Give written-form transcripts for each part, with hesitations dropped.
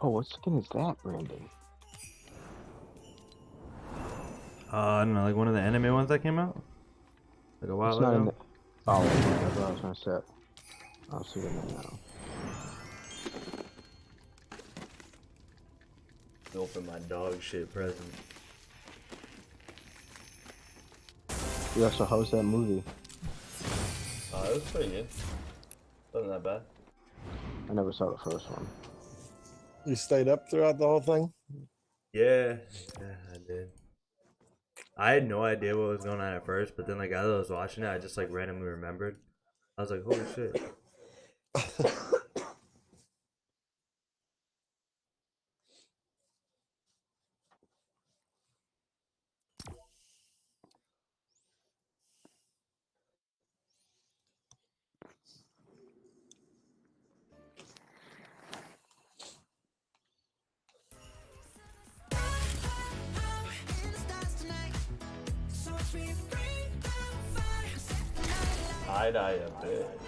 Oh, what skin is that, Brandon? I don't know, like one of the anime ones that came out like a It's while not in ago. the. Oh, okay, that's what I was gonna say. I'll see it now. Open my dog shit present. Yeah, so how's that movie? It was pretty good. Wasn't that bad. I never saw the first one. You stayed up throughout the whole thing? Yeah, I did. I had no idea what was going on at first, but then like as I was watching it, I just like randomly remembered. I was like, holy shit. I'd eye a bit.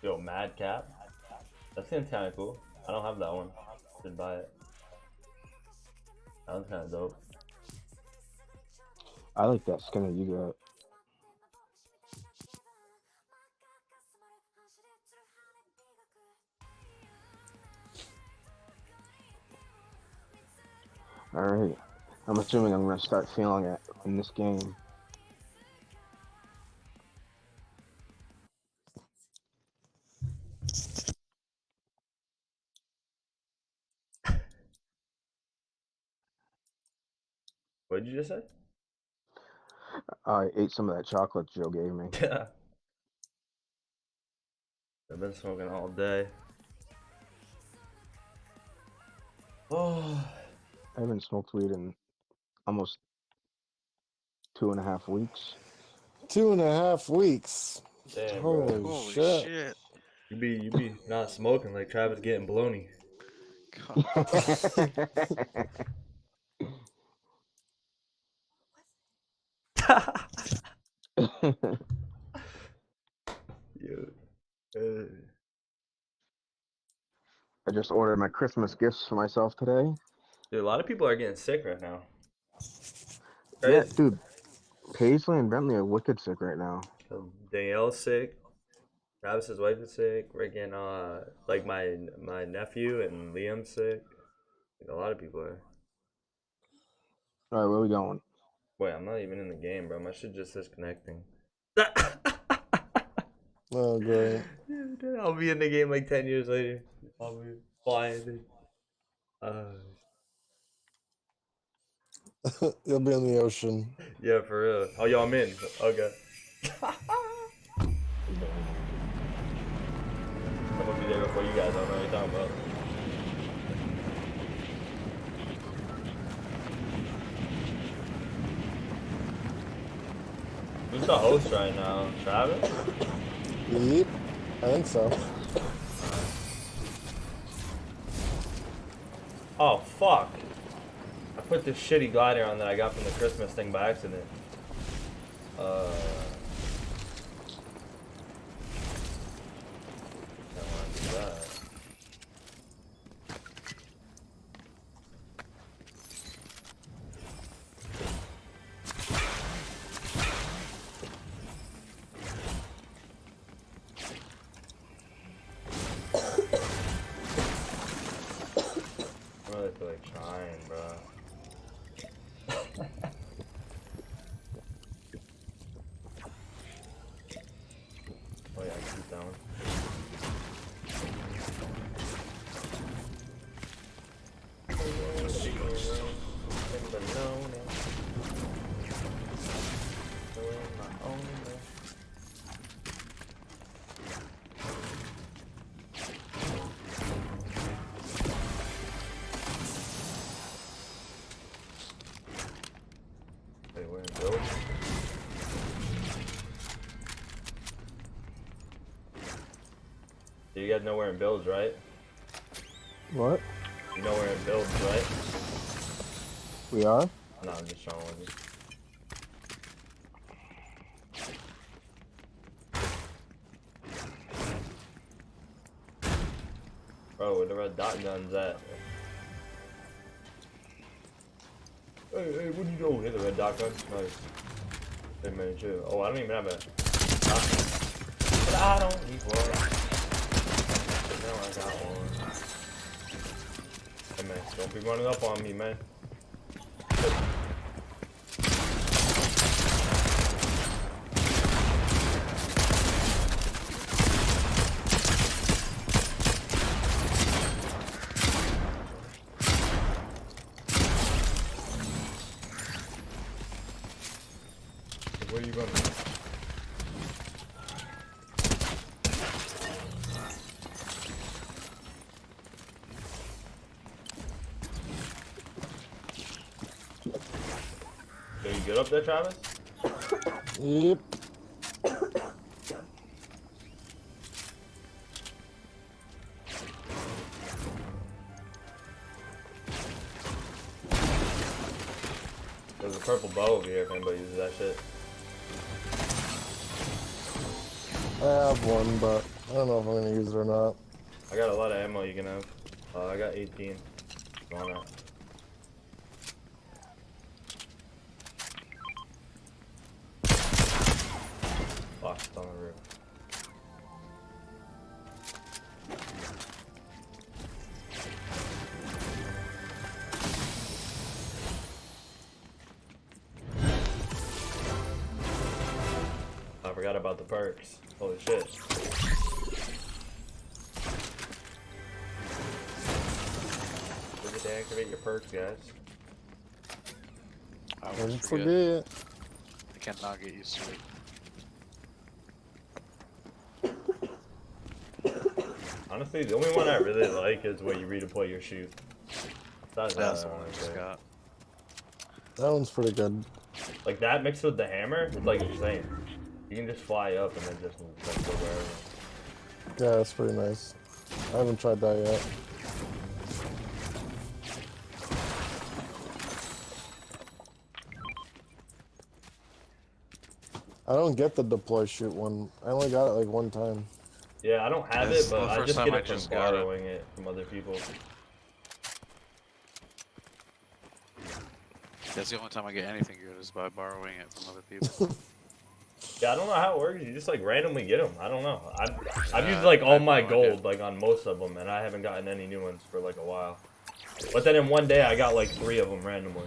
Yo, Madcap. That seems kind of cool. I don't have that one. Should buy it. That one's kind of dope. I like that skin that you got. All right. I'm assuming I'm gonna start feeling it in this game. What did you just say? I ate some of that chocolate Joe gave me. Yeah. I've been smoking all day. Oh. I haven't smoked weed in almost 2.5 weeks. 2.5 weeks. Damn, bro. Holy shit. You be not smoking like Travis getting blony. Yo. I just ordered my Christmas gifts for myself today. Dude, a lot of people are getting sick right now. Yeah, Crazy. dude, Paisley and Bentley are wicked sick right now. Danielle's sick. Travis's wife is sick. Freaking like my nephew and Liam's sick. Like, a lot of people are. All right, where we going? Wait, I'm not even in the game, bro. My shit just says connecting. Oh, great. Dude, I'll be in the game like 10 years later. I'll be flying. Dude. You'll be in the ocean. Yeah, for real. Oh, yo, I'm in. Okay. I'm gonna be there before you guys. I don't know what you're talking about. Who's the host right now? Travis? Yep, I think so. Oh, fuck. I put this shitty glider on that I got from the Christmas thing by accident. Don't wanna do that. I really feel like trying, bro. Oh yeah, I can keep that one. Wait, we're in build? So you guys know we're in builds, right? What? You know we're in builds, right? We are? No, I'm just showing with you. Bro, where the red dot gun's at? Hey, what do you know? Hit the red dot gun. Nice. Hey man, chill. Oh, I don't even have a shotgun. But I don't need one. But now I got one. Hey man, don't be running up on me, man. Where are you going? Are you good up there, Travis? Yep. There's a purple bow over here if anybody uses that shit. I have one, but I don't know if I'm gonna use it or not. I got a lot of ammo you can have. I got 18. Why not? Fuck, it's on the roof. I forgot about the perks. Holy shit. Forget to activate your perks, guys. I Don't always forget. forget. I cannot get used to it. Honestly, the only one I really like is where you redeploy your shoot. Besides that, That's I the don't one I like just it. got. That one's pretty good. Like that mixed with the hammer, it's like insane. You can just fly up and then just like, go wherever. Yeah, it's pretty nice. I haven't tried that yet. I don't get the deploy shoot one. I only got it like one time. Yeah, I don't have This it, is but the I first just time get I it from just got it. borrowing it from other people. That's the only time I get anything good is by borrowing it from other people. Yeah, I don't know how it works. You just like randomly get them. I don't know. I've used Yeah, like I all have my no gold idea. like on most of them, and I haven't gotten any new ones for like a while. But then in one day, I got like 3 of them randomly.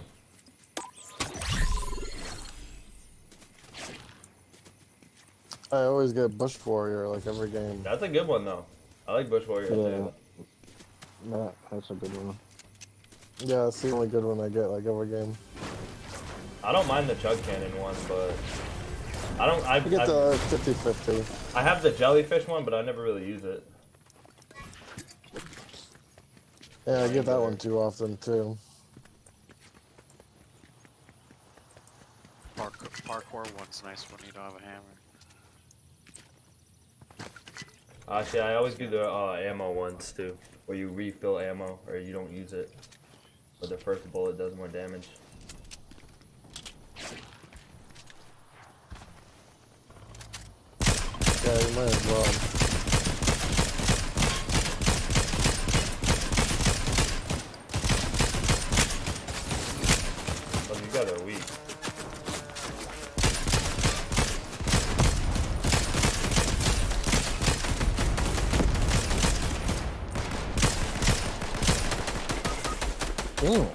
I always get Bush Warrior like every game. That's a good one though. I like Bush Warrior too. That's a good one. Yeah, it's the only good one I get like every game. I don't mind the chug cannon one, but I don't. I get the 50-50. I have the jellyfish one, but I never really use it. Yeah, I get that one too often too. Parkour one's nice when you don't have a hammer. Actually, I always do the ammo ones too, where you refill ammo or you don't use it, but the first bullet does more damage. Yeah, you might as well. Oh, you guys are weak. Ooh. I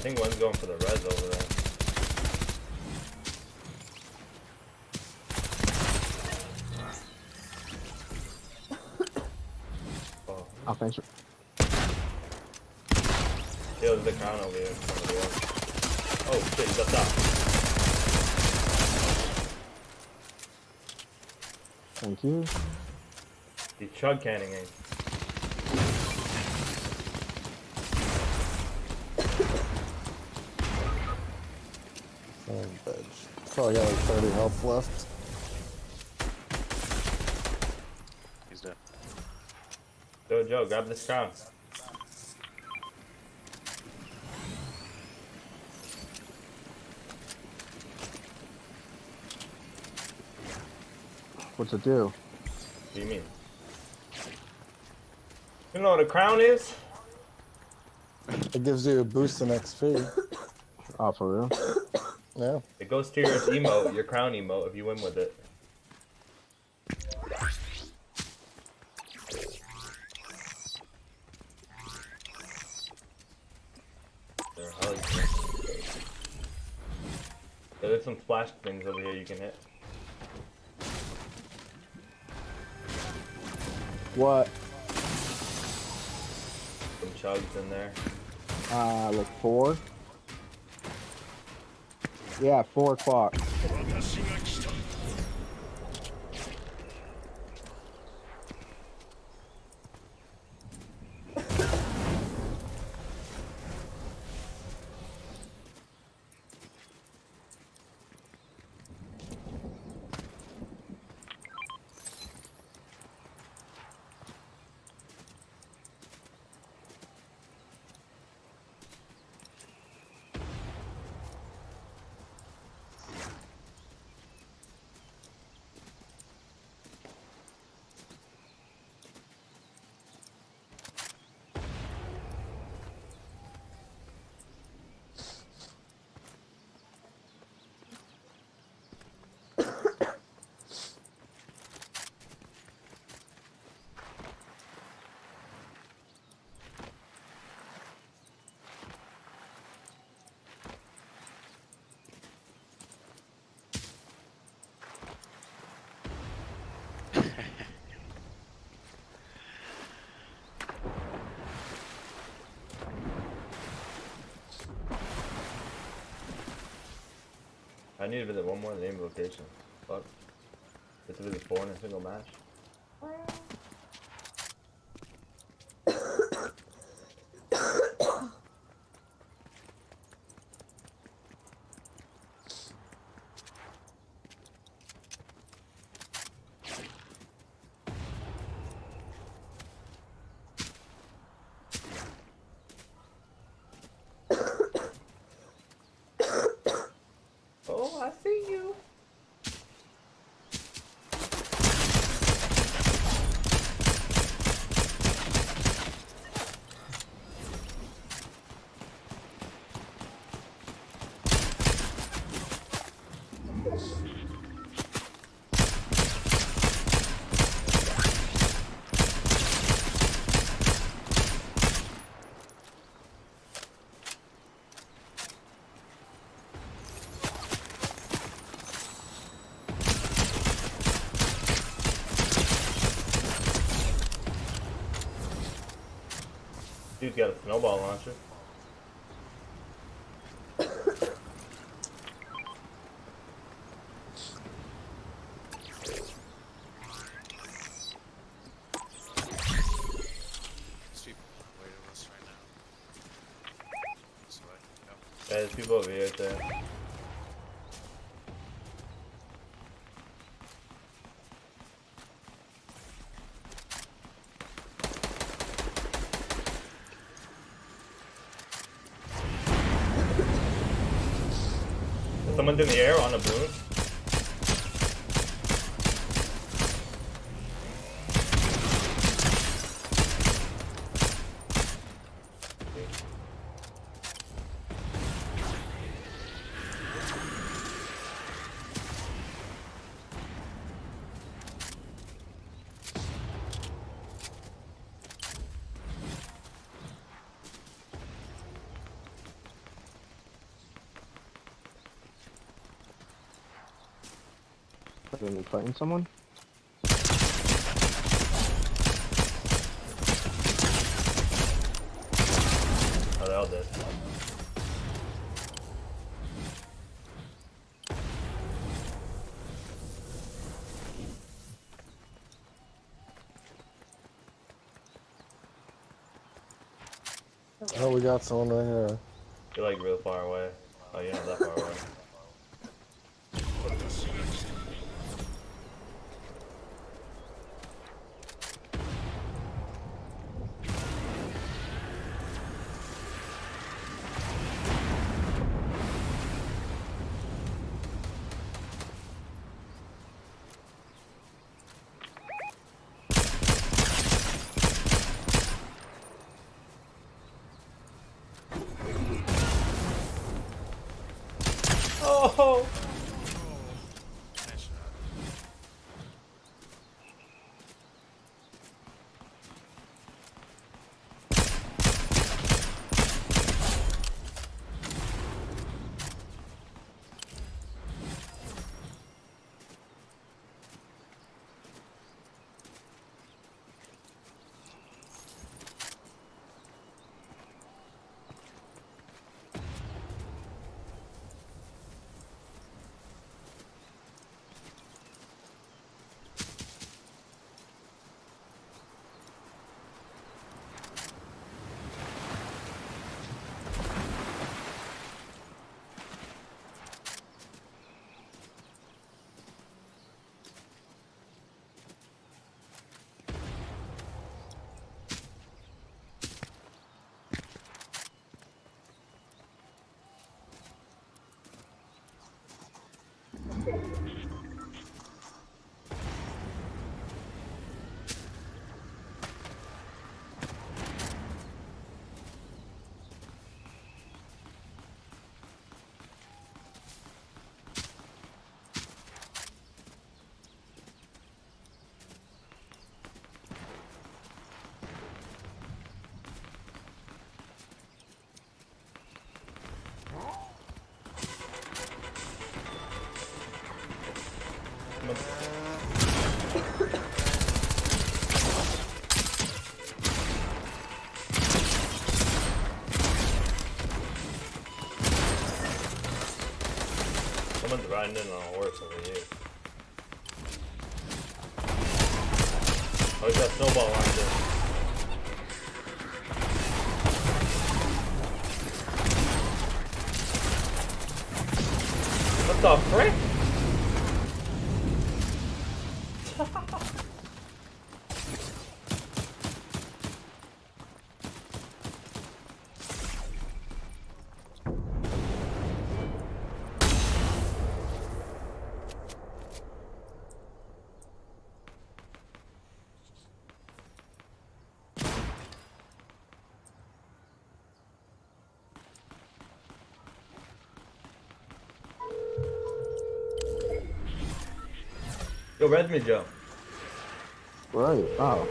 think one's going for the res over there. Oh, Oh, thanks. yeah, there's a crown over here. Oh shit, he's up top. Thank you. He's chug canning me. Oh, bitch. Probably got like 30 health left. He's dead. Joe, grab this crown. What's it do? What do you mean? You know what a crown is? It gives you a boost in XP. Oh, for real? Yeah. It goes to your emote, your crown emote, if you win with it. Yeah, there's some splash things over here you can hit. What? Some chugs in there. Like 4? Yeah, 4 o'clock. I need to visit one more name location. Fuck. Get to visit 4 in a single match. Oh, I see you. Dude's got a snowball launcher. There's people on the way to us right now. This way. Yep. Yeah, there's people over here too. Someone's in the air on a balloon. Are they fighting someone? Oh, they're all dead. Oh, we got someone right here. You're like real far away. Oh, you're not that far away. Oh! Nice shot. Someone's riding in on a horse over here. Oh, he's got a snowball lined up. What the frick? Yo, res me, Joe. Right. Oh.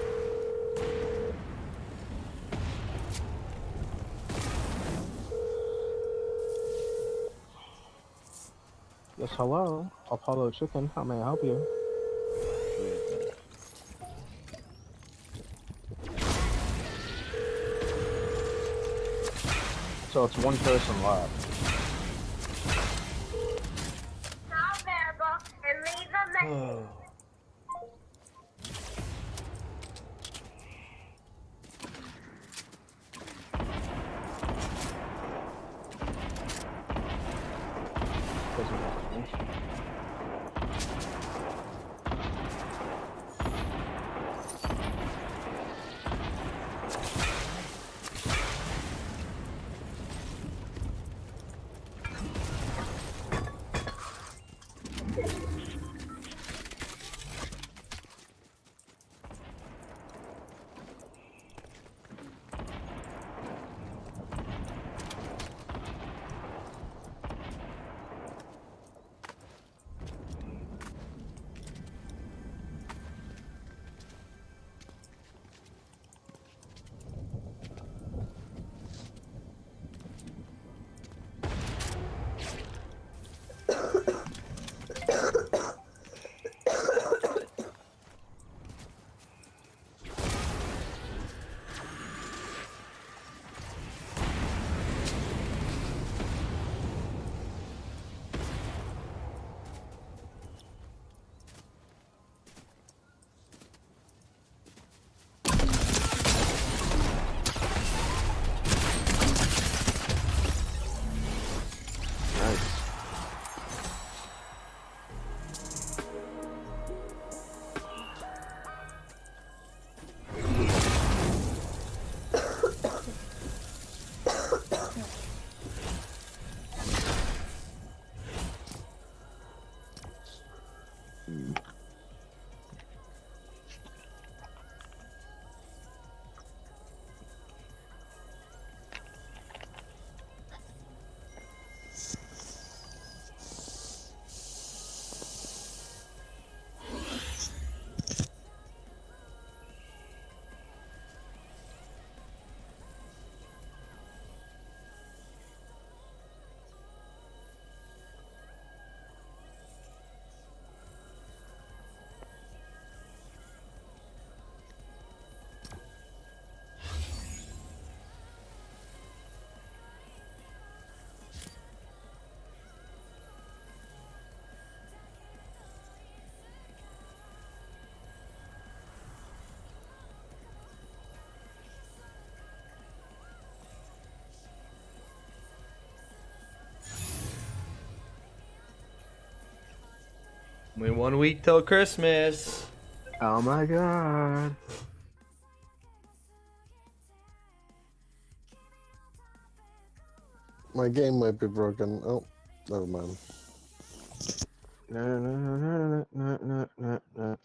Yes, hello. Apollo Chicken. How may I help you? So it's one person left. Not available and leave a message. We 1 week till Christmas. Oh my god. My game might be broken. Oh, never mind. No, no, no, no, no, no, no, no.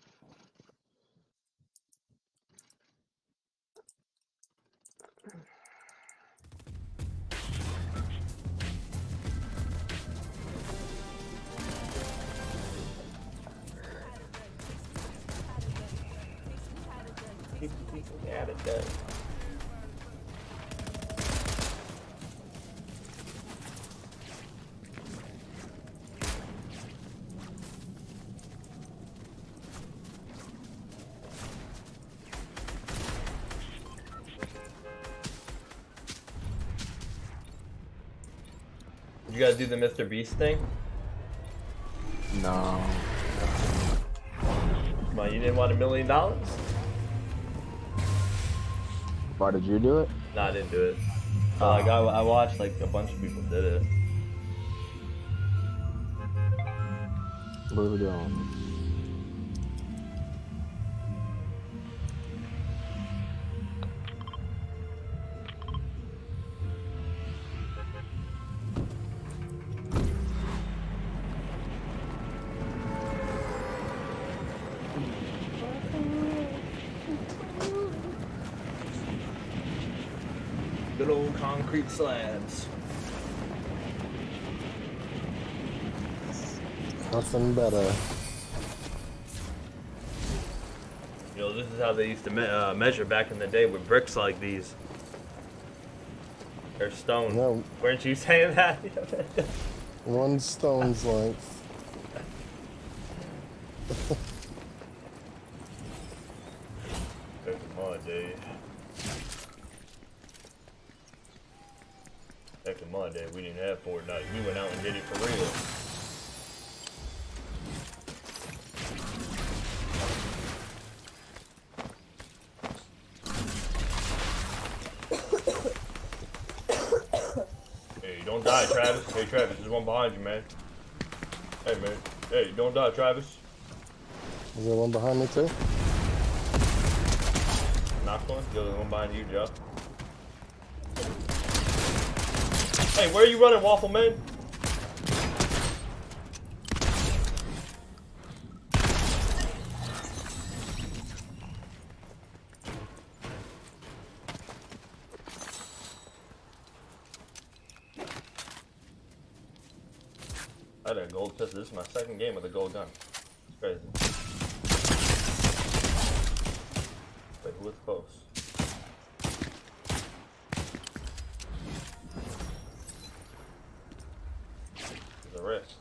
Keep at it, Dad. You guys do the Mr. Beast thing? No. Come on, you didn't want $1 million? No, Why did you do it? I didn't do it. Like I watched like a bunch of people did it. What are we doing? Good old concrete slabs. Nothing better. You know, this is how they used to measure back in the day with bricks like these. Or stone. No. Weren't you saying that? 1 stone's length. Back in my day. Back in my day, we didn't have Fortnite. We went out and did it for real. Hey, don't die, Travis. Hey, Travis, there's one behind you, man. Hey, man. Hey, don't die, Travis. Is there one behind me too? Knocked one. The other one behind you, Joe. Hey, where are you running, Waffle Man? I had a gold pistol. This is my second game with a gold gun. It's crazy. Wait, who was close? There's a rift.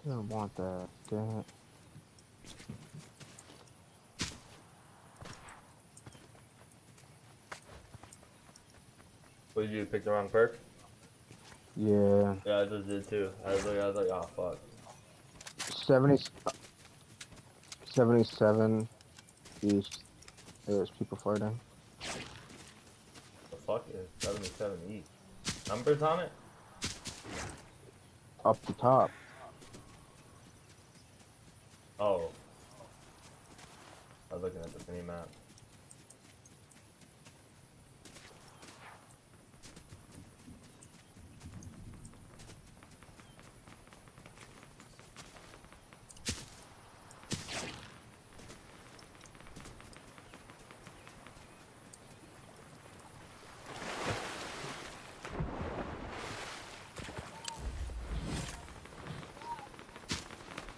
I don't want that. Damn it. What did you pick the wrong perk? Yeah. Yeah, I just did too. I was like, oh fuck. 70, 77 east. There's people fighting. The fuck is 77 east? Numbers on it? Up the top. Oh. I was looking at the mini map.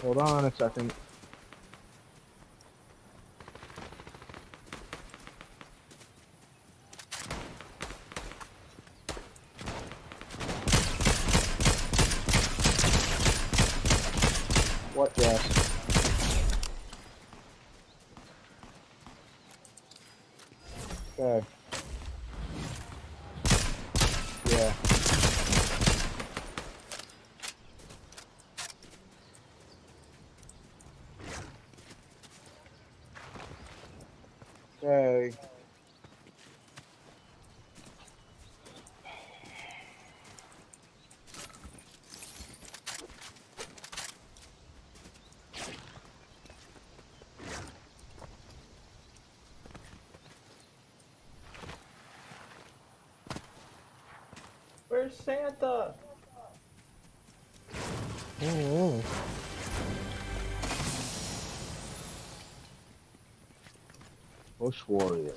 Hold on a second. What, yes? Okay. Yeah. Okay. Where's Santa? Mm-hmm. Bush Warrior.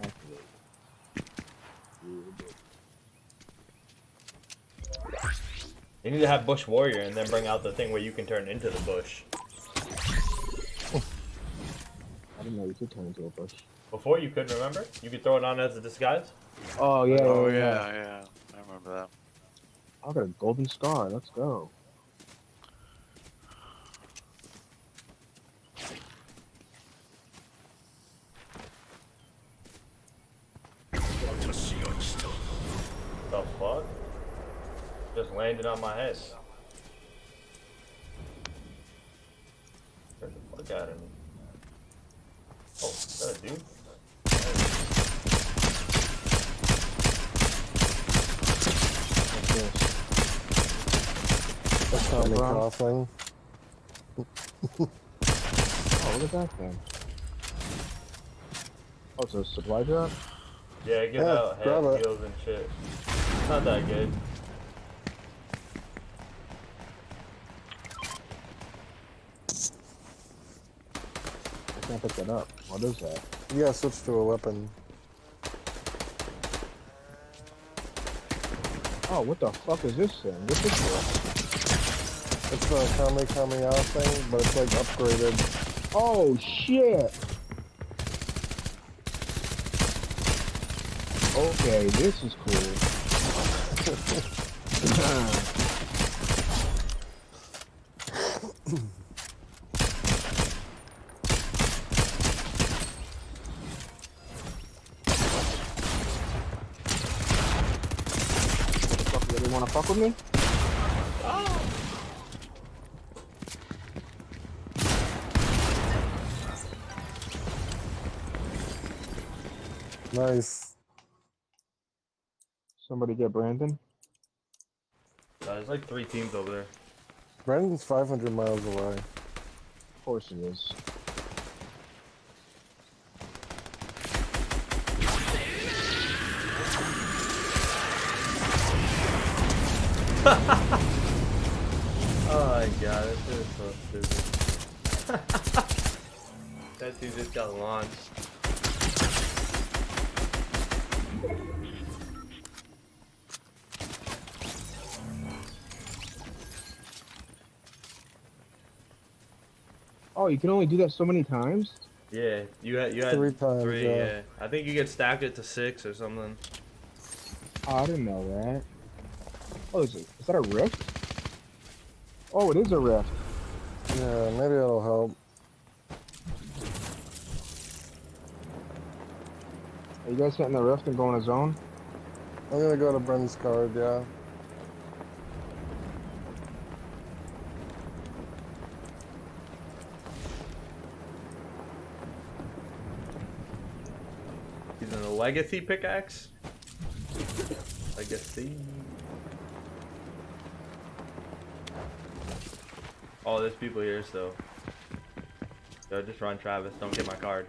Activate. You need to have Bush Warrior and then bring out the thing where you can turn into the bush. I didn't know you could turn into a bush. Before you couldn't remember? You could throw it on as a disguise? Oh, yeah, Oh yeah, yeah. yeah, yeah. I remember that. I got a golden scar. Let's go. The fuck? Just landed on my head. Get the fuck out of me. Oh, is that a dude? What's this? That's not me Brown? crossing. Oh, look at that thing. Oh, it's a supply drop? Yeah, it gives Yeah, out grab head it. heals and shit. It's not that good. I can't pick that up. What is that? You gotta switch to a weapon. Oh, what the fuck is this thing? What's this for? It's the Kame out thing, but it's like upgraded. Oh, shit! Okay, this is cool. Fuck, you really wanna fuck with me? Nice. Somebody get Brandon? There's like 3 teams over there. Brandon's 500 miles away. Of course he is. Oh my god, this is so stupid. That dude just got launched. Oh, you can only do that so many times? Yeah, you had 3 times, 3, yeah. yeah. I think you could stack it to 6 or something. Oh, I didn't know that. Oh, is that a rift? Oh, it is a rift. Yeah, maybe it'll help. Are you guys hitting the rift and going to zone? I'm gonna go to Brent's card, yeah. He's in a legacy pickaxe. Legacy. Oh, there's people here still. Yo, just run, Travis. Don't get my card.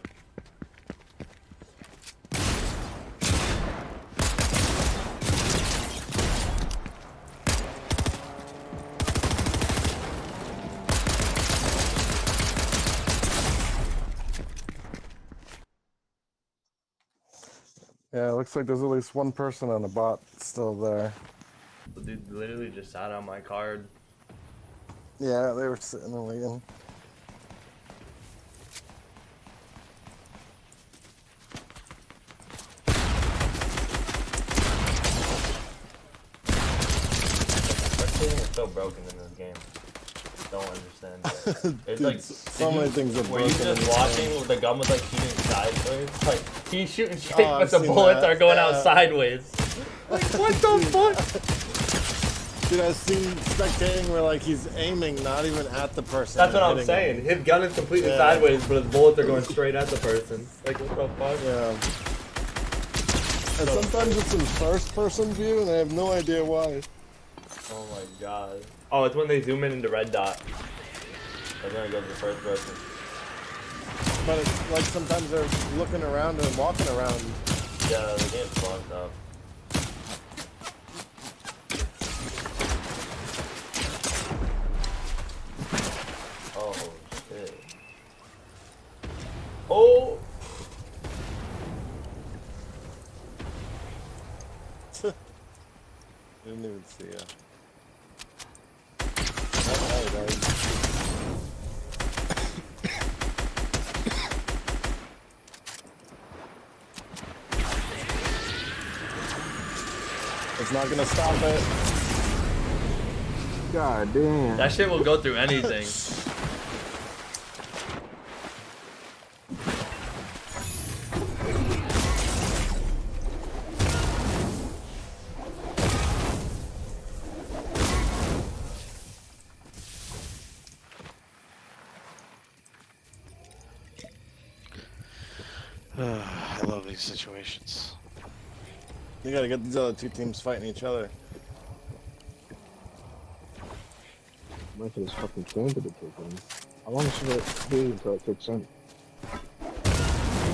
Yeah, it looks like there's at least one person on the bot still there. The dude literally just sat on my card. Yeah, they were sitting and waiting. Everything is so broken in this game. Don't understand it. It's Dude, like so many things are were you broken in just this watching game. with the gun was like shooting sideways? Like he's shooting straight, Oh, but I've the seen bullets that. are going out Yeah. sideways. Like what the fuck? Dude, I've seen spectating where like he's aiming not even at the person. That's what and I'm hitting saying. them. His gun is completely Yeah. sideways, but his bullets are going straight at the person. Like what the fuck? Yeah. And sometimes it's in first person view and I have no idea why. Oh my god. Oh, it's when they zoom in into red dot. And then it goes to first person. But it's like sometimes they're looking around and walking around. Yeah, the game's fucked up. Oh shit. Oh! Didn't even see ya. Oh, there you go. It's not gonna stop it. God damn. That shit will go through anything. I love these situations. You gotta get these other two teams fighting each other. Wait for this fucking train to be taken. How long should it be until it kicks in?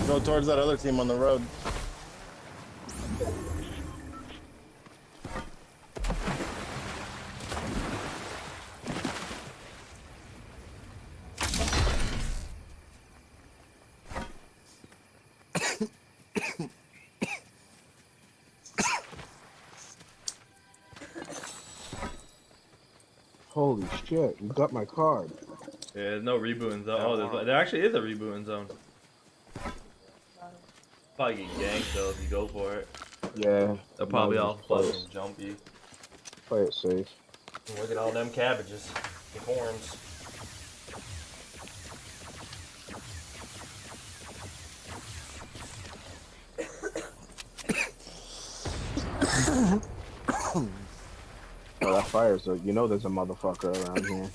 Go towards that other team on the road. Holy shit, you got my card. Yeah, there's no rebooting zone. Oh, there actually is a rebooting zone. Probably get ganked though if you go for it. Yeah. They'll probably all play fucking it, jump you. play it safe. Look at all them cabbages. The corns. Oh, that fires, so you know there's a motherfucker around here.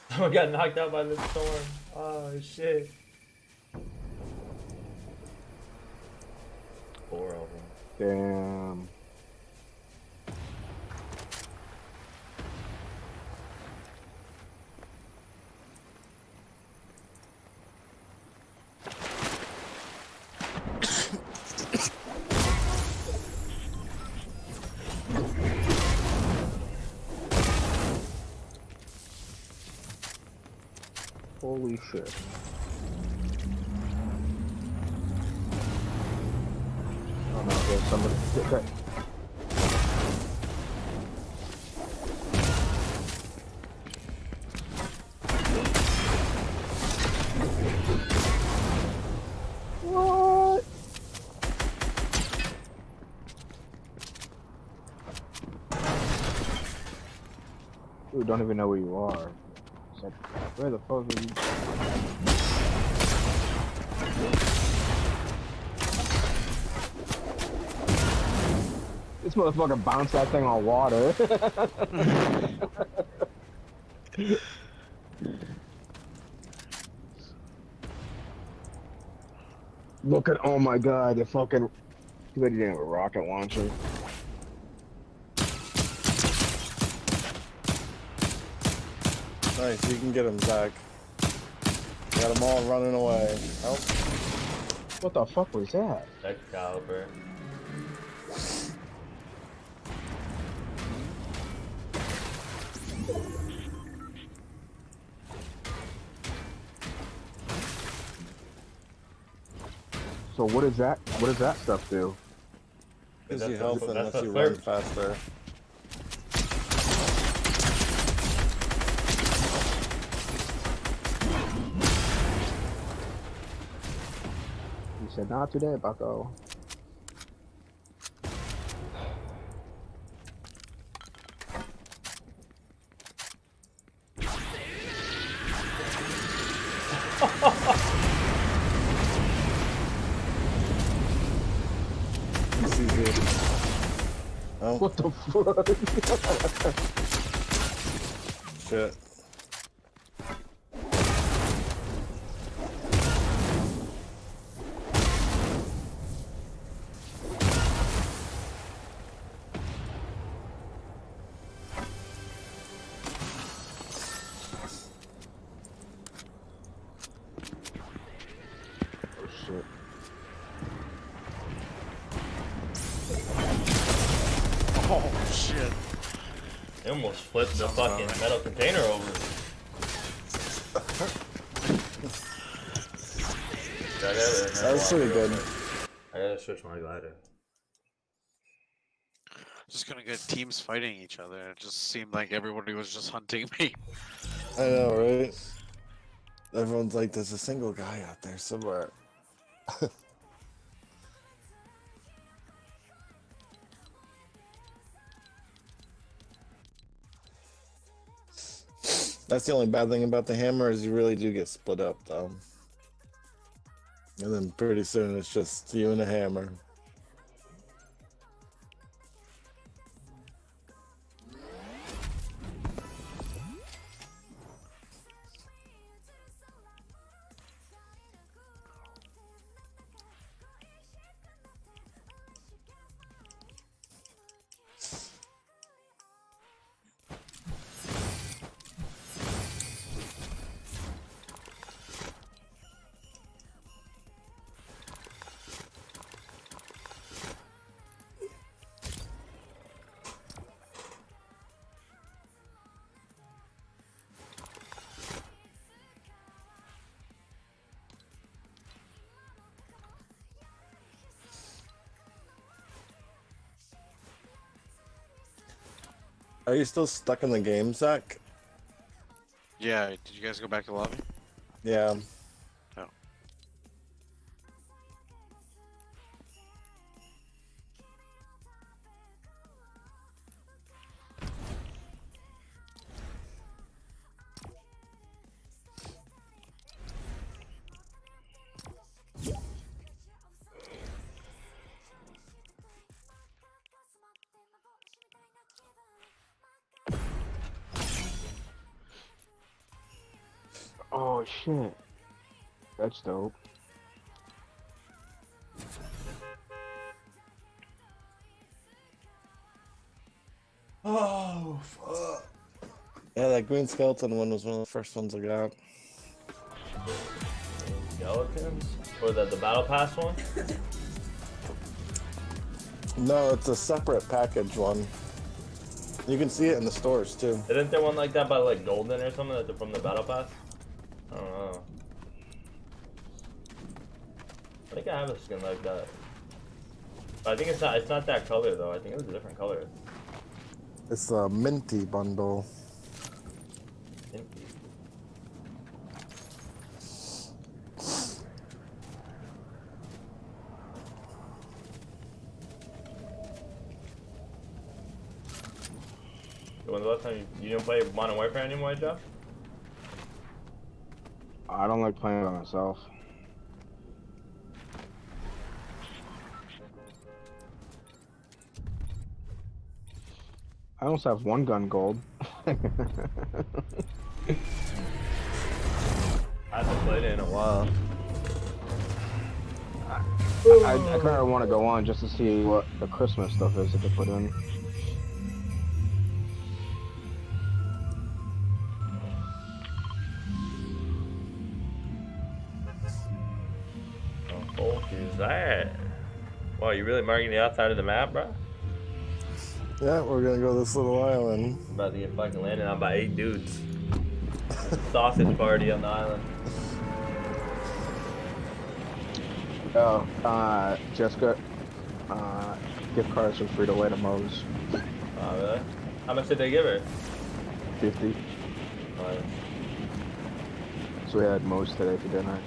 Someone got knocked out by the storm. Oh shit. 4 of them. Damn. Holy shit. Oh no, there's somebody. Okay. People don't even know where you are. It's like, where the fuck are you? This motherfucker bounced that thing on water. Look at, oh my god, the fucking. Too bad you didn't have a rocket launcher. Nice, you can get him, Zach. Got them all running away. Oh, What the fuck was that? Excalibur. So what is that? What does that stuff do? gives That's you the- health and that's lets the you run search. faster. He said, not today, bucko. It's easy. Oh, What the fuck? shit. Oh shit. Oh shit. They almost flipped the fucking metal container over. That was pretty good. I gotta switch my glider. Just gonna get teams fighting each other. It just seemed like everybody was just hunting me. I know, right? Everyone's like, there's a single guy out there somewhere. That's the only bad thing about the hammer is you really do get split up, though. And then pretty soon it's just you and a hammer. Are you still stuck in the game, Zach? Yeah, did you guys go back to the lobby? Yeah. Oh. Oh shit. That's dope. Oh, fuck. Yeah, that green skeleton one was one of the first ones I got. Skeletons? Or the battle pass one? No, it's a separate package one. You can see it in the stores, too. Isn't there one like that by like Golden or something that's from the battle pass? I don't know. I think I have a skin like that. But I think it's not that color though. I think it was a different color. It's a minty bundle. When was the last time you didn't play Modern Warfare anymore, Jeff? I don't like playing by myself. I almost have one gun gold. I haven't played it in a while. I kind of want to go on just to see what the Christmas stuff is that they put in. What the fuck is that? Wow, you really marking the outside of the map, bro? Yeah, we're gonna go this little island. I'm about to get fucking landed on by 8 dudes. Sausage party on the island. Oh, Jessica, gift cards for free to lay to Moe's. Oh, really? How much did they give her? 50. Nice. So we had Moe's today for dinner.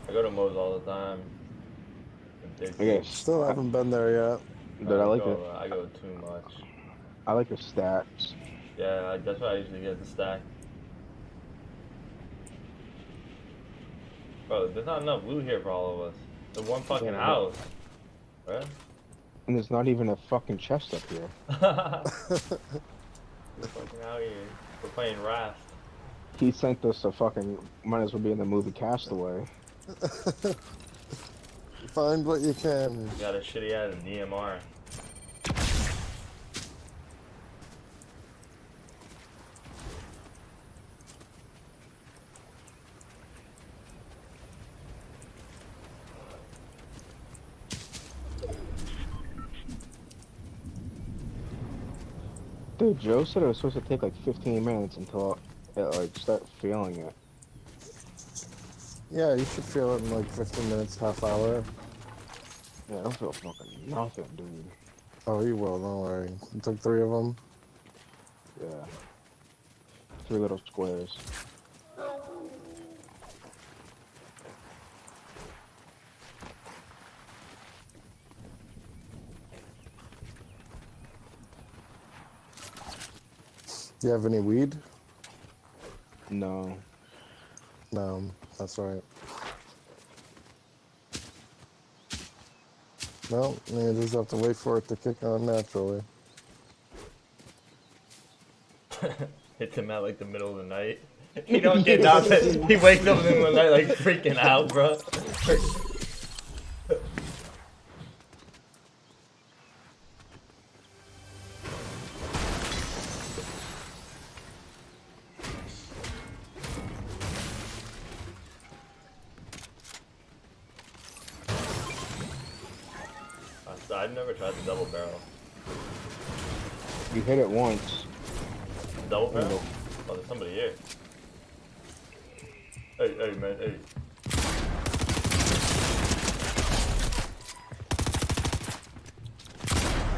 I go to Moe's all the time. Okay, Still haven't been there yet. but I like it. I go too much. I like the stacks. Yeah, that's what I usually get, the stack. Bro, there's not enough loot here for all of us. The one fucking Yeah. house. Right? And there's not even a fucking chest up here. We're fucking out here. We're playing Raft. He sent us a fucking, might as well be in the movie Castaway. Find what you can. Got a shitty ass DMR. Dude, Joe said it was supposed to take like 15 minutes until it like start feeling it. Yeah, you should feel it in like 15 minutes, half hour. Yeah, I don't feel fucking nothing, dude. Oh, you will, don't worry. You took 3 of them. Yeah. 3 little squares. Do you have any weed? No. No, that's right. No, you just have to wait for it to kick on naturally. Hits him at like the middle of the night. He don't get nothing. He wakes up in the middle of the night like freaking out, bro. I've never tried the double barrel. You hit it once. Double barrel? Nope. Oh, there's somebody here. Hey, man, hey.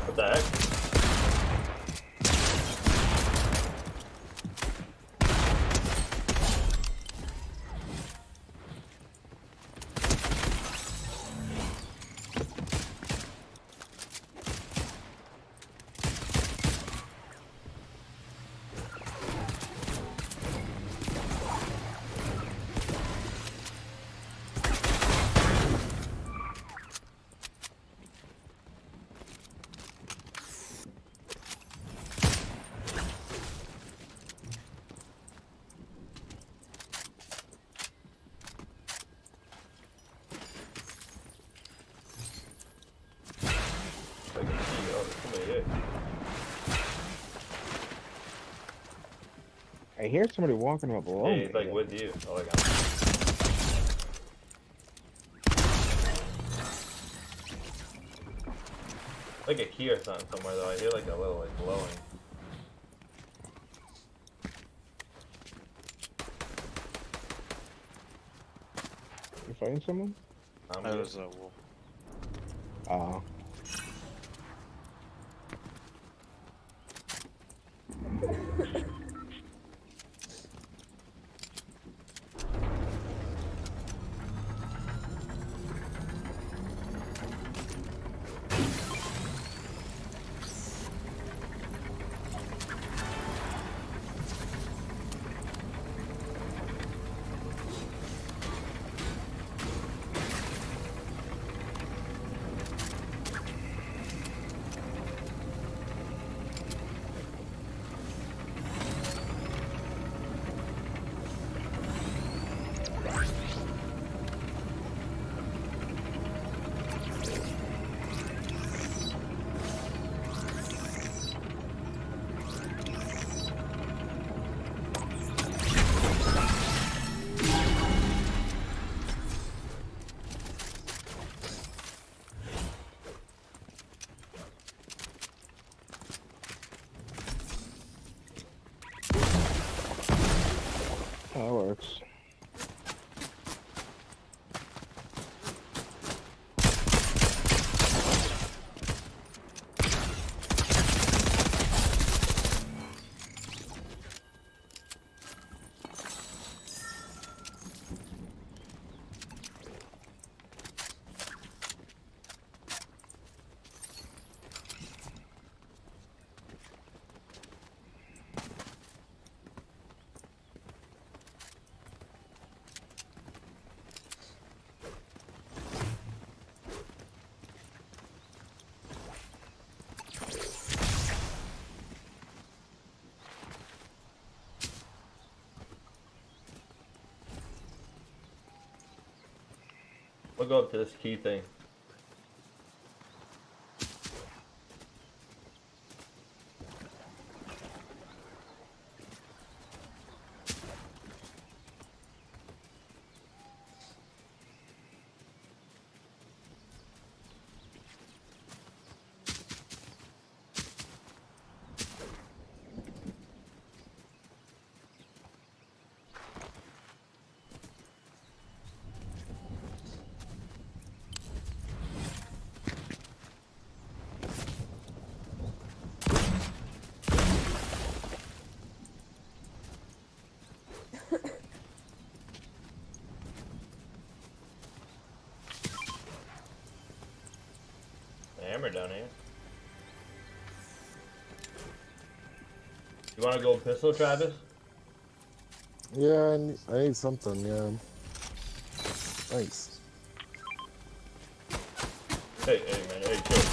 What the heck? I hear somebody walking up below Yeah, me. he's like with you. Oh, I got him. Like a key or something somewhere though. I hear like a little like glowing. You fighting someone? I'm That good. was a wolf. Oh. That works. We'll go up to this key thing. Hammer down here. You want to go pistol, Travis? Yeah, I need something, yeah. Nice. Hey, man, hey, chill.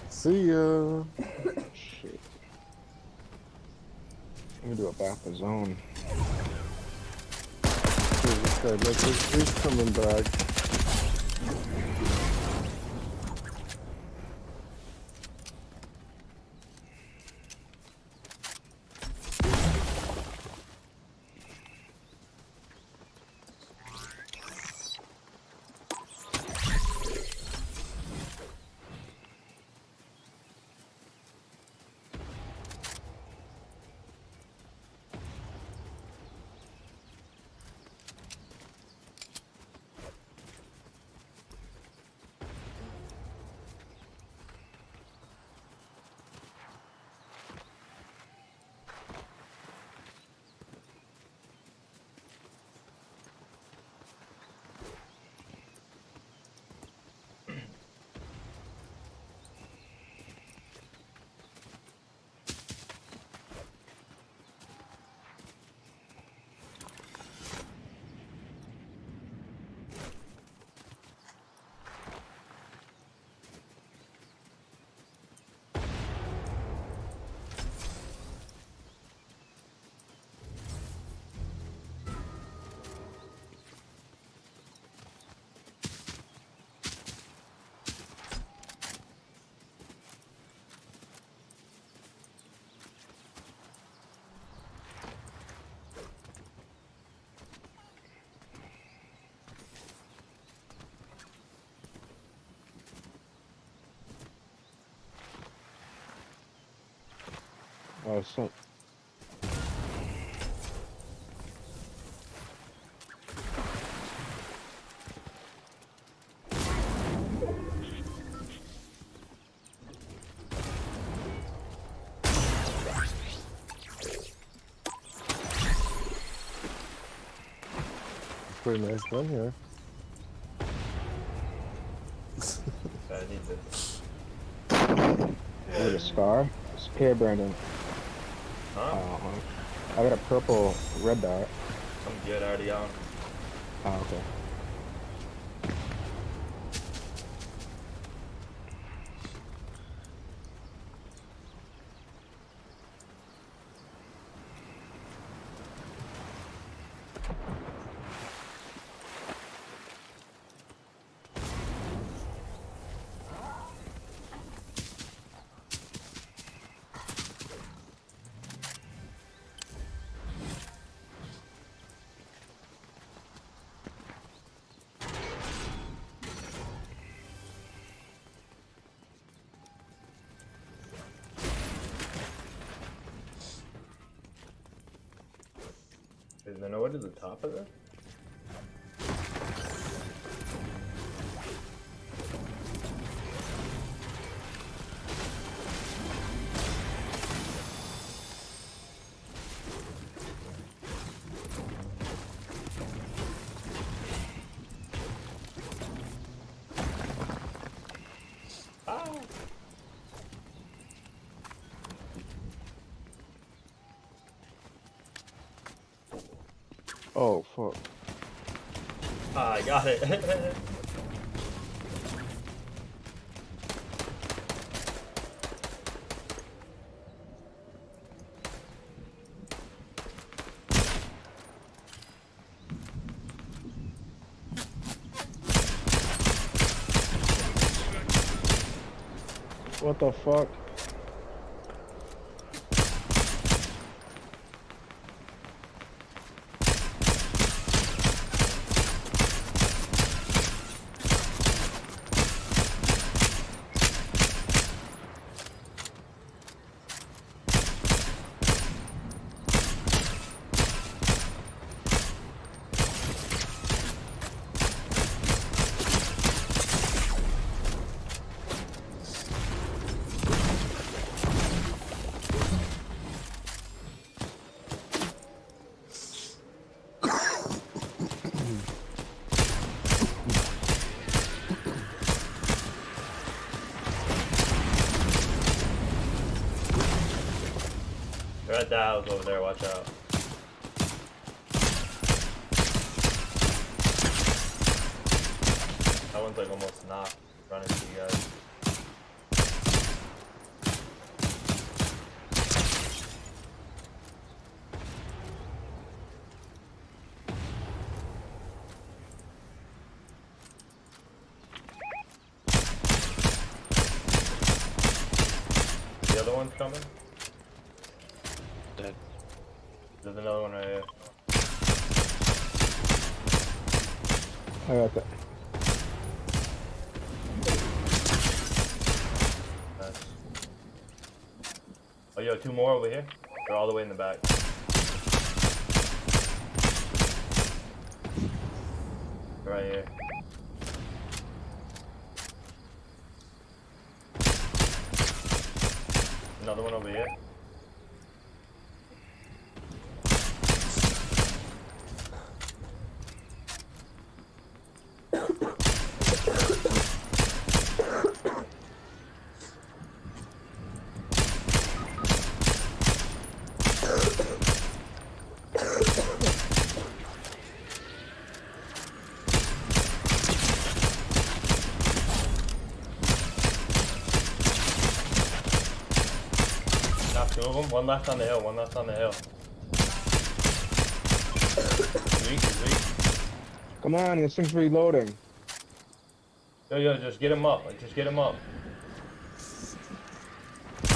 See ya. Shit. Let me do a back the zone. This guy, like, he's coming back. Oh, so Pretty nice gun here. I need this. I need a scar. Here, Brandon. Huh? I got a purple red dot. I'm good, already on. Oh, okay. there no way to the top of this? Ah! Oh fuck. Ah, I got it. What the fuck? They're at that house over there, watch out. That one's like almost knocked, running to you guys. The other one's coming? Dead. There's another one right here. I got that. Nice. Oh, yo, two more over here. They're all the way in the back. Right here. Another one over here. Knocked two of them. One left on the hill. One left on the hill. Weak, weak. Come on, this thing's reloading. Yo, yo, just get him up. Like, just get him up. He's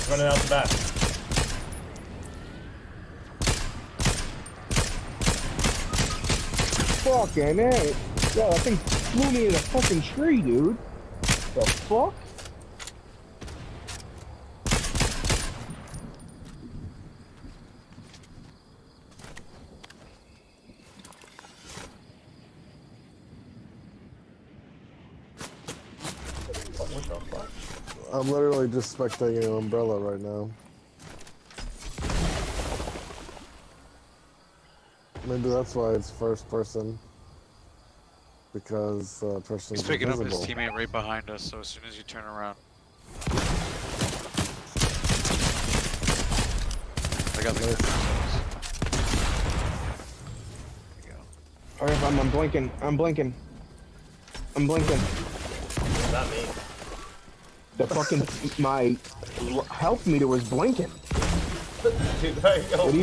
running out the back. Fucking hey. Yo, that thing flew me in a fucking tree, dude. The fuck? What the fuck? I'm literally just spectating an umbrella right now. Maybe that's why it's first person. Because person's He's picking up invisible. his teammate right behind us, so as soon as you turn around. I got the Alright, I'm blinking. I'm blinking. I'm blinking. Not me. The fucking my health meter was blinking. Dude, there you go, What do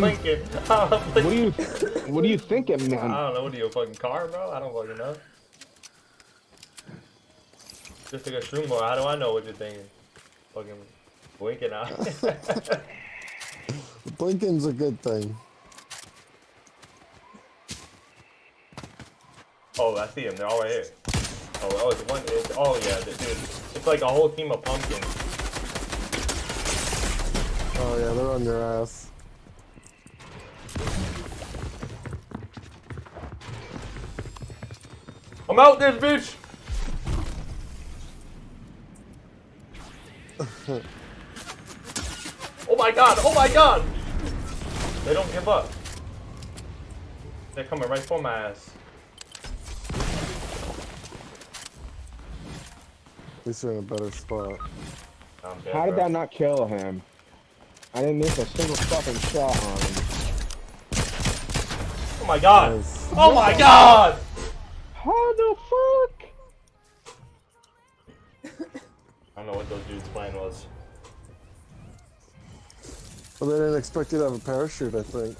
you- blinking. What are you thinking, I man? don't know. What are you, a fucking car, bro? I don't fucking know. Just like a shroom bar. How do I know what you're thinking? Fucking blinking out. Blinking's a good thing. Oh, I see them. They're all right here. Oh, it's one. Oh, yeah, dude. It's like a whole team of pumpkins. Oh yeah, they're on your ass. I'm out this bitch. Oh my god! Oh my god! They don't give up. They're coming right for my ass. At least you're in a better spot. I'm dead, How did bro. that not kill him? I didn't miss a single fucking shot on him. Oh my god! Nice. Oh my god! How the fuck? I don't know what those dudes' plan was. Well, they didn't expect you to have a parachute, I think.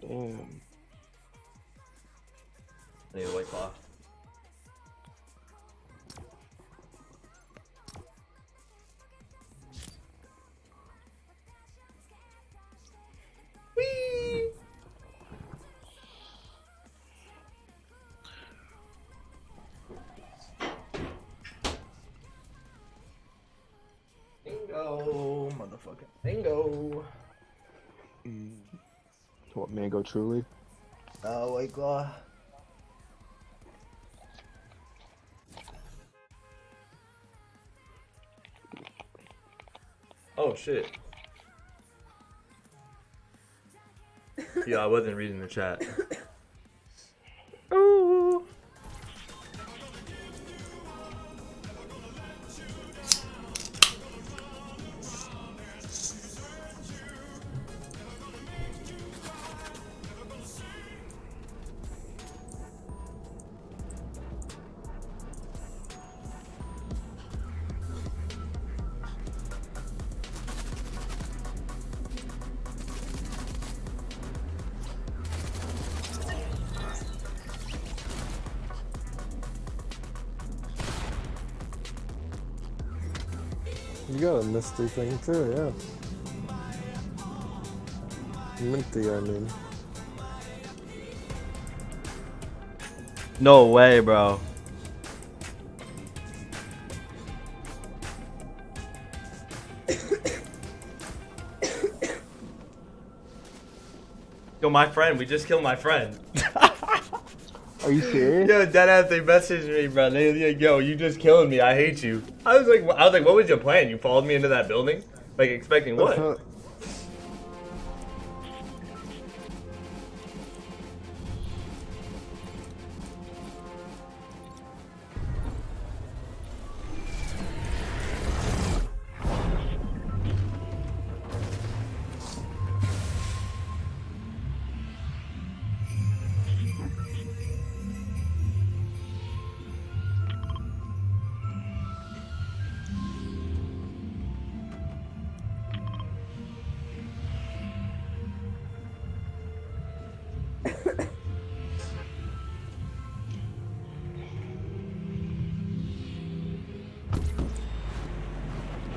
Damn. I need a white claw. Whee! Bingo, motherfucker. Bingo. What, mango truly? White claw. Oh shit. Yeah, I wasn't reading the chat. Ooh. You got a misty thing too, yeah. Minty, I mean. No way, bro. Yo, my friend, we just killed my friend. Are you serious? Yo, deadass, they messaged me, bro. They like, yo, you just killed me. I hate you. I was like, what was your plan? You followed me into that building, like expecting what?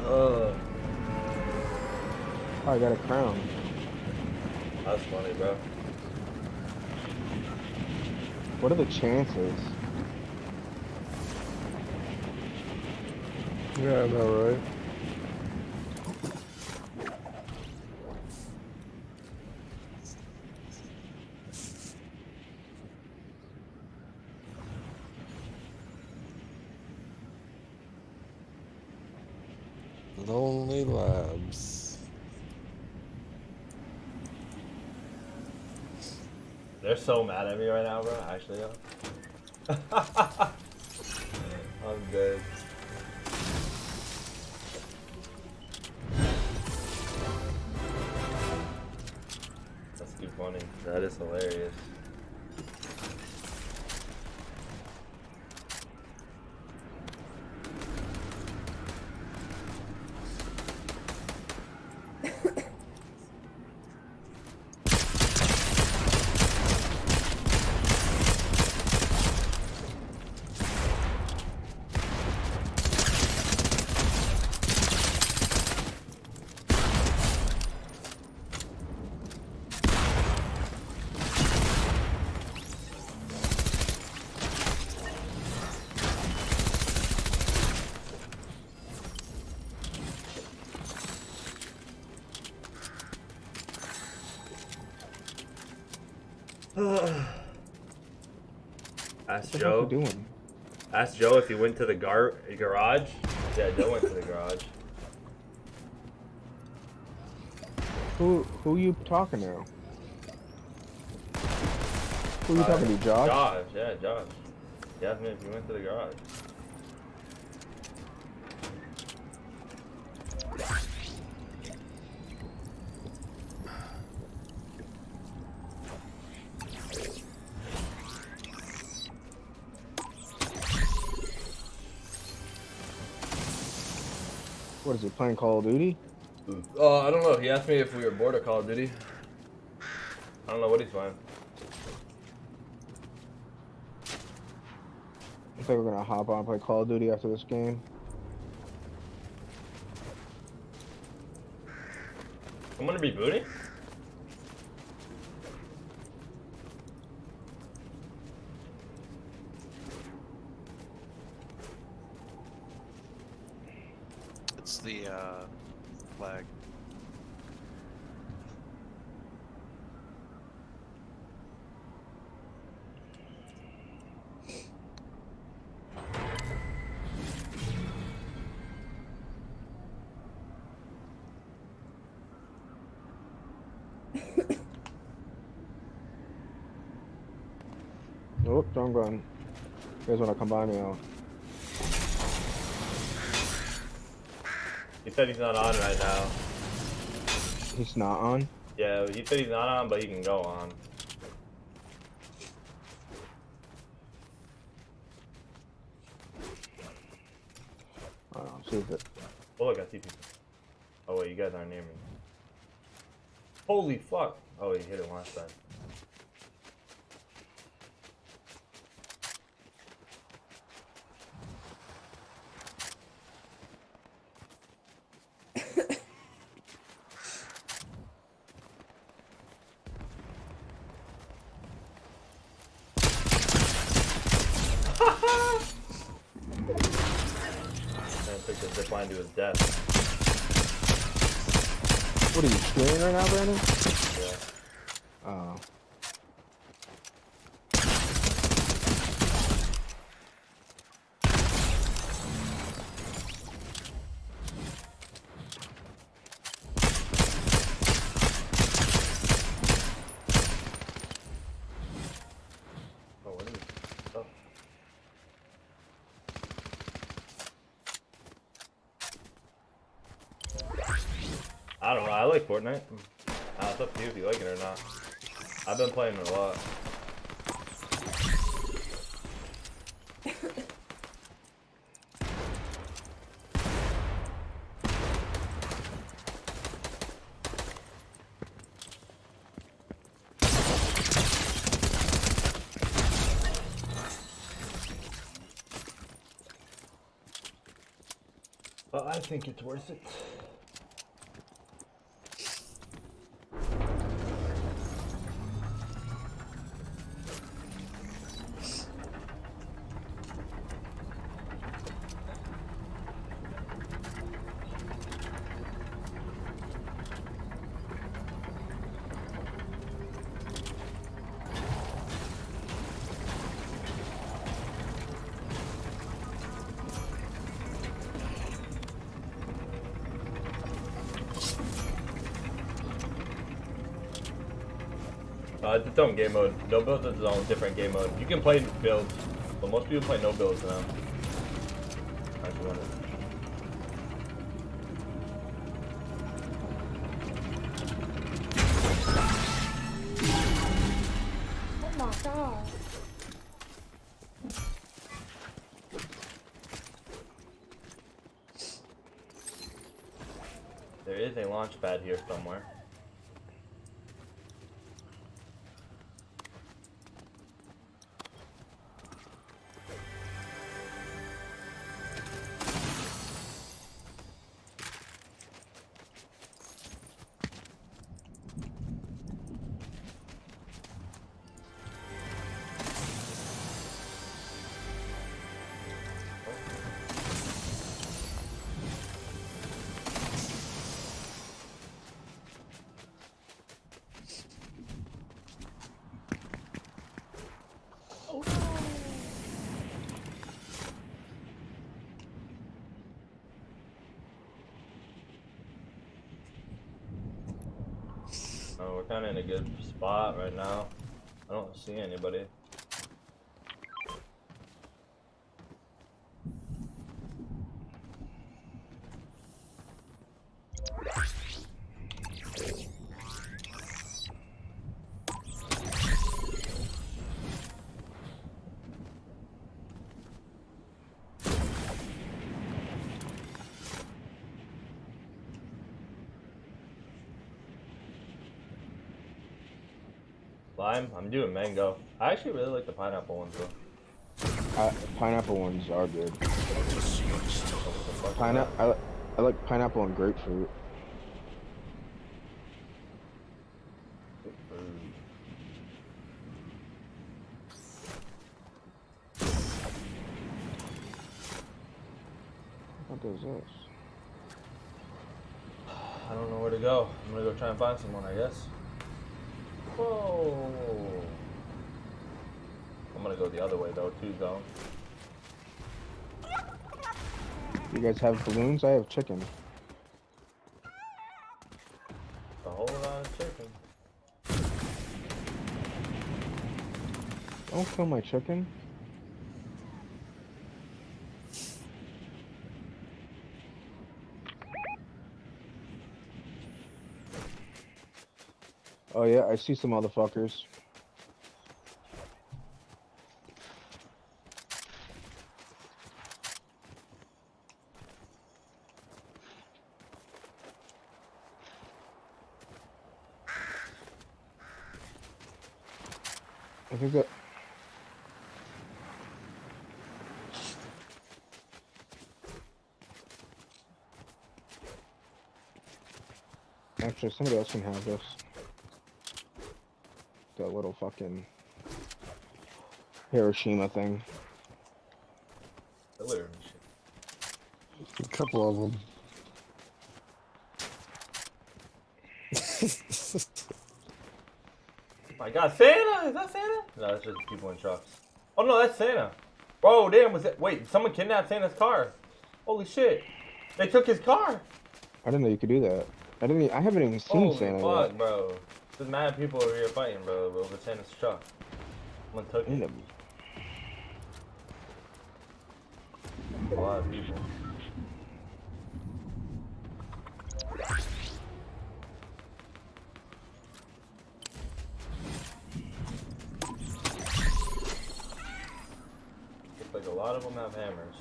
Oh, I got a crown. That's funny, bro. What are the chances? Yeah, I know, right? Lonely Labs. They're so mad at me right now, bro. Actually, yo. I'm dead. That's too funny. That is hilarious. Ask What the heck Joe. you doing? Ask Joe if he went to the garage. Yeah, Joe went to the garage. Who you talking to? Who you talking to, Josh? Josh, yeah, Josh. He asked me if he went to the garage. What is he playing Call of Duty? I don't know. He asked me if we were bored of Call of Duty. I don't know what he's playing. I think we're gonna hop on and play Call of Duty after this game. I'm gonna be booting? It's the flag. Nope, don't run. You guys wanna combine me out? He said he's not on right now. He's not on? Yeah, he said he's not on, but he can go on. See if it. Oh look, I see people. Oh wait, you guys aren't near me. Holy fuck! Oh, he hit it last time. And took the zip line to his death. What are you streaming right now, Brandon? Yeah. Oh. Oh, what is it? Oh. I don't know. I like Fortnite. It's up to you if you like it or not. I've been playing it a lot. But I think it's worth it. It's its own game mode. No builds is its own different game mode. You can play builds, but most people play no builds now. Actually, wonder. Oh my god. There is a launch pad here somewhere. We're kind of in a good spot right now. I don't see anybody. Lime? I'm doing mango. I actually really like the pineapple ones though. Pineapple ones are good. What the fuck is that? I like pineapple and grapefruit. What is this? I don't know where to go. I'm gonna go try and find someone, I guess. Whoa. I'm gonna go the other way though, too, zone. You guys have balloons? I have chicken. A whole lot of chicken. Don't kill my chicken. Oh yeah, I see some motherfuckers. I think that. Actually, somebody else can have this. The little fucking Hiroshima thing. Literally. A couple of them. My God, Santa! Is that Santa? No, that's just people in trucks. Oh no, that's Santa. Bro, damn, was it? Wait, someone kidnapped Santa's car. Holy shit! They took his car. I didn't know you could do that. I haven't even seen Holy Santa fuck, yet. bro. There's mad people over here fighting, bro, over Santa's truck. Someone took it. A lot of people. Looks like a lot of them have hammers.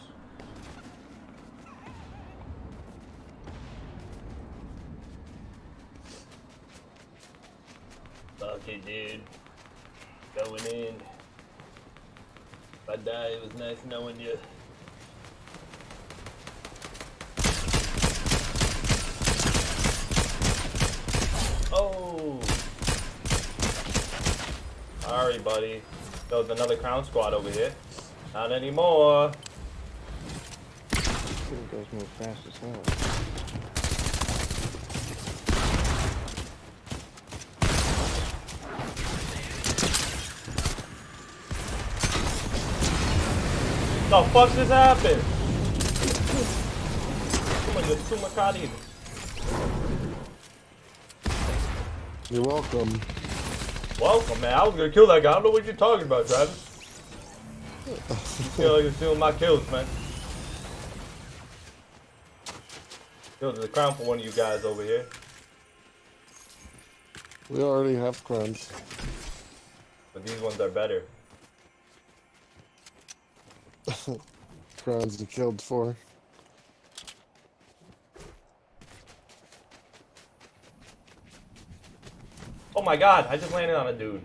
Fuck it, dude. Going in. If I die, it was nice knowing you. Oh! Sorry, buddy. There's another crown squad over here. Not anymore. You guys move fast as hell. The fuck just happened? Someone just threw my card in. You're welcome. Welcome, man. I was gonna kill that guy. I don't know what you're talking about, Travis. You feel like you're stealing my kills, man. Yo, there's a crown for one of you guys over here. We already have crowns. But these ones are better. Crowns you killed for. Oh my God, I just landed on a dude.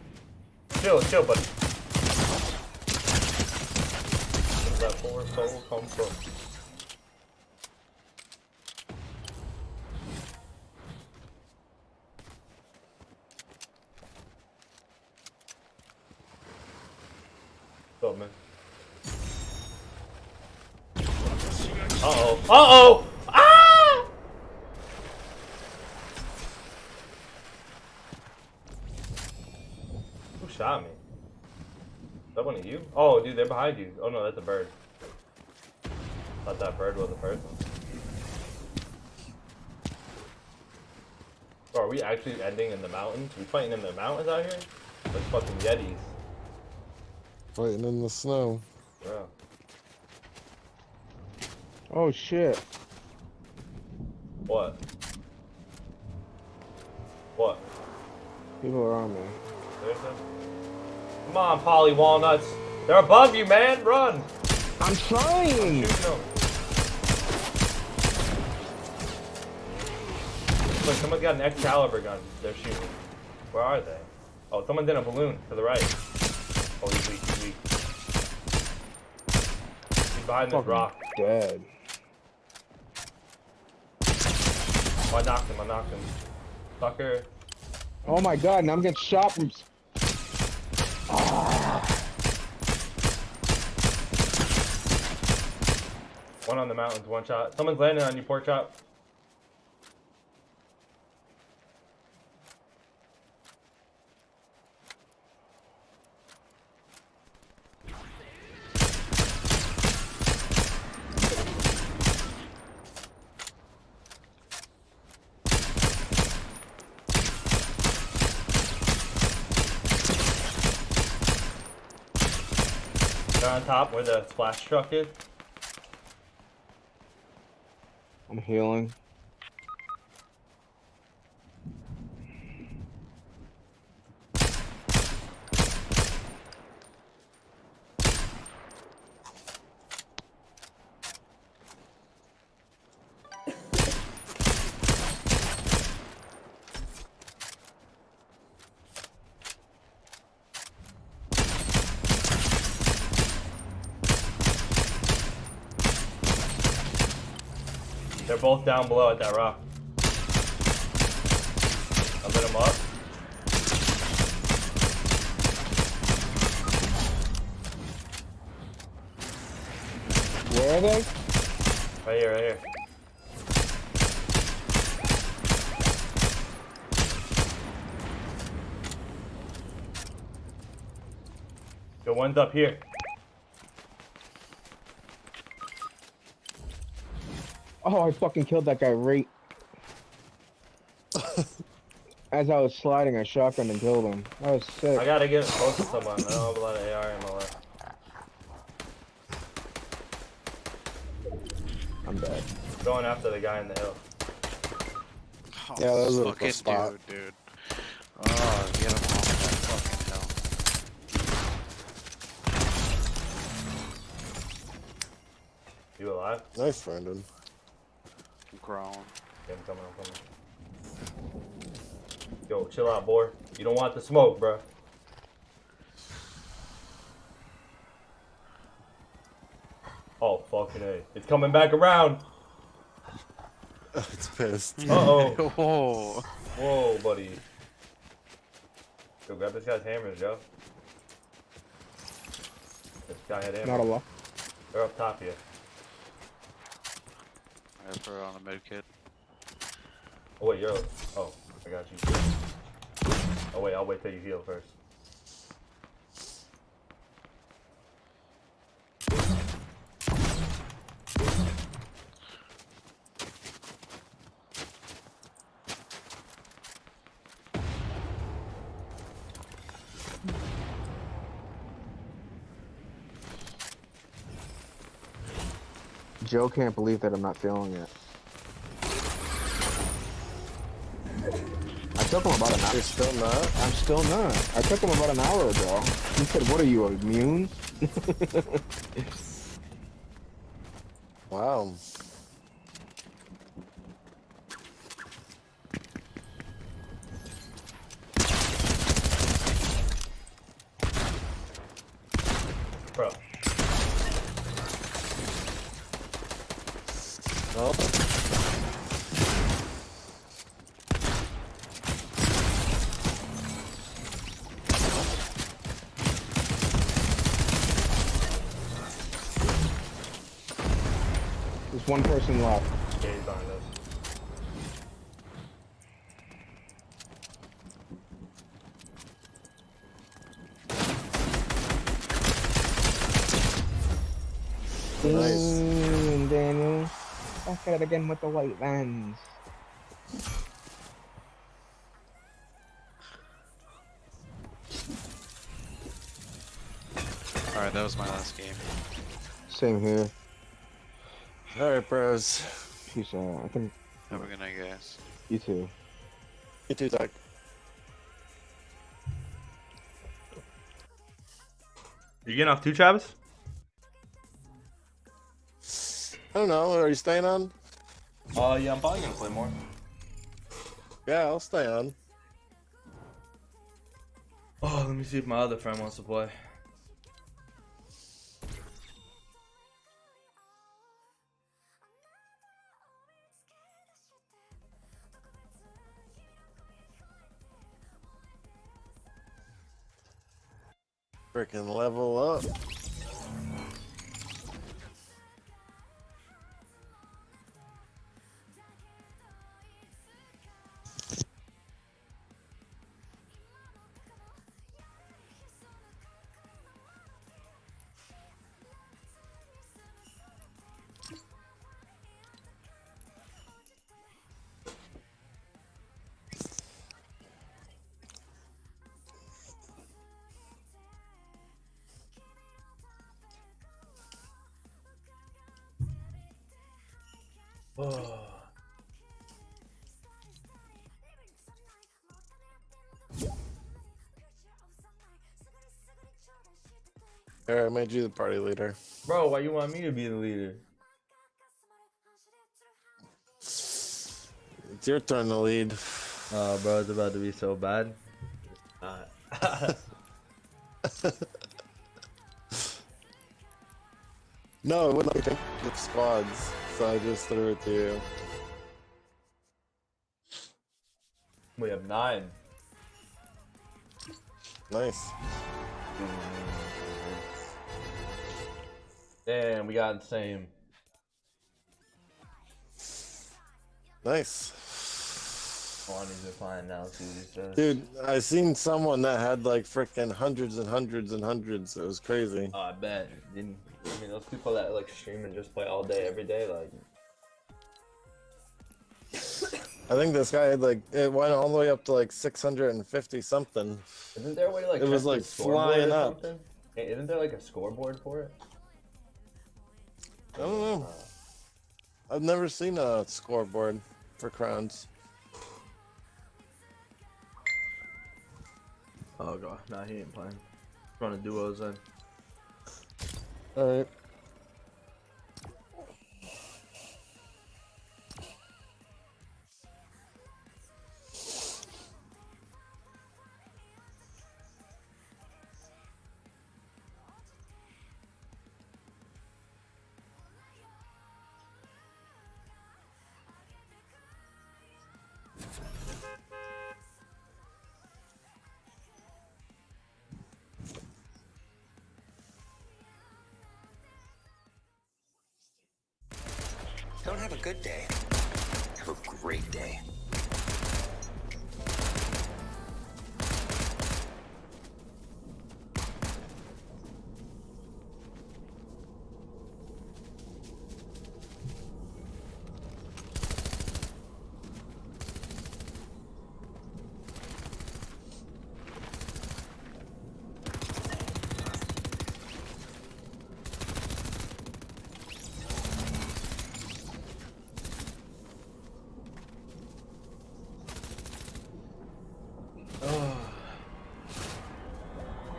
Chill, chill, buddy. Where does that poor soul come from? What's up, man? Uh-oh. Uh-oh! Ah! Who shot me? Is that one of you? Oh, dude, they're behind you. Oh, no, that's a bird. Thought that bird was a person. Bro, are we actually ending in the mountains? We fighting in the mountains out here? Like fucking Yetis. Fighting in the snow. Bro. Oh shit. What? What? People are on me. Seriously? Come on, Polly Walnuts. They're above you, man. Run. I'm trying! Shoot them. Look, someone's got an Excalibur gun. They're shooting. Where are they? Oh, someone's in a balloon to the right. Oh, he's weak. He's weak. He's behind this Fucking rock. dead. Oh, I knocked him. I knocked him. Fucker. Oh my god, now I'm getting shot from... One on the mountains, one shot. Someone's landing on you, pork chop. They're on top where the splash truck is. I'm healing. They're both down below at that rock. I lit them up. Where are they? Right here, right here. The one's up here. Oh, I fucking killed that guy right... As I was sliding, I shotgunned and killed him. That was sick. I gotta get close to someone. I don't have a lot of AR ammo left. I'm dead. Going after the guy in the hill. Oh, Yeah, that was a fucking spot. dude. Oh, get him off that fucking hill. You alive? Nice, Brandon. I'm crawling. Yeah, I'm coming, I'm coming. Yo, chill out, boy. You don't want the smoke, bro. Oh, fucking A. It's coming back around. It's pissed. Uh-oh. Whoa. Whoa, buddy. Yo, grab this guy's hammers, Joe. This guy had hammers. Not a lot. They're up top here. I gotta throw it on a med kit. Oh, wait, you're... Oh, I got you. Oh, wait, I'll wait till you heal first. Joe can't believe that I'm not feeling it. I took him about an hour. You're still not? I'm still not. I took him about an hour ago. He said, "What are you, immune?" Wow. Bro. Well, There's one person left. Yeah, he's behind us. Nice. Daniel. Back at it again with the white vans. that was my last game. Same here. Alright, bros. Peace out. I think Have a good night, guys. you too. You too, Zach. You getting off too, Travis? I don't know. Are you staying on? Yeah, I'm probably gonna play more. Yeah, I'll stay on. Oh, let me see if my other friend wants to play. Freaking level up. Oh. Alright, I made you the party leader. Bro, why you want me to be the leader? It's your turn to lead. Oh, bro, it's about to be so bad. No, it wouldn't let me pick the squads, so I just threw it to you. We have 9. Nice. Damn, we got the same. Nice. Lonnie's replying now, see what he says. Dude, I seen someone that had like freaking hundreds and hundreds and hundreds. It was crazy. Oh, I bet. I mean, those people that like stream and just play all day, every day, like. I think this guy had like, it went all the way up to like 650 something. Isn't there a way to like It was check like the scoreboard flying or up. something? Hey, isn't there like a scoreboard for it? I don't know. I've never seen a scoreboard for crowns. Oh god, nah, he ain't playing. Running duos then. Alright. Don't have a good day. Have a great day.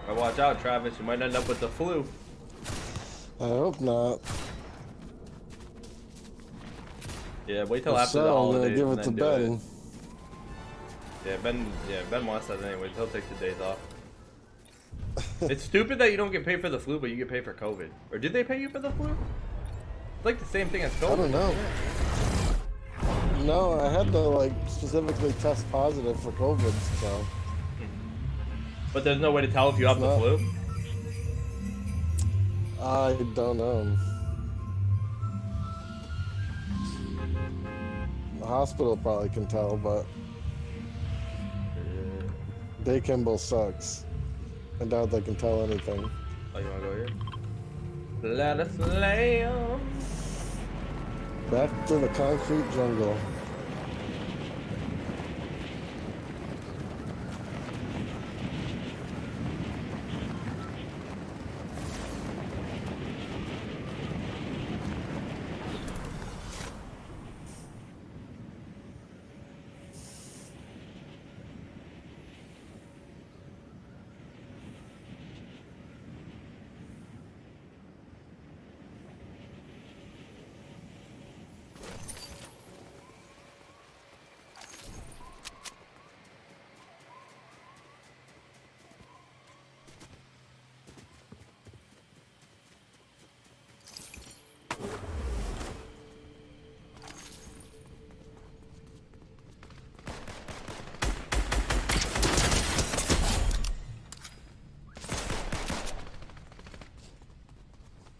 Watch out, Travis. You might end up with the flu. I hope not. Yeah, wait till If after the so, I'm gonna holidays give and it to then do Ben. it. Ben wants that anyway. He'll take the days off. It's stupid that you don't get paid for the flu, but you get paid for COVID. Or did they pay you for the flu? It's like the same thing as COVID. I don't know. No, I had to like specifically test positive for COVID, so. But there's no way to tell if you have the flu? I don't know. The hospital probably can tell, but Day Kimball sucks. I doubt they can tell anything. Oh, you wanna go here? Let us lay on. Back to the concrete jungle.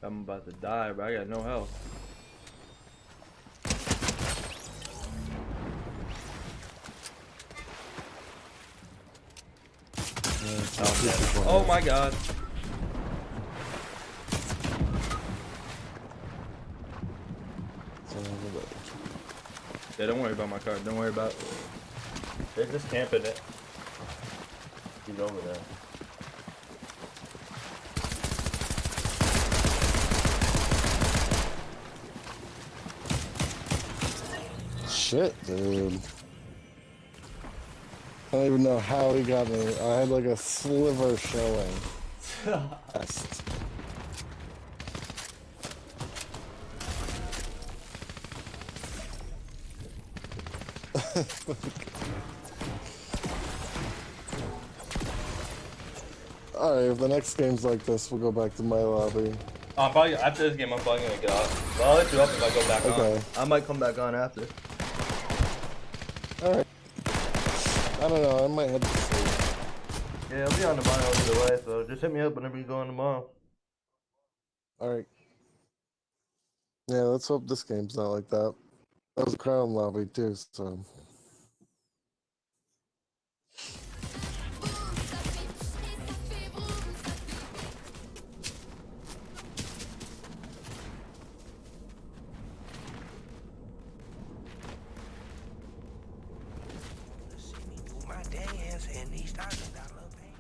I'm about to die, but I got no health. Oh my god. Yeah, don't worry about my card. Don't worry about it. They're just camping it. He's over there. Shit, dude. I don't even know how he got me. I had like a sliver showing. Best. Alright, if the next game's like this, we'll go back to my lobby. I'm probably, after this game, I'm probably gonna get off. Well, I'll let you up if I go back Okay. on. I might come back on after. Alright. I don't know, I might head to sleep. Yeah, I'll be on tomorrow either way, so just hit me up whenever you go on tomorrow. Alright. Yeah, let's hope this game's not like that. That was a crown lobby too, so. My dance and these $1,000 pay.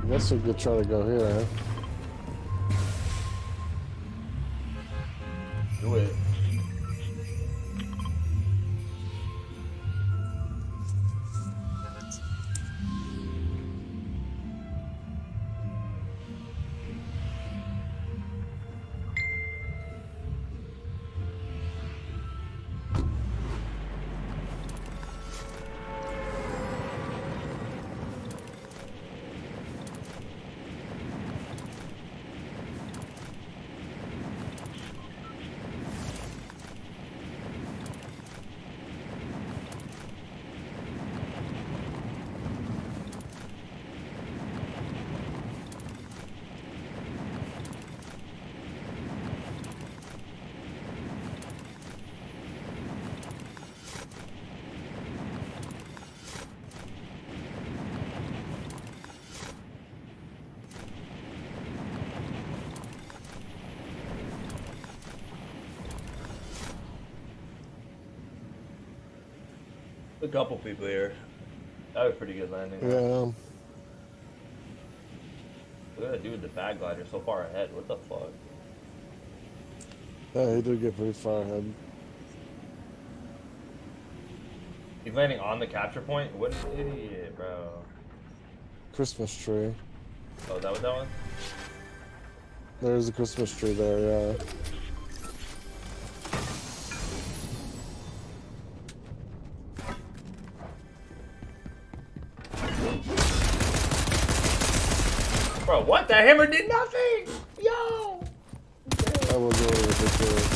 I guess we could try to go here, huh? Do it. A couple people here. That was a pretty good landing. Yeah. Look at that dude with the bag glider so far ahead. What the fuck? Yeah, he did get pretty far ahead. He's landing on the capture point? What an idiot, bro. Christmas tree. Oh, that was that one? There's a Christmas tree there, yeah. Bro, what? That hammer did nothing! Yo! That was really ridiculous.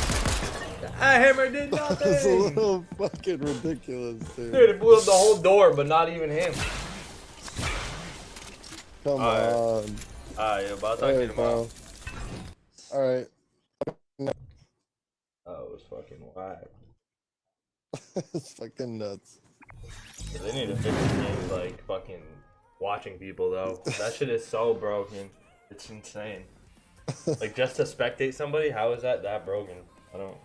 That hammer did That's a nothing! little fucking ridiculous, dude. Dude, it blew up the whole door, but not even him. Come Alright. on. Alright, yeah, but I'll talk to you tomorrow. Alright. Oh, it was fucking whack. It's fucking nuts. Yeah, they need to fix this game, like, fucking watching people, though. That shit is so broken. It's insane. Like, just to spectate somebody, how is that broken? I don't...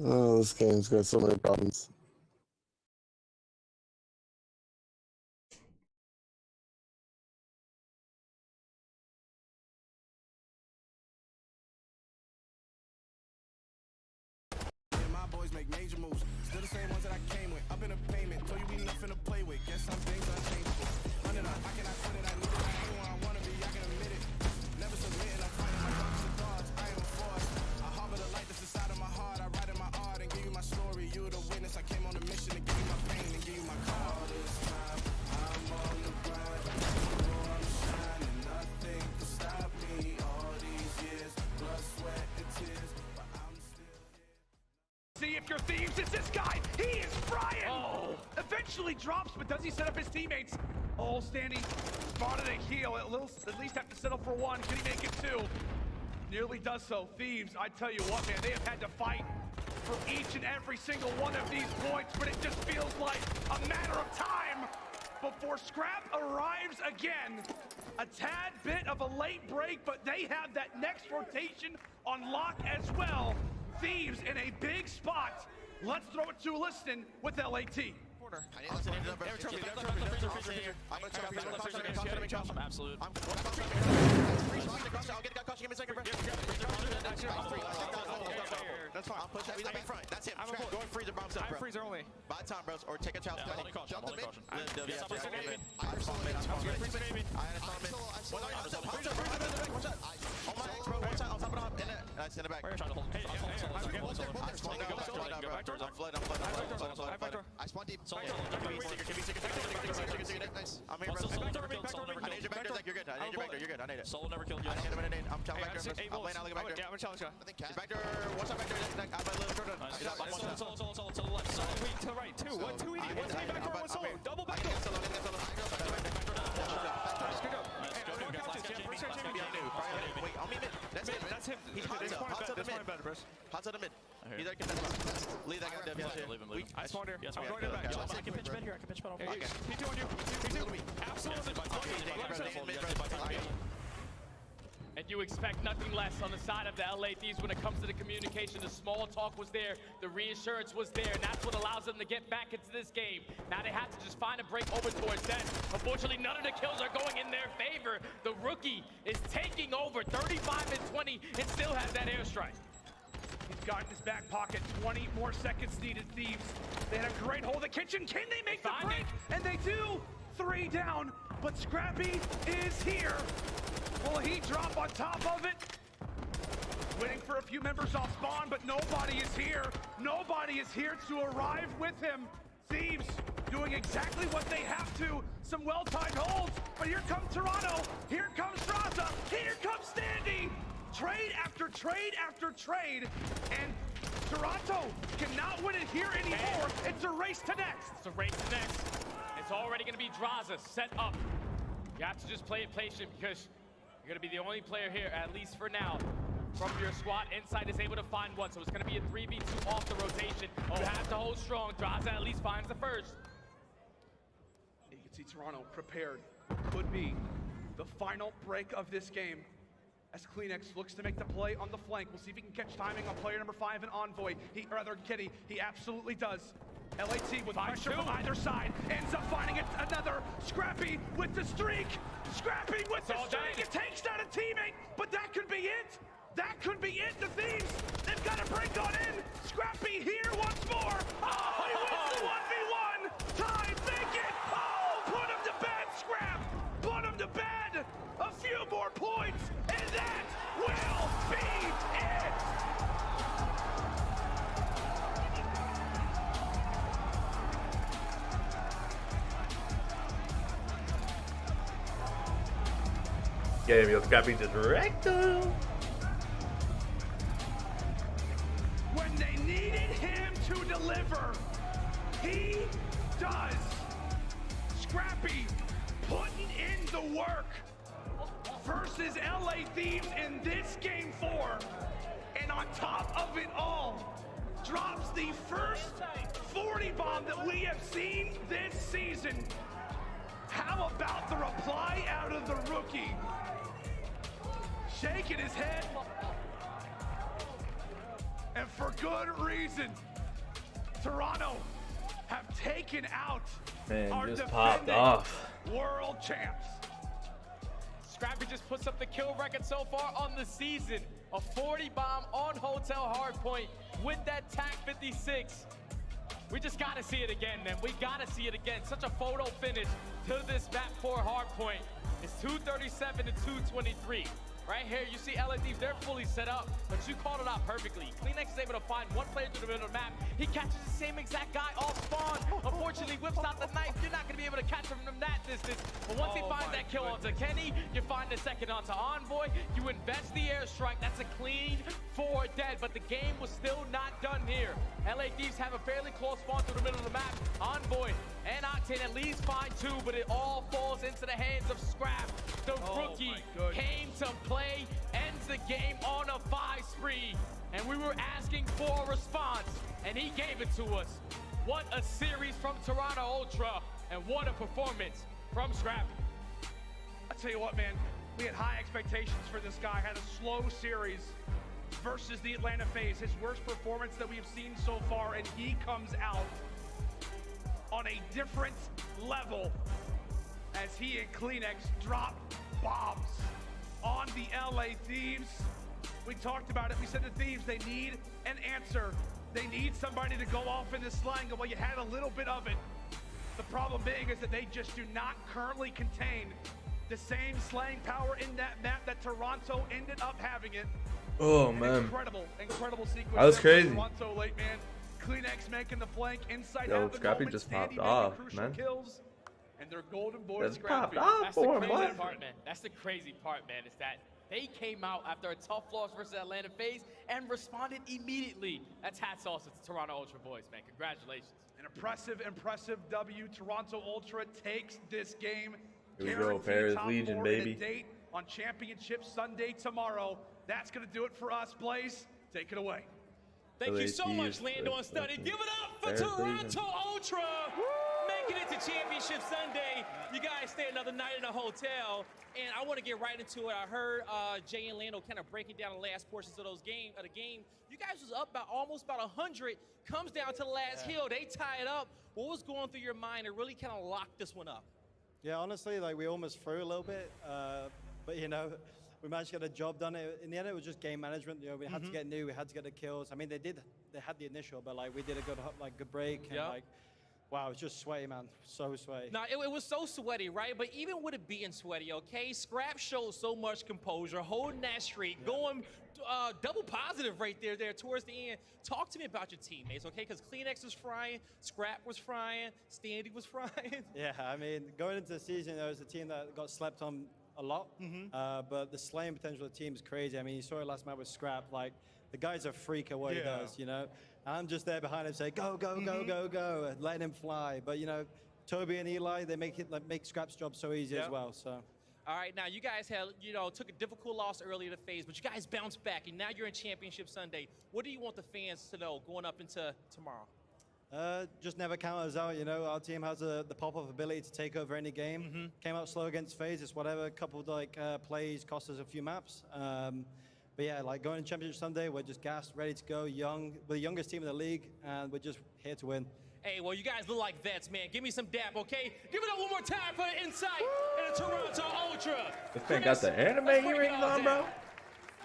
Oh, this game's got so many problems. My boys make major moves. Still the same ones that I came with. Up in a payment. Told you we nothing to play with. Guess some things unchangeable. Running up, I cannot put it Thieves, it's this guy. He is frying. Oh. Eventually drops, but does he set up his teammates? Oh, standing, spotted a heal. At least have to settle for one. Can he make it two? Nearly does so. Thieves, I tell you what, man, they have had to fight for each and every single one of these points, but it just feels like a matter of time before Scrap arrives again. A tad bit of a late break, but they have that next rotation on lock as well. Thieves in a big spot. Let's throw it to Liston with LAT. Absolute. That's fine. I'll push that. I'm in front. That's him. Go and freezer bombs up, bro. Freezer only. Buy time, bros, or take a challenge. Jump the mid. I had a stun mid. Watch out. On my X, bro. Watch out. I'll top it off. In the back. We're trying to hold. I spawned deep. Solo. I'm here, bro. I need your back door. You're good. I need your back door. You're good. I need it. Solo never killed you. I need him. I'm telling back door. I'm laying out the back door. Yeah, I'm gonna challenge guy. I think Cat. Back door. Watch out back door. I have my little door done. Solo to the left. Wait, to the right. Two. 1, 2, 80. One side back door, one solo. Double back door. Wait, I'll meet mid. That's it. That's him. He's hot to the mid. Better, bro. Hot to the mid. He's like, leave that guy down. Leave him. I spawned here. Yes, I'm we going to the back. I can pitch mid here. I can pitch mid off. Hey, P2 on you. P2. Absolutely. And you expect nothing less on the side of the LA Thieves when it comes to the communication. The small talk was there, the reassurance was there, and that's what allows them to get back into this game. Now they have to just find a break over towards that. Unfortunately, none of the kills are going in their favor. The rookie is taking over 35 and 20 and still has that airstrike. He's got in his back pocket 20 more seconds needed. Thieves, they had a great hold of the kitchen. Can they make the break? And they do. 3 down, but Scrappy is here. Will he drop on top of it? Waiting for a few members off spawn, but nobody is here. Nobody is here to arrive with him. Thieves doing exactly what they have to. Some well-timed holds, but here comes Toronto. Here comes Straza. Here comes Standy. Trade after trade after trade, and Toronto cannot win it here anymore. It's a race to next. It's a race to next. It's already going to be Draza set up. You have to just play it patient because you're going to be the only player here, at least for now, from your squad. Inside is able to find one, so it's going to be a 3v2 off the rotation. You have to hold strong. Draza at least finds the first. You can see Toronto prepared. Could be the final break of this game. As Kleenex looks to make the play on the flank. We'll see if he can catch timing on player number 5 and Envoy. Kenny, he absolutely does. LAT with pressure from either side ends up finding it. Another Scrappy with the streak. Scrappy with the streak. It takes down a teammate, but that could be it. That could be it. The Thieves, they've got to break on in. Scrappy here once more. Oh, he wins the 1v1. Time, make it. Oh, put him to bed, Scrap. Put him to bed. A few more points, and that will be it. Game, yo, Scrappy director. When they needed him to deliver, he does. Scrappy putting in the work versus LA Thieves in this game 4. And on top of it all, drops the first 40 bomb that we have seen this season. How about the reply out of the rookie? Shaking his head. And for good reason. Toronto have taken out our just popped off. world champs. Scrappy just puts up the kill record so far on the season. A 40 bomb on Hotel Hardpoint with that TAC 56. We just gotta see it again, man. We gotta see it again. Such a photo finish to this map for Hardpoint. It's 237 to 223. Right here, you see LA Thieves, they're fully set up, but you called it out perfectly. Kleenex is able to find one player through the middle of the map. He catches the same exact guy off spawn. Unfortunately, whips out the knife. You're not going to be able to catch him from that distance. But once he finds that kill onto Kenny, you find the second onto Envoy. You invest the airstrike. That's a clean 4 dead, but the game was still not done here. LA Thieves have a fairly close spawn through the middle of the map. Envoy and Octane at least find 2, but it all falls into the hands of Scrap. The rookie came to play, ends the game on a 5 spree. And we were asking for a response, and he gave it to us. What a series from Toronto Ultra, and what a performance from Scrap. I tell you what, man, we had high expectations for this guy. Had a slow series versus the Atlanta FaZe, his worst performance that we've seen so far, and he comes out on a different level as he and Kleenex drop bombs on the LA Thieves. We talked about it. We said the Thieves, they need an answer. They need somebody to go off in this slang. Well, you had a little bit of it. The problem being is that they just do not currently contain the same slaying power in that map that Toronto ended up having it. Oh, An man. incredible sequence. That was crazy. Toronto late, man. Kleenex making the flank inside Yo, out the Scrappy moment, just Standy popped making off, crucial man. kills, and their golden boy That's Scrappy. popped off That's the for him, crazy boy. part, man. That's the crazy part, man, is that they came out after a tough loss versus Atlanta FaZe and responded immediately. That's hats off to the Toronto Ultra boys, man. Congratulations. An impressive W. Toronto Ultra takes this game. Here we go, Guaranteed Paris top Legion, 4 in a baby. date on Championship Sunday tomorrow. That's going to do it for us, Blaze. Take it away. Thank you so LA much, Thieves, Lando and Study. Give it up for Paris Toronto Legion. Ultra. Making it to Championship Sunday. You guys stay another night in a hotel. And I want to get right into it. I heard Jay and Lando kind of breaking down the last portions of the game. You guys was up by almost about 100. Comes down to the last hill. They tie it up. What was going through your mind to really kind of lock this one up? Yeah, honestly, like we almost threw a little bit, but you know, we managed to get the job done. In the end, it was just game management. You know, we had to get new, we had to get the kills. I mean, they had the initial, but like we did a good break, and like, wow, it was just sweaty, man, so sweaty. Now, it was so sweaty, right? But even with it being sweaty, okay, Scrap showed so much composure, holding that streak, going double positive right there towards the end. Talk to me about your teammates, okay? Because Kleenex was frying, Scrap was frying, Standy was frying. Yeah, I mean, going into the season, there was a team that got slept on a lot, but the slaying potential of the team is crazy. I mean, you saw it last match with Scrap. Like, the guy's a freak at what he does, you know? I'm just there behind him saying, go, go, go, go, go, and letting him fly. But, you know, Toby and Eli, they make Scrap's job so easy as well, so. All right, now you guys had, took a difficult loss earlier to FaZe, but you guys bounced back, and now you're in Championship Sunday. What do you want the fans to know going up into tomorrow? Just never count us out, you know. Our team has the pop-up ability to take over any game. Came out slow against FaZe, it's whatever. A couple of plays cost us a few maps. But yeah, like going to Championship Sunday, we're just gassed, ready to go, young. We're the youngest team in the league, and we're just here to win. Hey, well, you guys look like vets, man. Give me some dap, okay? Give it up one more time for the Insight and the Toronto Ultra. This thing got the anime earrings on, bro.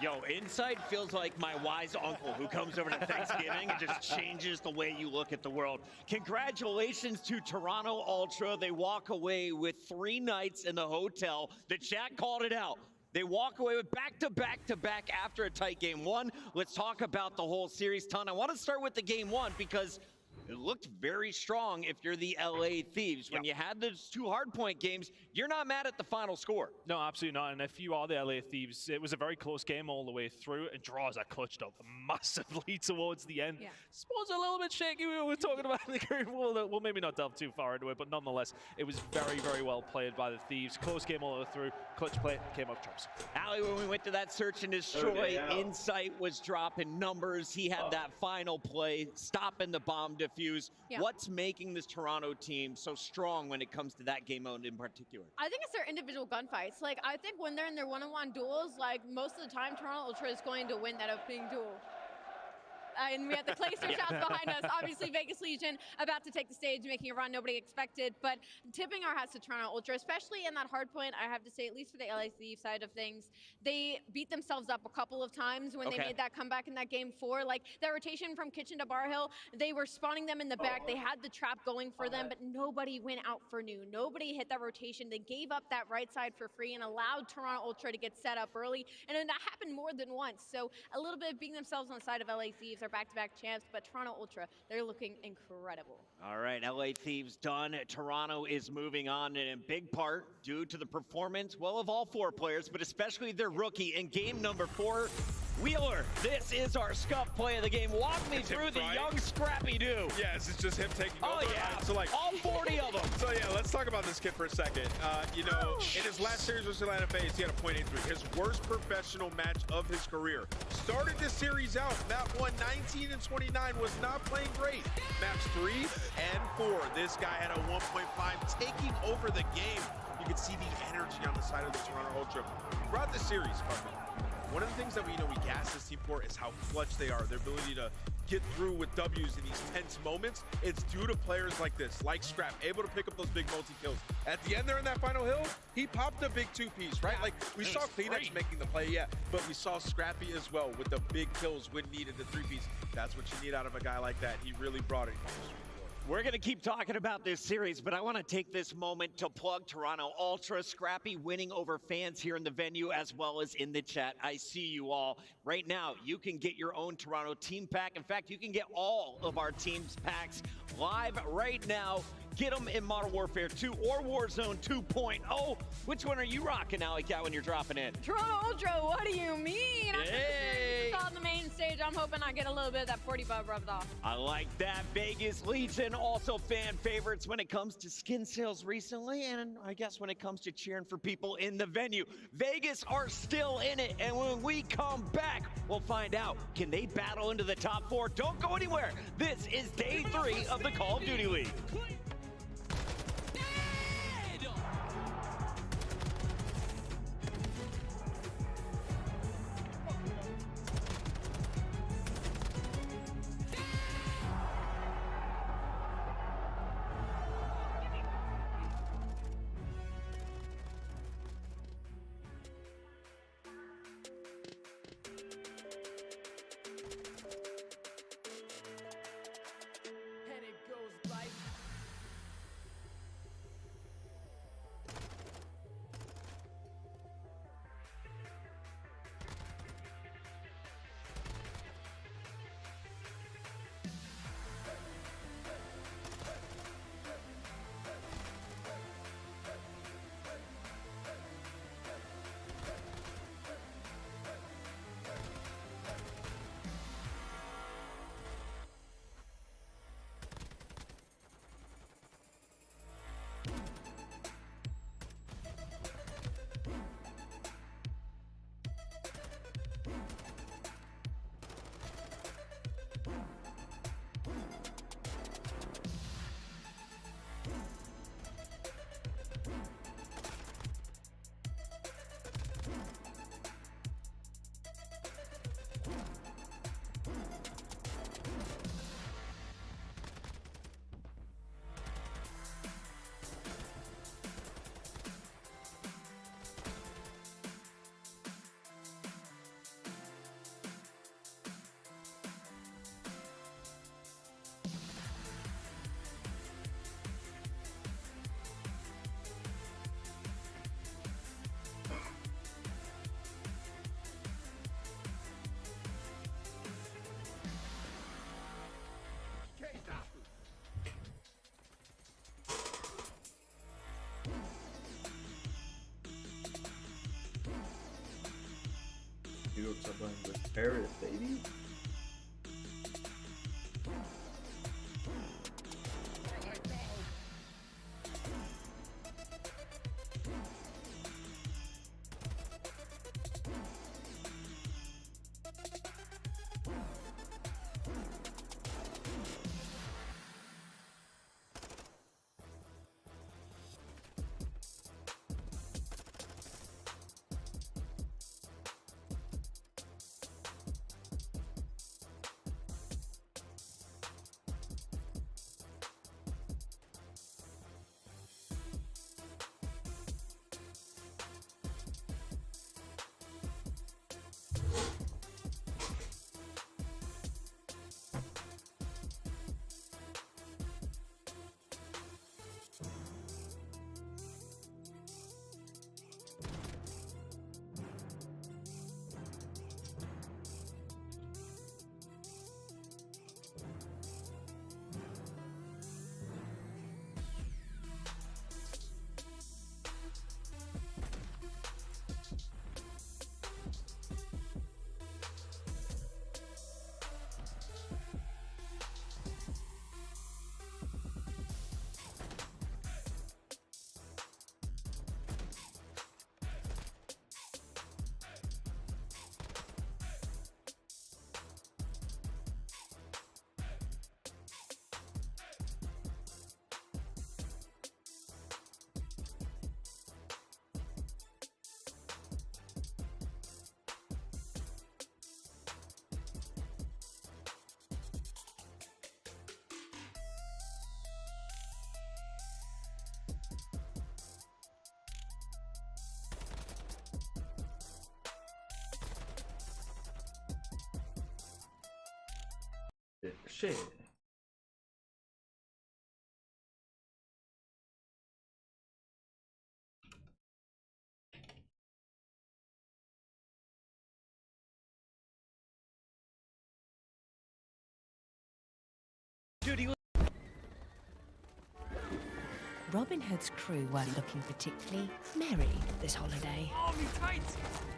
Yo, Insight feels like my wise uncle who comes over to Thanksgiving and just changes the way you look at the world. Congratulations to Toronto Ultra. They walk away with 3 nights in the hotel. The chat called it out. They walk away with back-to-back after a tight game 1. Let's talk about the whole series, Ton. I want to start with the game 1 because it looked very strong if you're the LA Thieves. When you had those 2 hardpoint games, you're not mad at the final score. No, absolutely not. And if you are the LA Thieves, it was a very close game all the way through, and draws are clutched up massively towards the end. Spawns a little bit shaky. We were talking about in the group. We'll maybe not delve too far into it, but nonetheless, it was very, very well played by the Thieves. Close game all the way through. Clutch play came up trumps. Ali, when we went to that search and destroy, Insight was dropping numbers. He had that final play, stopping the bomb defuse. What's making this Toronto team so strong when it comes to that game mode in particular? I think it's their individual gunfights. Like, I think when they're in their one-on-one duels, like, most of the time, Toronto Ultra is going to win that opening duel. and we had the Clayster shots behind us. Obviously, Vegas Legion about to take the stage, making a run nobody expected, but tipping our hats to Toronto Ultra, especially in that hard point. I have to say, at least for the LA Thieves side of things, they beat themselves up a couple of times when they made that comeback in that game 4. Like, that rotation from Kitchen to Bar Hill, they were spawning them in the back. They had the trap going for them, but nobody went out for new. Nobody hit that rotation. They gave up that right side for free and allowed Toronto Ultra to get set up early, and then that happened more than once. So a little bit of beating themselves on the side of LA Thieves, are back-to-back champs, but Toronto Ultra, they're looking incredible. All right, LA Thieves done. Toronto is moving on, and in big part due to the performance, well, of all 4 players, but especially their rookie in game number 4. Wheeler, this is our scuff play of the game. Walk me through the young Scrappy Doo. Yes, it's just him taking over. Oh, yeah. So, like, all 40 of them. So, yeah, let's talk about this kid for a second. You know, in his last series with Atlanta FaZe, he had a .83, his worst professional match of his career. Started this series out, map 1, 19 and 29, was not playing great. Maps 3 and 4, this guy had a 1.5, taking over the game. You can see the energy on the side of the Toronto Ultra throughout the series. One of the things that we gas this team for is how clutch they are, their ability to get through with W's in these tense moments. It's due to players like this, like Scrap, able to pick up those big multi-kills. At the end there in that final hill, he popped a big 2-piece, right? Like, we saw Kleenex making the play, but we saw Scrappy as well with the big kills when needed, the 3-piece. That's what you need out of a guy like that. He really brought it. We're going to keep talking about this series, but I want to take this moment to plug Toronto Ultra. Scrappy winning over fans here in the venue as well as in the chat. I see you all. Right now, you can get your own Toronto team pack. In fact, you can get all of our team's packs live right now. Get them in Modern Warfare 2 or Warzone 2.0. Which one are you rocking, Alley Cat, when you're dropping in? Toronto Ultra, what do you mean? I'm Hey! on the main stage. I'm hoping I get a little bit of that 40 bub rubbed off. I like that. Vegas Legion, also fan favorites when it comes to skin sales recently, and I guess when it comes to cheering for people in the venue. Vegas are still in it, and when we come back, we'll find out, can they battle into the top 4? Don't go anywhere. This is day 3 of the Call of Duty League. You what's up with Paris, baby? Shit. Dude, Robin Hood's crew weren't looking particularly merry this holiday. Oh, me tights!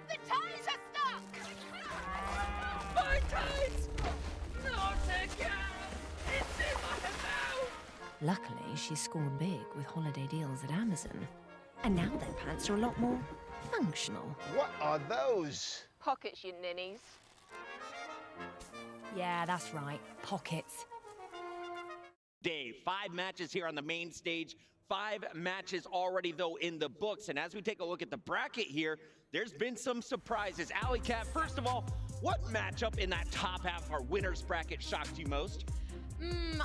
The ties are stuck! My tights! Not again! It's in my mouth! Luckily, she's scored big with holiday deals at Amazon. And now their pants are a lot more functional. What are those? Pockets, you ninnies. Yeah, that's right. Pockets. Day 5 matches here on the main stage. 5 matches already, though, in the books. And as we take a look at the bracket here, there's been some surprises. Alley Cat, first of all, what matchup in that top half of our winner's bracket shocked you most?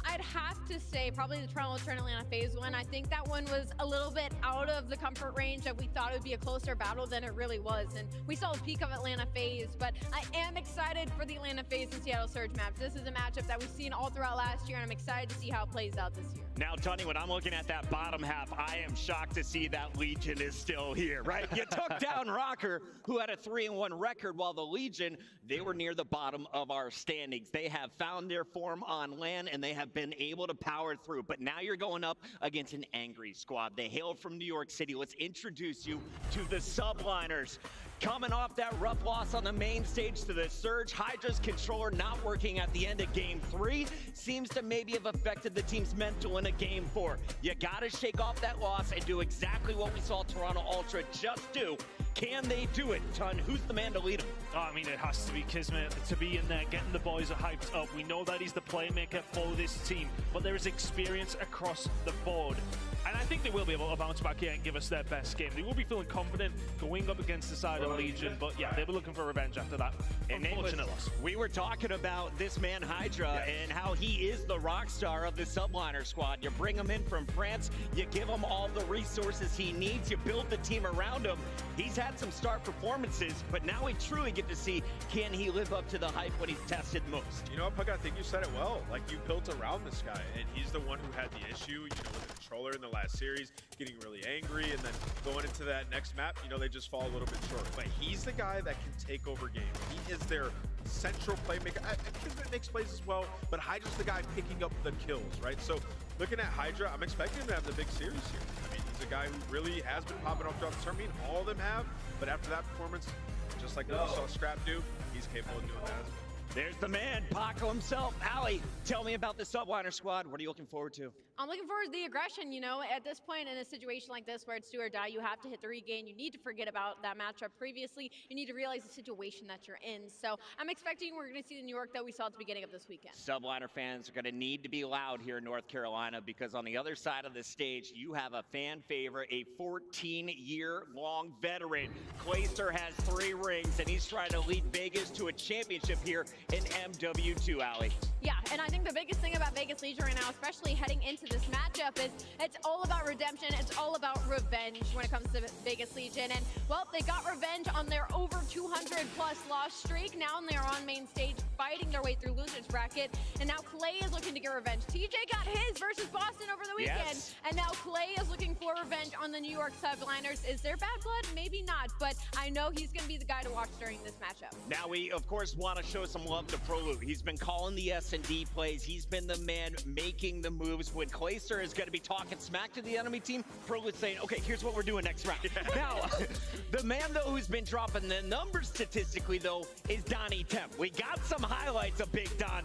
I'd have to say probably the Toronto Ultra and Atlanta Phase 1. I think that one was a little bit out of the comfort range that we thought it would be a closer battle than it really was. And we saw a peak of Atlanta Phase, but I am excited for the Atlanta Phase and Seattle Surge match. This is a matchup that we've seen all throughout last year, and I'm excited to see how it plays out this year. Now, Tony, when I'm looking at that bottom half, I am shocked to see that Legion is still here, right? You took down Rocker, who had a 3-1 record, while the Legion, they were near the bottom of our standings. They have found their form on land, and they have been able to power through. But now you're going up against an angry squad. They hail from New York City. Let's introduce you to the Subliners. Coming off that rough loss on the main stage to the Surge, Hydra's controller not working at the end of Game 3 seems to maybe have affected the team's mental in a Game 4. You gotta shake off that loss and do exactly what we saw Toronto Ultra just do. Can they do it? Ton, who's the man to lead them? Oh, I mean, it has to be Kismet to be in there, getting the boys hyped up. We know that he's the playmaker for this team, but there is experience across the board. And I think they will be able to bounce back here and give us their best game. They will be feeling confident going up against the side of Legion, but yeah, they were looking for revenge after that unfortunate loss. We were talking about this man Hydra and how he is the rock star of the Subliner squad. You bring him in from France, you give him all the resources he needs, you build the team around him. He's had some star performances, but now we truly get to see, can he live up to the hype when he's tested most? You know what, Puck, I think you said it well. Like, you built around this guy, and he's the one who had the issue, you know, with the controller in the last series, getting really angry, and then going into that next map, you know, they just fall a little bit short. But he's the guy that can take over games. He is their central playmaker. Kismet makes plays as well, but Hydra's the guy picking up the kills, right? So looking at Hydra, I'm expecting him to have the big series here. I mean, he's a guy who really has been popping off throughout the tournament. All of them have, but after that performance, just like what we saw Scrap do, he's capable of doing that as well. There's the man, Paco himself. Allie, tell me about the Subliner squad. What are you looking forward to? I'm looking forward to the aggression. You know, at this point in a situation like this where it's do or die, you have to hit the regain. You need to forget about that matchup previously. You need to realize the situation that you're in. So I'm expecting we're going to see the New York that we saw at the beginning of this weekend. Subliner fans are going to need to be loud here in North Carolina, because on the other side of the stage, you have a fan favorite, a 14-year-long veteran. Clayster has 3 rings, and he's trying to lead Vegas to a championship here in MW2, Allie. Yeah, and I think the biggest thing about Vegas Legion right now, especially heading into this matchup, is it's all about redemption. It's all about revenge when it comes to Vegas Legion. And, well, they got revenge on their over 200-plus loss streak. Now they're on main stage fighting their way through loser's bracket. And now Clay is looking to get revenge. TJ got his versus Boston over the weekend. Yes. And now Clay is looking for revenge on the New York Subliners. Is there bad blood? Maybe not. But I know he's going to be the guy to watch during this matchup. Now we, of course, want to show some love to Prolu. He's been calling the S&D plays. He's been the man making the moves. When Clayster is going to be talking smack to the enemy team, Prolu's saying, okay, here's what we're doing next round. Now, the man, though, who's been dropping the numbers statistically, though, is Donnie Temp. We got some highlights of Big Don.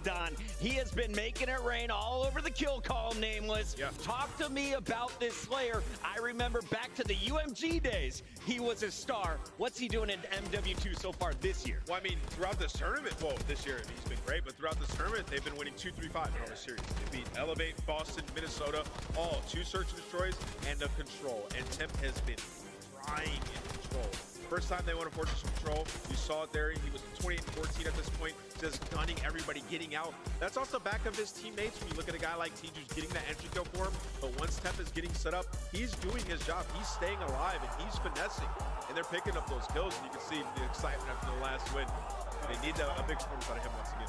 He has been making it rain all over the kill column, Nameless. Yeah. Talk to me about this Slayer. I remember back to the UMG days, he was a star. What's he doing in MW2 so far this year? Well, I mean, throughout this tournament, well, this year, I mean, he's been great, but throughout this tournament, they've been winning 2-3-5 in all the series. They beat Elevate, Boston, Minnesota, all 2 search and destroys and a control. And Temp has been flying in control. First time they won a Fortress Control, you saw it there. He was 28-14 at this point, just gunning everybody, getting out. That's off the back of his teammates. When you look at a guy like Tiju's getting that entry kill for him, but once Temp is getting set up, he's doing his job. He's staying alive, and he's finessing. And they're picking up those kills, and you can see the excitement after the last win. They need a big performance out of him once again.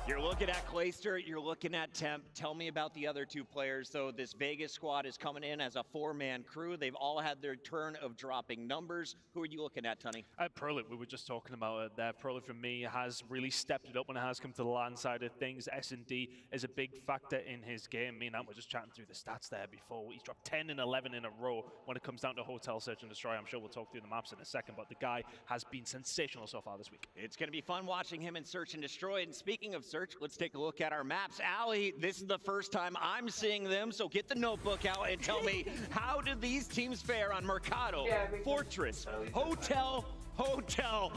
You're looking at Clayster, you're looking at Temp. Tell me about the other two players. So this Vegas squad is coming in as a 4-man crew. They've all had their turn of dropping numbers. Who are you looking at, Tunney? Prolit, we were just talking about it there. Prolit, for me, has really stepped it up when it has come to the LAN side of things. S&D is a big factor in his game. Me and Ant were just chatting through the stats there before. He's dropped 10 and 11 in a row when it comes down to Hotel Search and Destroy. I'm sure we'll talk through the maps in a second, but the guy has been sensational so far this week. It's going to be fun watching him in Search and Destroy. And speaking of Search, let's take a look at our maps. Allie, this is the first time I'm seeing them, so get the notebook out and tell me, how do these teams fare on Mercado, Fortress, Hotel, Hotel.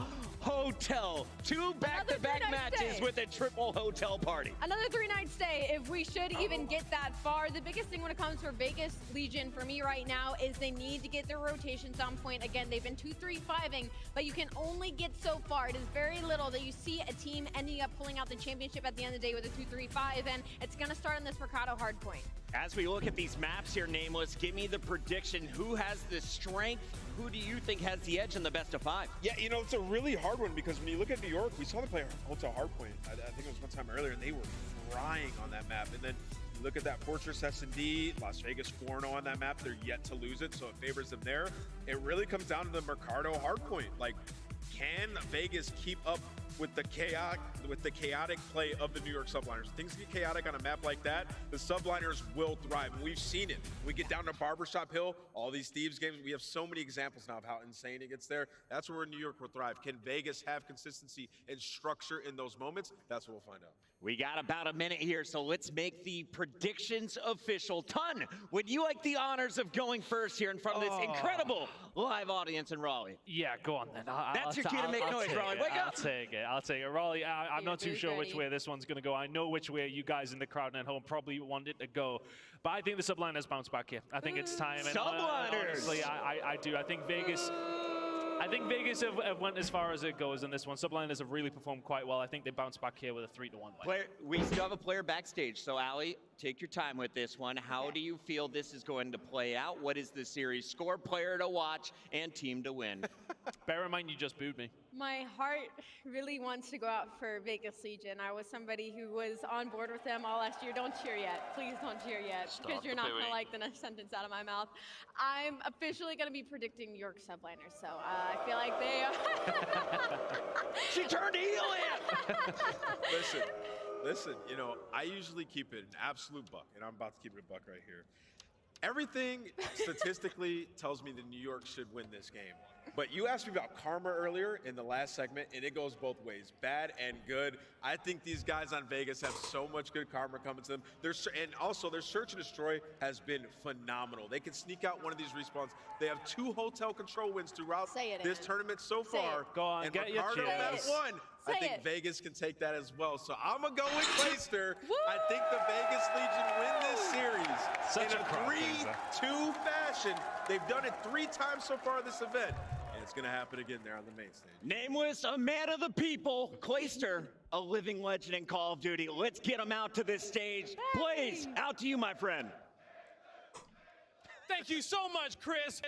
2 back-to-back matches with a triple hotel party. Another 3-night stay, if we should even get that far. The biggest thing when it comes for Vegas Legion for me right now is they need to get their rotations on point. Again, they've been 2-3-5ing, but you can only get so far. It is very little that you see a team ending up pulling out the championship at the end of the day with a 2-3-5, and it's going to start on this Mercado hardpoint. As we look at these maps here, Nameless, give me the prediction. Who has the strength? Who do you think has the edge in the best of 5? Yeah, you know, it's a really hard one because when you look at New York, we saw them play Hotel Hardpoint. I think it was one time earlier, and they were frying on that map. And then you look at that Fortress S&D, Las Vegas 4-0 on that map. They're yet to lose it, so it favors them there. It really comes down to the Mercado Hardpoint. Like, can Vegas keep up with the chaotic play of the New York Subliners? Things get chaotic on a map like that, the Subliners will thrive. We've seen it. We get down to Barbershop Hill, all these Thieves games, we have so many examples now of how insane it gets there. That's where New York will thrive. Can Vegas have consistency and structure in those moments? That's what we'll find out. We got about a minute here, so let's make the predictions official. Ton, would you like the honors of going first here in front of this incredible live audience in Raleigh? Yeah, go on then. That's your cue to make noise, Raleigh. Wake up! I'll take it. Raleigh, I'm not too sure which way this one's going to go. I know which way you guys in the crowd and at home probably want it to go. But I think the Subliners bounce back here. I think it's time. Subliners! Honestly, I do. I think Vegas have went as far as it goes in this one. Subliners have really performed quite well. I think they bounce back here with a 3-1 win. We still have a player backstage, so Allie, take your time with this one. How do you feel this is going to play out? What is the series score, player to watch, and team to win? Bear in mind you just booed me. My heart really wants to go out for Vegas Legion. I was somebody who was on board with them all last year. Don't cheer yet. Please don't cheer yet, because you're not going to like the next sentence out of my mouth. I'm officially going to be predicting New York Subliners, so I feel like they are... She turned heel in! Listen, you know, I usually keep it an absolute buck, and I'm about to keep it a buck right here. Everything statistically tells me that New York should win this game. But you asked me about karma earlier in the last segment, and it goes both ways, bad and good. I think these guys on Vegas have so much good karma coming to them. And also, their search and destroy has been phenomenal. They can sneak out one of these respawns. They have 2 hotel control wins throughout this tournament so far. Go on, and get your Ricardo chance. at 1. I think Vegas can take that as well. So I'm going to go with Clayster. I think the Vegas Legion win this series in a 3-2 fashion. They've done it 3 times so far this event. And it's going to happen again there on the main stage. Nameless, a man of the people. Clayster, a living legend in Call of Duty. Let's get him out to this stage. Blaze, out to you, my friend. Thank you so much, Chris.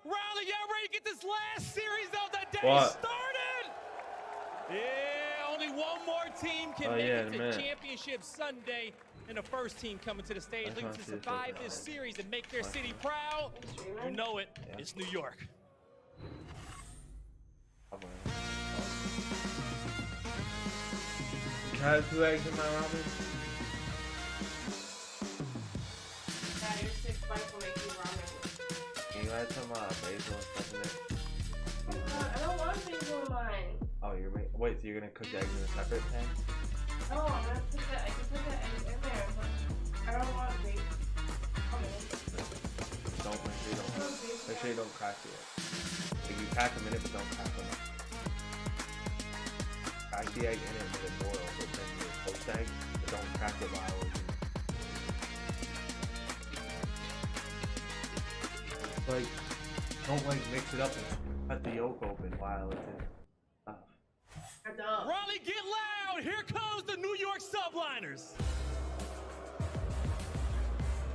Riley, y'all ready to get this last series of the day started? Yeah, only one more team can make it to Championship Sunday. And the first team coming to the stage looking to survive this series and make their city proud. You know it, it's New York. Can I have 2 eggs in my ramen? Yeah, your 6 bites will make you ramen. Can you add some basil and stuff in there? I don't want basil in mine. Oh, wait, so you're gonna cook the eggs in a separate pan? No, I'm gonna put the eggs in there, but I don't want basil. Make sure you don't crack it. Like, you crack them in it, but don't crack them. Crack the egg in it with it boil, but then you post egg, but don't crack it while it's in. Like, don't like mix it up and cut the yolk open while it's in. Raleigh, get loud! Here comes the New York Subliners.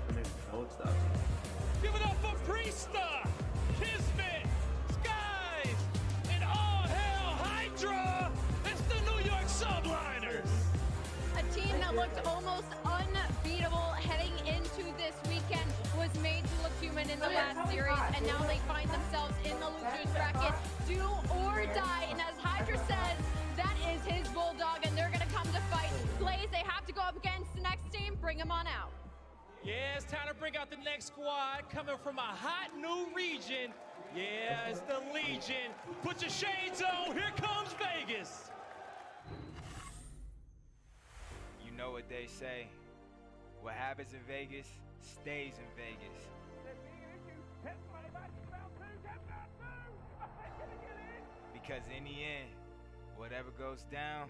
I mean, no stuff. Give it up for Priesta, Kismet, Skies, and all hell Hydra! It's the New that looked almost unbeatable heading into this weekend was made to look human in the last series, and now they find themselves in the loser's bracket. Do or die, and as Hydra says, that is his bulldog, and they're gonna come to fight. Blaze, they have to go up against the next team. Bring them on out. Yeah, it's time to bring out the next squad coming from a hot new region. Yeah, it's the Legion. Put your shades on, here comes Vegas. You know what they say. What happens in Vegas stays in Vegas. Because in the end, whatever goes down,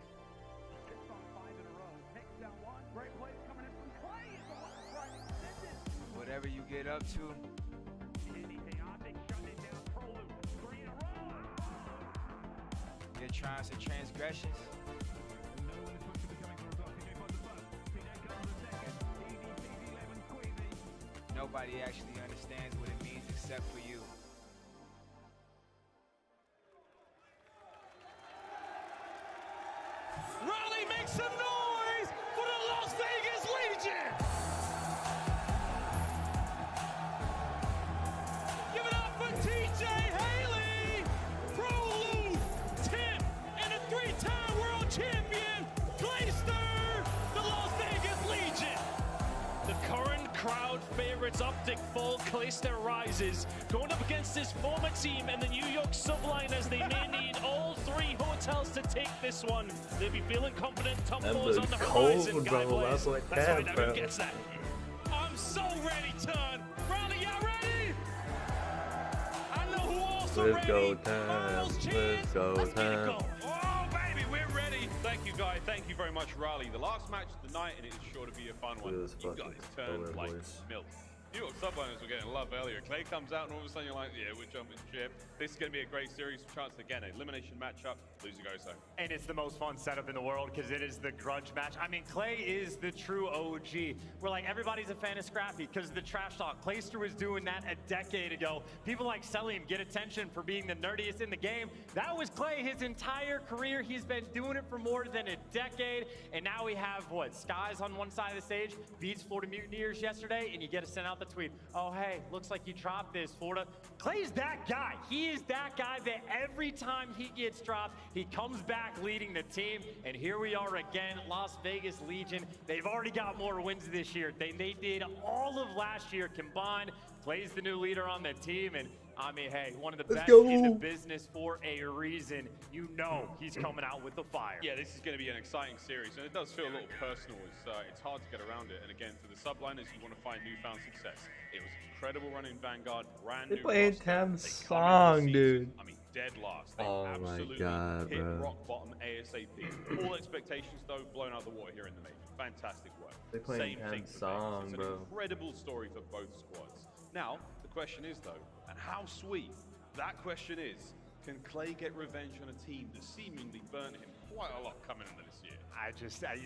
whatever you get up to, your triumphs and transgressions, nobody actually understands what it means except for you. Raleigh, make some noise for the Las Vegas Legion! Give it up for TJ Haley, Prolude, Tim, and a three-time world champion, Clayster, the Las Vegas Legion. The current crowd favorites Optic Fall, Clayster rises. Going up against this former team and the New York Subliners, they may need all three hotels to take this one. They'll be feeling confident. Top four's on the horizon, Guy Blaze. Let's find out who gets that. I'm so ready, Turn. Riley, y'all ready? I know who also Let's ready. go time. Let's go Let's get it time. going. Oh, baby, we're ready. Thank you, guys. Thank you very much, Riley. The last match of the night, and it is sure to be a fun one. Feels You fucking guys turned killer, like boys. milk. New York Subliners were getting love earlier. Clay comes out, and all of a sudden you're like, yeah, we're jumping ship. This is going to be a great series. Chance again, an elimination matchup. Loser goes home. And it's the most fun setup in the world because it is the grudge match. I mean, Clay is the true OG. We're like, everybody's a fan of Scrappy because of the trash talk. Clayster was doing that a decade ago. People like Selim get attention for being the nerdiest in the game. That was Clay his entire career. He's been doing it for more than a decade. And now we have, what, Skies on one side of the stage, beats Florida Mutineers yesterday, and you get to send out the tweet, oh, hey, looks like you dropped this, Florida. Clay's that guy. He is that guy that every time he gets dropped, he comes back leading the team. And here we are again, Las Vegas Legion. They've already got more wins this year. They did all of last year combined. Clay's the new leader on the team. And I mean, hey, one of the best in the business for a reason. You know he's coming out with the fire. Yeah, this is going to be an exciting series, and it does feel a little personal. It's hard to get around it. And again, for the Subliners, you want to find newfound success. It was an incredible run in Vanguard, brand new. They played roster. Tam's They come into the song, season, dude. I mean, dead last. They Oh my absolutely God, hit bro. rock bottom ASAP. All expectations, though, blown out of the water here in the major. Fantastic work. They playing Same thing Tam's for Vegas. song, It's bro. an incredible story for both squads. Now, the question is, though, and how sweet that question is, can Clay get revenge on a team that seemingly burnt him quite a lot coming into this year?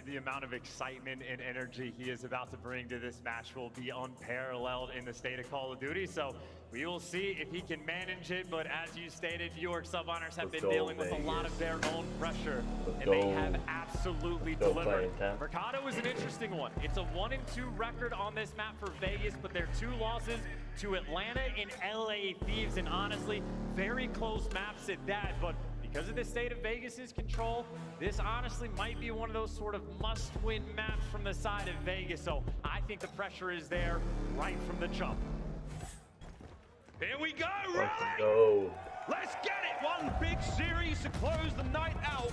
The amount of excitement and energy he is about to bring to this match will be unparalleled in the state of Call of Duty. So we will see if he can manage it. But as you stated, New York Subliners have been dealing with a lot of their own pressure, and they have absolutely delivered. Mercado is an interesting one. It's a 1-2 record on this map for Vegas, but they're 2 losses to Atlanta and LA Thieves, and honestly, very close maps at that. But because of the state of Vegas's control, this honestly might be one of those sort of must-win maps from the side of Vegas. So I think the pressure is there right from the jump. Here we go, Let's right? go. Let's get it! One big series to close the night out.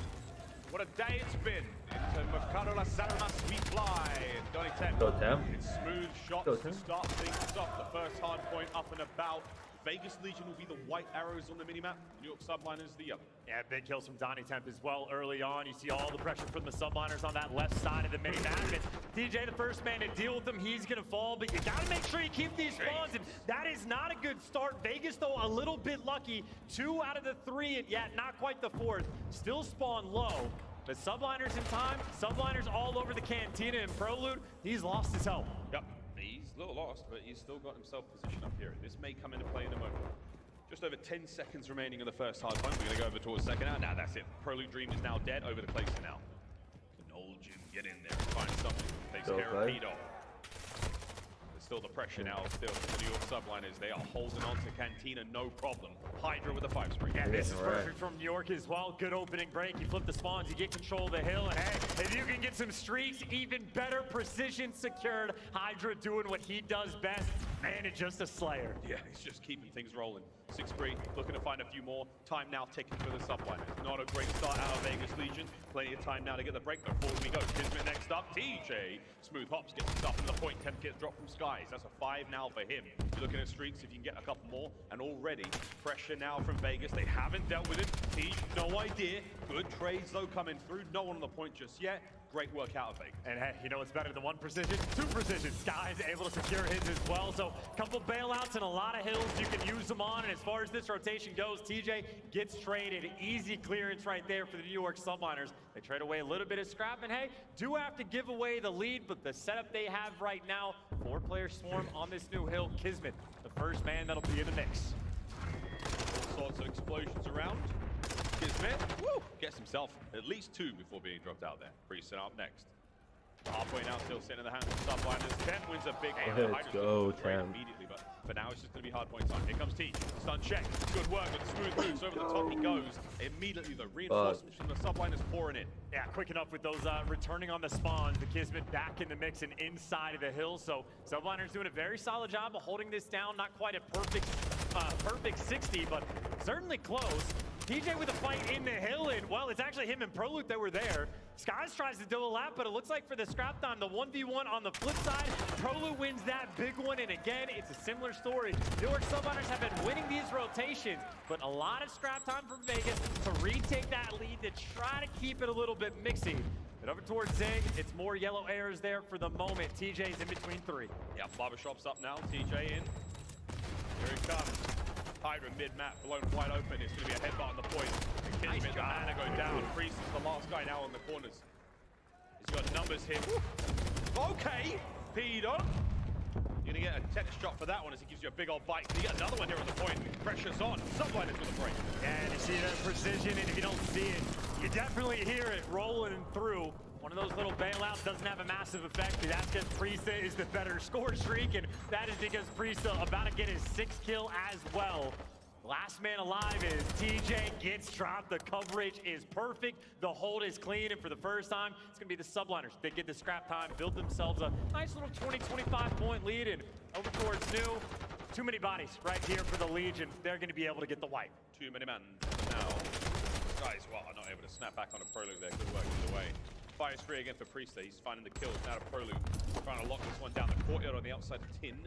What a day it's been. Into Mercado Las Almas we fly. Donny Tem. Go, Tem. It's smooth shots Go, to Tem. start things off. The first hard point up and about. Vegas Legion will be the white arrows on the minimap. New York Subliners the yellow. Yeah, big kills from Donny Temp as well early on. You see all the pressure from the Subliners on that left side of the minimap. And DJ, the first man to deal with them, he's going to fall. But you got to make sure you keep these spawns. And that is not a good start. Vegas, though, a little bit lucky. 2 out of the 3, and yet not quite the 4th. Still spawn low. But Subliners in time. Subliners all over the Cantina, and Prolude, he's lost his help. Yep. He's a little lost, but he's still got himself positioned up here. This may come into play in a moment. Just over 10 seconds remaining of the first hard point. We're going to go over towards second out. Now that's it. Prolude Dream is now dead. Over to Clayster now. Old Jim, get in there and find something. Takes care of Pedo. There's still the pressure now, still for the New York Subliners. They are holding on to Cantina, no problem. Hydra with a 5-spring. Yeah, this is perfect from New York as well. Good opening break. You flip the spawns, you get control of the hill, and hey, if you can get some streaks, even better. Precision secured. Hydra doing what he does best. Man, it's just a Slayer. Yeah, he's just keeping things rolling. 6-3, looking to find a few more. Time now ticking for the Subliners. Not a great start out of Vegas Legion. Plenty of time now to get the break, though. Forward we go. Kismet next up. TJ. Smooth hops, gets himself in the point. Temp gets dropped from Skies. That's a 5 now for him. You're looking at streaks if you can get a couple more. And already, pressure now from Vegas. They haven't dealt with it. Tej, no idea. Good trades, though, coming through. No one on the point just yet. Great work out of Vegas. And hey, you know what's better than 1 precision? 2 precision. Skies able to secure his as well. So a couple bailouts and a lot of hills you can use them on. And as far as this rotation goes, TJ gets traded. Easy clearance right there for the New York Subliners. They trade away a little bit of scrap. And hey, do have to give away the lead, but the setup they have right now, 4-player swarm on this new hill. Kismet, the first man that'll be in the mix. All sorts of explosions around. Kismet, woo, gets himself at least 2 before being dropped out there. Priest up next. Halfway now, still sitting in the hands of Subliners. Temp wins a big game. Let's go, Temp. Immediately, but for now, it's just going to be hard points on. Here comes T. Stun check. Good work with the smooth moves. Over the top he goes. Immediately, the reinforcements from the Subliners pouring in. Yeah, quick enough with those returning on the spawns. The Kismet back in the mix and inside of the hill. So Subliners doing a very solid job of holding this down. Not quite a perfect 60, but certainly close. TJ with a fight in the hill, and well, it's actually him and Prolute that were there. Skies tries to do a lap, but it looks like for the scrap time, the 1v1 on the flip side, Prolute wins that big one, and again, it's a similar story. New York Subliners have been winning these rotations, but a lot of scrap time for Vegas to retake that lead, to try to keep it a little bit mixy. But over towards Zig, it's more yellow airs there for the moment. TJ's in between 3. Yeah, Barbershop's up now. TJ in. Here it comes. Hydra mid-map, blown wide open. It's going to be a headbutt on the point. And Kismet, the mana go down. Priest is the last guy now on the corners. He's got numbers here. Okay, Pedo. You're going to get a tennis shot for that one as he gives you a big old bite. You get another one here on the point. Pressure's on. Subliners with a break. And you see that precision, and if you don't see it, you definitely hear it rolling through. One of those little bailouts doesn't have a massive effect, but that's because Priesta is the better score streak, and that is because Priesta about to get his 6th kill as well. Last man alive is TJ, gets dropped. The coverage is perfect. The hold is clean, and for the first time, it's going to be the Subliners. They get the scrap time, build themselves a nice little 20-25 point lead, and over towards New. Too many bodies right here for the Legion. They're going to be able to get the wipe. Too many men now. Guys, well, are not able to snap back on a Prolute there. Good work either way. Fire spree again for Priesta. He's finding the kills now to Prolute. Trying to lock this one down. The courtyard on the outside of Tin.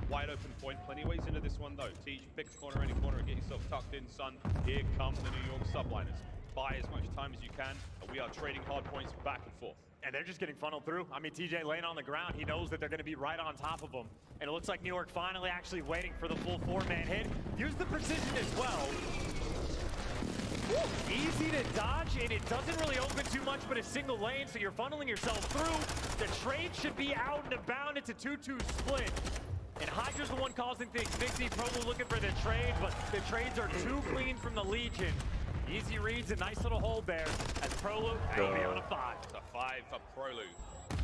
Wide open point. Plenty of ways into this one though. Tej, pick a corner, any corner, and get yourself tucked in, son. Here come the New York Subliners. Buy as much time as you can. And we are trading hard points back and forth. And they're just getting funneled through. I mean, TJ laying on the ground. He knows that they're going to be right on top of him. And it looks like New York finally actually waiting for the full 4-man hit. Use the precision as well. Easy to dodge, and it doesn't really open too much but a single lane, so you're funneling yourself through. The trade should be out and about. It's a 2-2 split. And Hydra's the one causing things. Mixie probably looking for the trade, but the trades are too clean from the Legion. Easy reads, a nice little hold there as Prolute will be on a 5. It's a 5 for Prolute.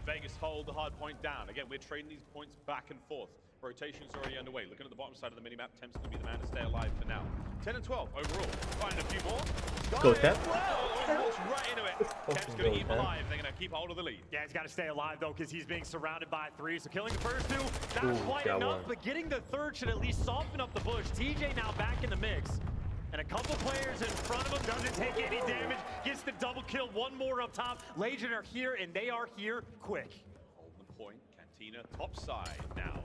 Vegas hold the hard point down. Again, we're trading these points back and forth. Rotation's already underway. Looking at the bottom side of the minimap, Temp's going to be the man to stay alive for now. 10 and 12 overall. Find a few more. Go, Temp. Walks right into it. Temp's going to keep alive. They're going to keep hold of the lead. Yeah, he's got to stay alive, though, because he's being surrounded by 3. So killing the first 2, not quite enough, but getting the third should at least soften up the bush. TJ now back in the mix. And a couple players in front of him, doesn't take any damage, gets the double kill, 1 more up top. Legion are here, and they are here quick. Holding the point, Cantina top side now.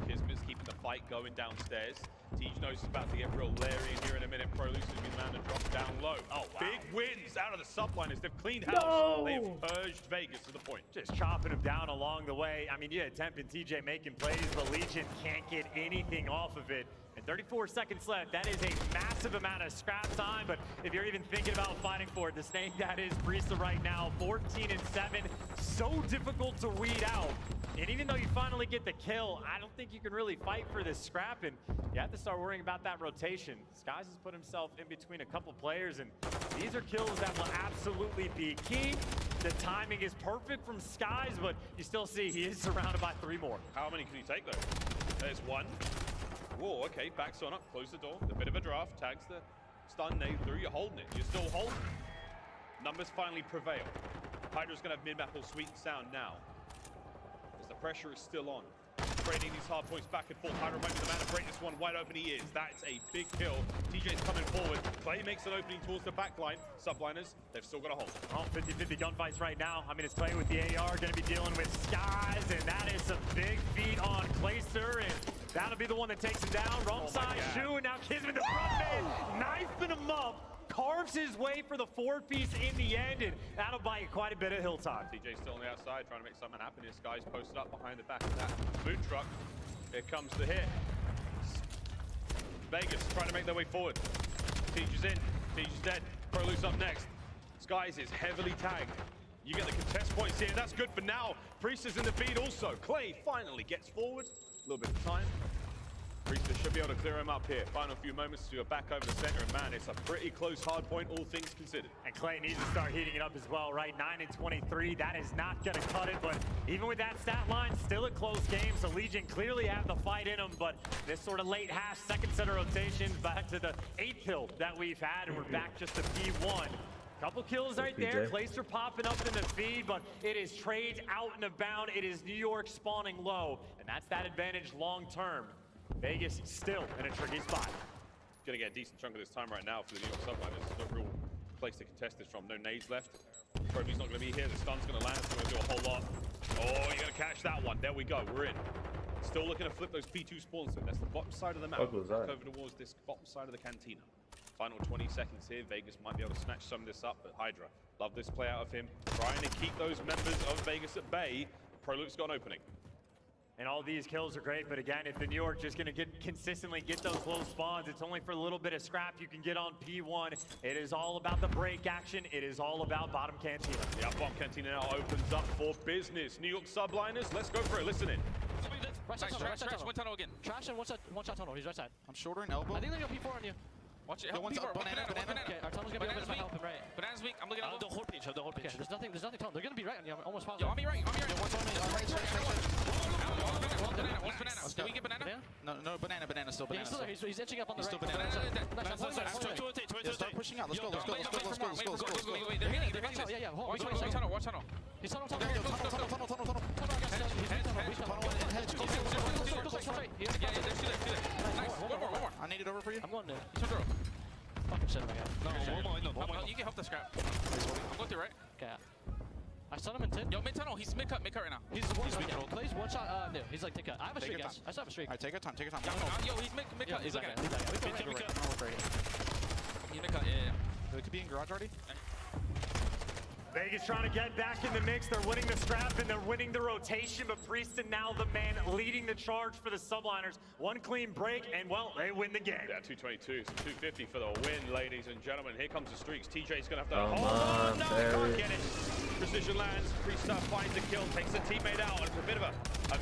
Kismet's keeping the fight going downstairs. Tej knows he's about to get real leery in here in a minute. Prolute's going to be the man to drop down low. Oh, wow. Big wins out of the Subliners. They've cleaned house. No. They've purged Vegas to the point. Just chopping him down along the way. I mean, yeah, Temp and TJ making plays, but Legion can't get anything off of it. And 34 seconds left. That is a massive amount of scrap time, but if you're even thinking about fighting for it, the snake that is Priesta right now, 14-7, so difficult to weed out. And even though you finally get the kill, I don't think you can really fight for this scrap, and you have to start worrying about that rotation. Skies has put himself in between a couple players, and these are kills that will absolutely be key. The timing is perfect from Skies, but you still see he is surrounded by 3 more. How many can you take, though? There's 1. Whoa, okay, backs on up, close the door. A bit of a draft, tags the stun nade through, you're holding it. You're still holding. Numbers finally prevail. Hydra's gonna have mid-map all sweet and sound now. As the pressure is still on. Trading these hard points back and forth. Hydra might be the man to break this one wide open. He is. That's a big kill. TJ's coming forward. Clay makes an opening towards the back line. Subliners, they've still got to hold. Oh, 50-50 gunfights right now. I mean, it's Clay with the AR going to be dealing with Skies, and that is some big feet on Clayster, and that'll be the one that takes him down. Wrong side shoe, and now Kismet the front man, knifing him up. Carves his way for the 4-piece in the end, and that'll buy you quite a bit of hill time. TJ still on the outside, trying to make something happen here. Sky's posted up behind the back of that boot truck. Here comes the hit. Vegas trying to make their way forward. Teacher's in. Teacher's dead. Pro Loose up next. Skies is heavily tagged. You get the contest points here. That's good for now. Priest is in the feed also. Clay finally gets forward. A little bit of time. Priester should be able to clear him up here. Final few moments to go back over the center, and man, it's a pretty close hard point, all things considered. And Clay needs to start heating it up as well, right? 9-23, that is not gonna cut it, but even with that stat line, still a close game, so Legion clearly have the fight in them, but this sort of late half, second set of rotations, back to the 8th kill that we've had, and we're back just to P1. Couple kills right there. Clayster popping up in the feed, but it is trades out and about. It is New York spawning low, and that's that advantage long term. Vegas still in a tricky spot. Gonna get a decent chunk of this time right now for the New York subline. There's no real place to contest this from. No nades left. Proby's not gonna be here. The stun's gonna land. It's gonna do a whole lot. Oh, you're gonna catch that one. There we go. We're in. Still looking to flip those P2 spawns. That's the bottom side of the map. Back over towards this bottom side of the cantina. Final 20 seconds here. Vegas might be able to snatch some of this up, but Hydra, love this play out of him. Trying to keep those members of Vegas at bay. ProLuke's got an opening. And all these kills are great, but again, if the New York just gonna consistently get those low spawns, it's only for a little bit of scrap you can get on P1. It is all about the break action. It is all about bottom cantina. Yeah, bottom cantina now opens up for business. New York subliners, let's go for it. Listen in. Right side, one tunnel again. Trash and one shot tunnel. He's right side. I'm shorter and elbow. I think they're gonna P4 on you. Watch it. Help P4. Banana. Okay, our tunnel's gonna be open. Help him, right? Banana's weak. I'm looking at the whole pitch. The whole pitch. Okay, there's nothing tunnel. They're gonna be right on you. I'm almost positive. Yo, on me right. One's on me. One's banana. Did we get banana? No, banana still. Banana. He's itching up on the right. Still banana. Start pushing out. Let's go. Wait, they're healing. Yeah. Watch tunnel. He's tunnel. I need it over for you. I'm going there. Fucking shit, my guy. No, one more. You can help the scrap. I'm going through, right? Okay. I stun him in 10. Yo, mid tunnel. He's mid cut right now. He's weak control. Plays one shot. No, he's like take cut. I have a streak, guys. I still have a streak. Alright, take your time. Yo, he's mid cut. He's looking at it. Mid cut. He's mid cut. Yeah. It could be in garage already. Vegas trying to get back in the mix. They're winning the scrap and they're winning the rotation, but Prieston now the man leading the charge for the subliners. One clean break, and well, they win the game. Yeah, 222, so 250 for the win, ladies and gentlemen. Here comes the streaks. TJ's gonna have to Come hold on, on. No, can't get it. Precision lands. Priest finds a kill, takes a teammate out. It's a bit of a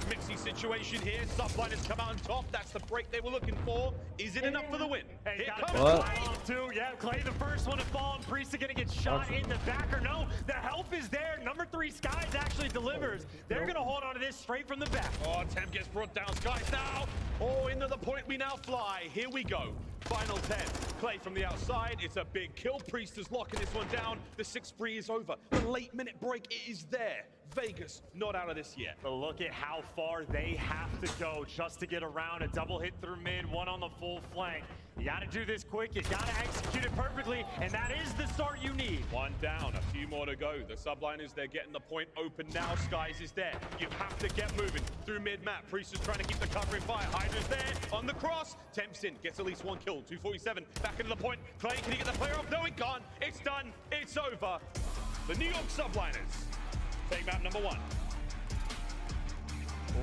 mixy situation here. Subliners come out on top. That's the break they were looking for. Is it enough for the win? Hey, Here comes Clay. Too. Yeah, Clay the first one to fall, and Priest gonna get shot in the back, or no? The help is there. Number 3 Skies actually delivers. They're gonna hold on to this straight from the back. Oh, Temp gets brought down. Skies now. Oh, into the point we now fly. Here we go. Final 10. Clay from the outside. It's a big kill. Priest is locking this one down. The 6-free is over. The late minute break, it is there. Vegas not out of this yet. But look at how far they have to go just to get around. A double hit through mid, one on the full flank. You got to do this quick. You got to execute it perfectly, and that is the start you need. One down, a few more to go. The subliners, they're getting the point open now. Skies is there. You have to get moving through mid-map. Priest is trying to keep the covering fire. Hydra's there on the cross. Temps in, gets at least one kill. 247, back into the point. Clay, can he get the player off? No, he can't. It's done. It's over. The New York subliners take map number 1.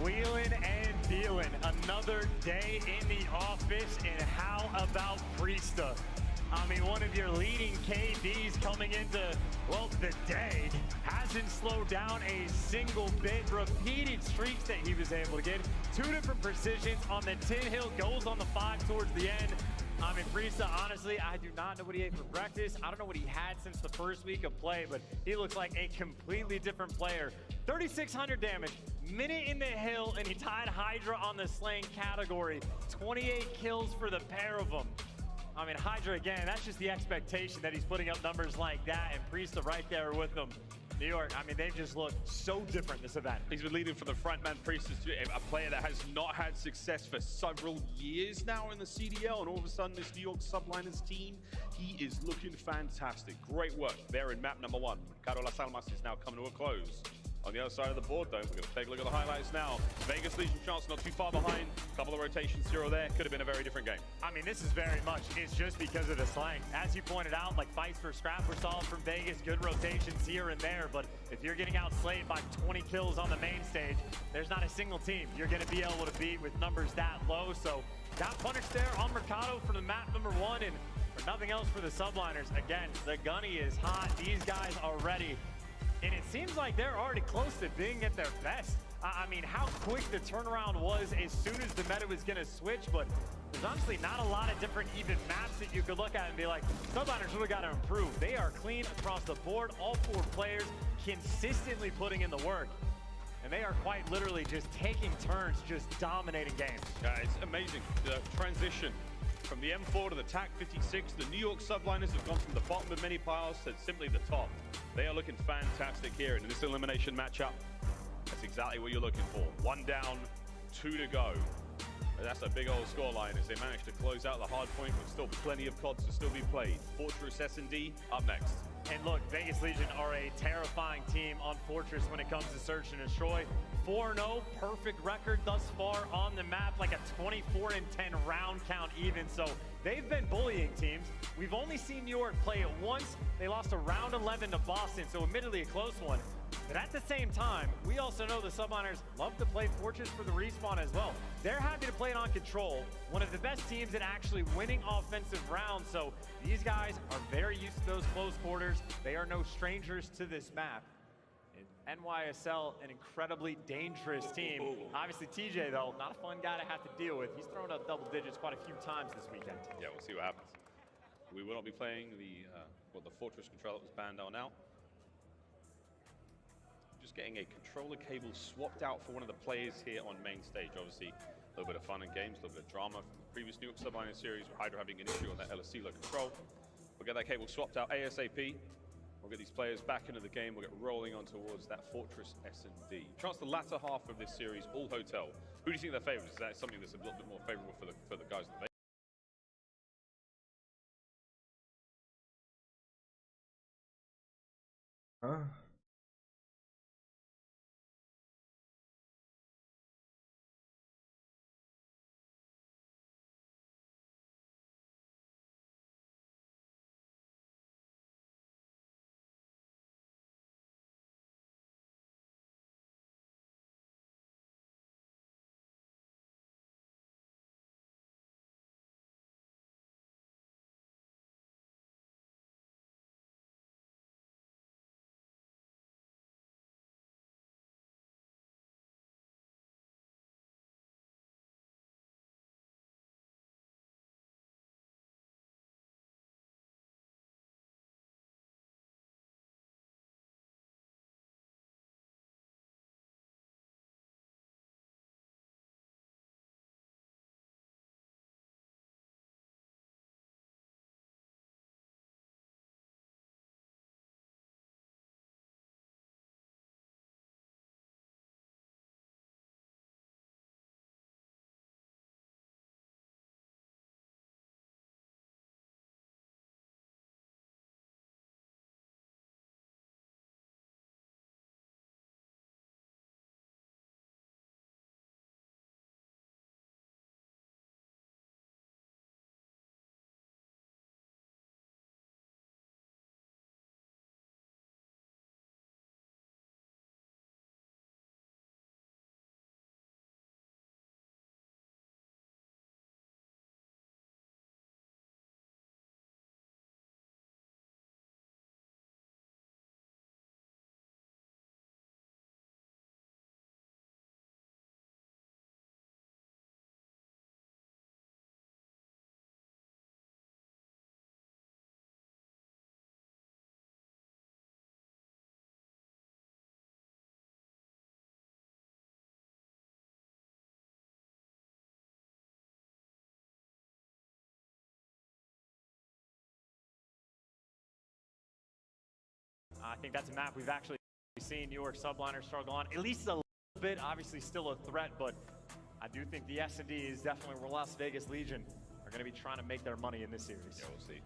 Wheeling and dealing. Another day in the office, and how about Priesta? I mean, one of your leading KDs coming into, well, the day, hasn't slowed down a single bit. Repeated streaks that he was able to get. 2 different precisions on the Tin Hill, goes on the 5 towards the end. I mean, Priesta, honestly, I do not know what he ate for breakfast. I don't know what he had since the first week of play, but he looks like a completely different player. 3,600 damage, minute in the hill, and he tied Hydra on the slaying category. 28 kills for the pair of them. I mean, Hydra, again, that's just the expectation that he's putting up numbers like that, and Priesta right there with them. New York, I mean, they've just looked so different this event. He's been leading for the front man. Priest is a player that has not had success for several years now in the CDL, and all of a sudden this New York Subliners team, he is looking fantastic. Great work there in map number 1. Caro Las Almas is now coming to a close. On the other side of the board, though, we're going to take a look at the highlights now. Vegas Legion chance not too far behind. A couple of rotations here or there. Could have been a very different game. I mean, this is very much, it's just because of the slang. As you pointed out, like fights for scrap were solid from Vegas, good rotations here and there, but if you're getting outslayed by 20 kills on the main stage, there's not a single team you're going to be able to beat with numbers that low. So got punished there on Mercado for the map number 1, and for nothing else for the Subliners. Again, the gunny is hot. These guys are ready. And it seems like they're already close to being at their best. I mean, how quick the turnaround was as soon as the meta was going to switch, but there's honestly not a lot of different even maps that you could look at and be like, Subliners really got to improve. They are clean across the board. All 4 players consistently putting in the work. And they are quite literally just taking turns, just dominating games. It's amazing. The transition from the M4 to the TAC-56, the New York Subliners have gone from the bottom of many piles to simply the top. They are looking fantastic here, and in this elimination matchup, that's exactly what you're looking for. 1 down, 2 to go. That's a big old scoreline as they manage to close out the hard point, with still plenty of CODs to still be played. Fortress S&D up next. And look, Vegas Legion are a terrifying team on Fortress when it comes to search and destroy. 4-0, perfect record thus far on the map, like a 24-10 round count even. So they've been bullying teams. We've only seen New York play it once. They lost a round 11 to Boston, so admittedly a close one. But at the same time, we also know the Subliners love to play Fortress for the respawn as well. They're happy to play it on Control, one of the best teams at actually winning offensive rounds. So these guys are very used to those close quarters. They are no strangers to this map. And NYSL, an incredibly dangerous team. Obviously, TJ, though, not a fun guy to have to deal with. He's thrown up double digits quite a few times this weekend. Yeah, we'll see what happens. We will not be playing the Fortress controller that was banned on now. Just getting a controller cable swapped out for one of the players here on main stage. Obviously, a little bit of fun and games, a little bit of drama from the previous New York Subliners series with Hydra having an issue on that LSC control. We'll get that cable swapped out ASAP. We'll get these players back into the game. We'll get rolling on towards that Fortress S&D. Chance the latter half of this series, all hotel. Who do you think their favorites? Is that something that's a little bit more favorable for the guys in the Huh? I think that's a map we've actually seen New York Subliners struggle on, at least a little bit. Obviously still a threat, but I do think the S&D is definitely where Las Vegas Legion are going to be trying to make their money in this series. Yeah, we'll see.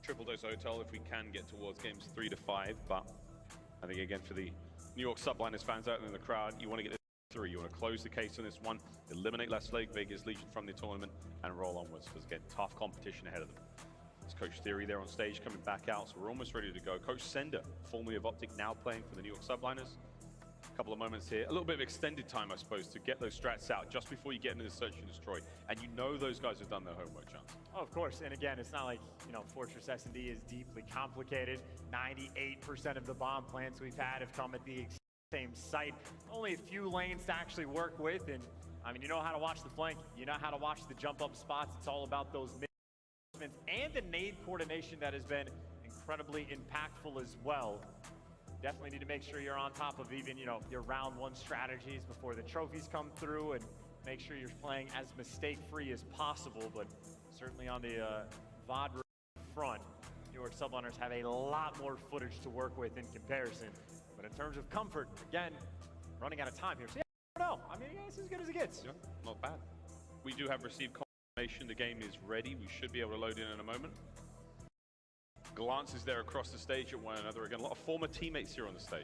Triple Dose Hotel if we can get towards games 3 to 5, but I think again for the New York Subliners fans out in the crowd, you want to get this 3. You want to close the case on this one, eliminate Las Vegas Legion from the tournament, and roll onwards, because again, tough competition ahead of them. It's Coach Theory there on stage coming back out, so we're almost ready to go. Coach Sender, formerly of Optic, now playing for the New York Subliners. A couple of moments here, a little bit of extended time, I suppose, to get those strats out just before you get into the search and destroy. And you know those guys have done their homework, Chance. Oh, of course, and again, it's not like, you know, Fortress S&D is deeply complicated. 98% of the bomb plants we've had have come at the same site. Only a few lanes to actually work with, and I mean, you know how to watch the flank, you know how to watch the jump up spots. It's all about those mid and the nade coordination that has been incredibly impactful as well. Definitely need to make sure you're on top of even, you know, your round 1 strategies before the trophies come through, and make sure you're playing as mistake-free as possible. But certainly on the VOD front, New York Subliners have a lot more footage to work with in comparison. But in terms of comfort, again, running out of time here. So yeah, I don't know. I mean, it's as good as it gets. Yeah, not bad. We do have received confirmation the game is ready. We should be able to load in a moment. Glances there across the stage at one another. Again, a lot of former teammates here on the stage.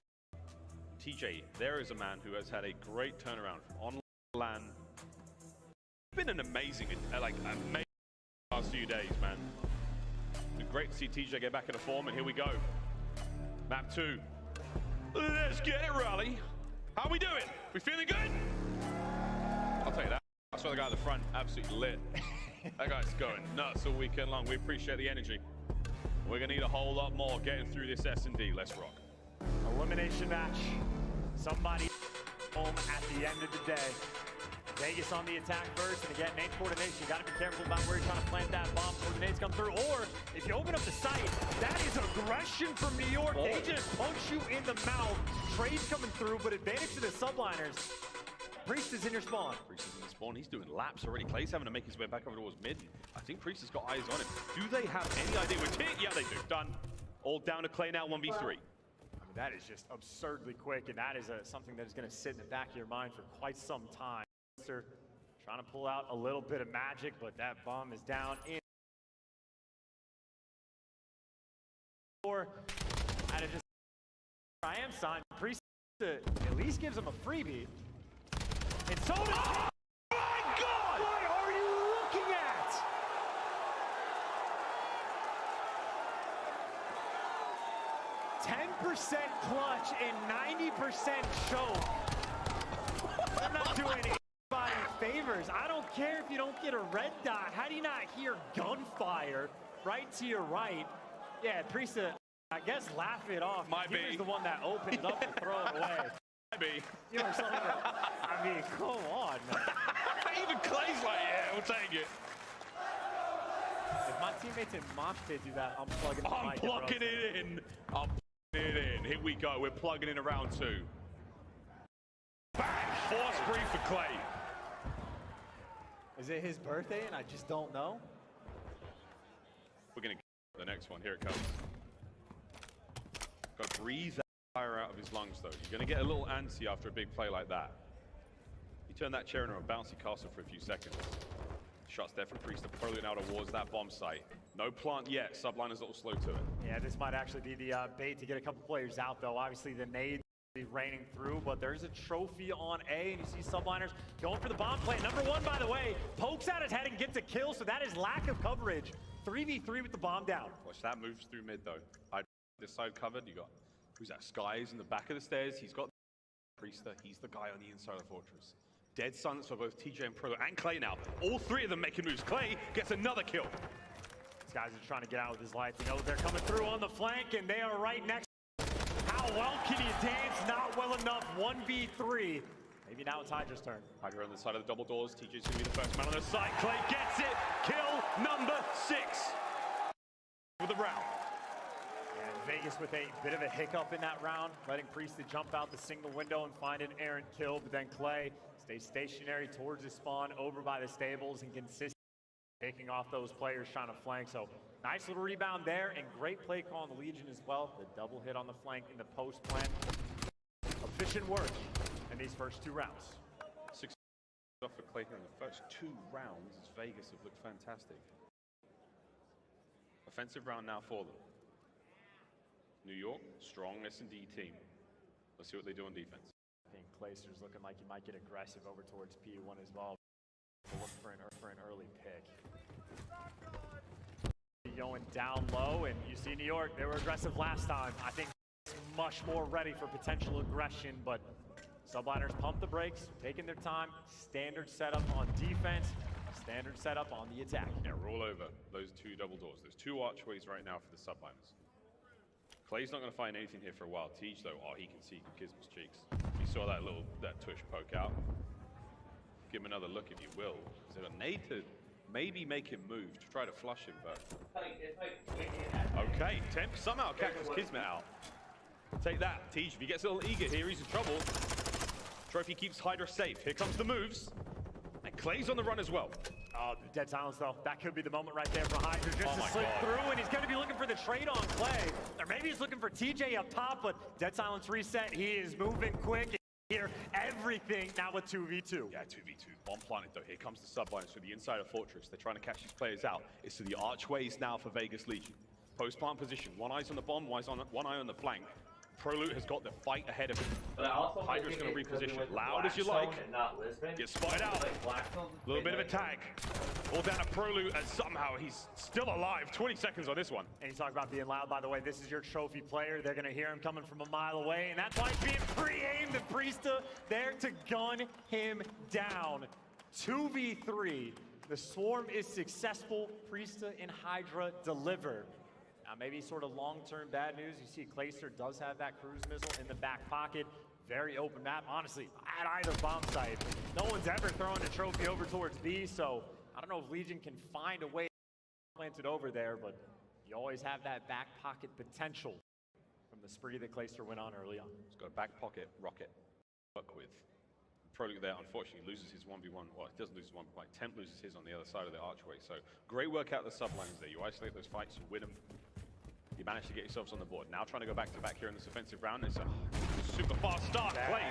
TJ, there is a man who has had a great turnaround from on LAN. It's been an amazing last few days, man. It's great to see TJ get back into form, and here we go. Map 2. Let's get it, Rally. How we doing? We feeling good? I'll tell you that. I saw the guy at the front, absolutely lit. That guy's going nuts all weekend long. We appreciate the energy. We're gonna need a whole lot more getting through this S&D. Let's rock. Elimination match. Somebody home at the end of the day. Vegas on the attack first, and again, nade coordination. You gotta be careful about where you're trying to plant that bomb before the nades come through. Or if you open up the site, that is aggression from New York. They just punch you in the mouth. Trades coming through, but advantage to the Subliners. Priest is in your spawn. Priest is in the spawn. He's doing laps already. Clay's having to make his way back over towards mid. I think Priest has got eyes on him. Do they have any idea where Tit? Yeah, they do. Done. All down to Clay now, 1v3. I mean, that is just absurdly quick, and that is something that is going to sit in the back of your mind for quite some time. Trying to pull out a little bit of magic, but that bomb is down in. Or out of just I am signed. Priest at least gives him a freebie. And so does oh my God! What are you looking at? 10% clutch and 90% choke. I'm not doing anybody favors. I don't care if you don't get a red dot. How do you not hear gunfire right to your right? Yeah, Priest, I guess laugh it off. Might be. He was the one that opened it up and throw it away. Might be. You know, something that, I mean, come on, man. Even Clay's like, yeah, we'll take it. If my teammates in Mosh Pit do that, I'm plugging I'm plugging it in. I'm plugging it in. Here we go. We're plugging in around 2. Bang! Force free for Clay. Is it his birthday and I just don't know? We're going to get the next one. Here it comes. Got to breathe that fire out of his lungs, though. You're going to get a little antsy after a big play like that. You turn that chair into a bouncy castle for a few seconds. Shots there from Priest, probably now towards that bomb site. No plant yet. Subliners a little slow to it. Yeah, this might actually be the bait to get a couple players out, though. Obviously, the nade is raining through, but there's a trophy on A, and you see Subliners going for the bomb play. Number 1, by the way, pokes out his head and gets a kill, so that is lack of coverage. 3v3 with the bomb down. Watch that moves through mid, though. This side covered. You got, who's that? Skies in the back of the stairs. He's got Priester. He's the guy on the inside of the fortress. Dead silence for both TJ and Pro and Clay now. All 3 of them making moves. Clay gets another kill. These guys are trying to get out with his life. You know, they're coming through on the flank, and they are right next. How well can you dance? Not well enough. 1v3. Maybe now it's Hydra's turn. Hydra on the side of the double doors. TJ's going to be the first man on the side. Clay gets it. Kill number 6 for the round. And Vegas with a bit of a hiccup in that round, letting Priest jump out the single window and find an errant kill, but then Clay stays stationary towards his spawn over by the stables and consistently picking off those players trying to flank. So Nice little rebound there, and great play call on the Legion as well. The double hit on the flank in the post plan. Efficient work in these first 2 rounds. 6 off for Clay here in the first 2 rounds. Vegas have looked fantastic. Offensive round now for them. New York, strong S&D team. Let's see what they do on defense. I think Clayster's looking like he might get aggressive over towards P1 as well. Look for an early pick. Going down low, and you see New York, they were aggressive last time. I think much more ready for potential aggression, but subliners pump the brakes, taking their time. Standard setup on defense, standard setup on the attack. Yeah, roll over those 2 double doors. There's 2 archways right now for the subliners. Clay's not going to find anything here for a while. Tej, though, oh, he can see Kismet's cheeks. You saw that tush poke out. Give him another look if you will. Is there a nade to maybe make him move to try to flush him, but... Okay, Temp somehow catches Kismet out. Take that, Tej. If he gets a little eager here, he's in trouble. Trophy keeps Hydra safe. Here comes the moves. And Clay's on the run as well. Oh, dead silence though. That could be the moment right there for Hydra just to slip through, and he's going to be looking for the trade on Clay. Or maybe he's looking for TJ up top, but dead silence reset. He is moving quick. Here, everything now with 2v2. Yeah, 2v2. Bomb planted though. Here comes the subliners to the inside of Fortress. They're trying to catch these players out. It's to the archways now for Vegas Legion. Post plant position. One eye's on the bomb, one eye on the flank. Prolute has got the fight ahead of him. Hydra's going to reposition. Loud as you like. Gets spotted out. A little bit of a tag. All down to Prolute, and somehow he's still alive. 20 seconds on this one. And you talk about being loud, by the way. This is your trophy player. They're going to hear him coming from a mile away, and that's why he's being pre-aimed. The Priesta there to gun him down. 2v3. The swarm is successful. Priesta and Hydra deliver. Now, maybe sort of long-term bad news. You see Clayster does have that cruise missile in the back pocket. Very open map. Honestly, at either bomb site, no one's ever thrown a trophy over towards B, so I don't know if Legion can find a way to plant it over there, but you always have that back pocket potential from the spree that Clayster went on early on. He's got a back pocket rocket to work with. Prolute there, unfortunately, loses his 1v1. Well, he doesn't lose his 1v1. Temp loses his on the other side of the archway. So great work out the subliners there. You isolate those fights, you win them. You manage to get yourselves on the board. Now trying to go back to back here in this offensive round. It's a super fast start. Clay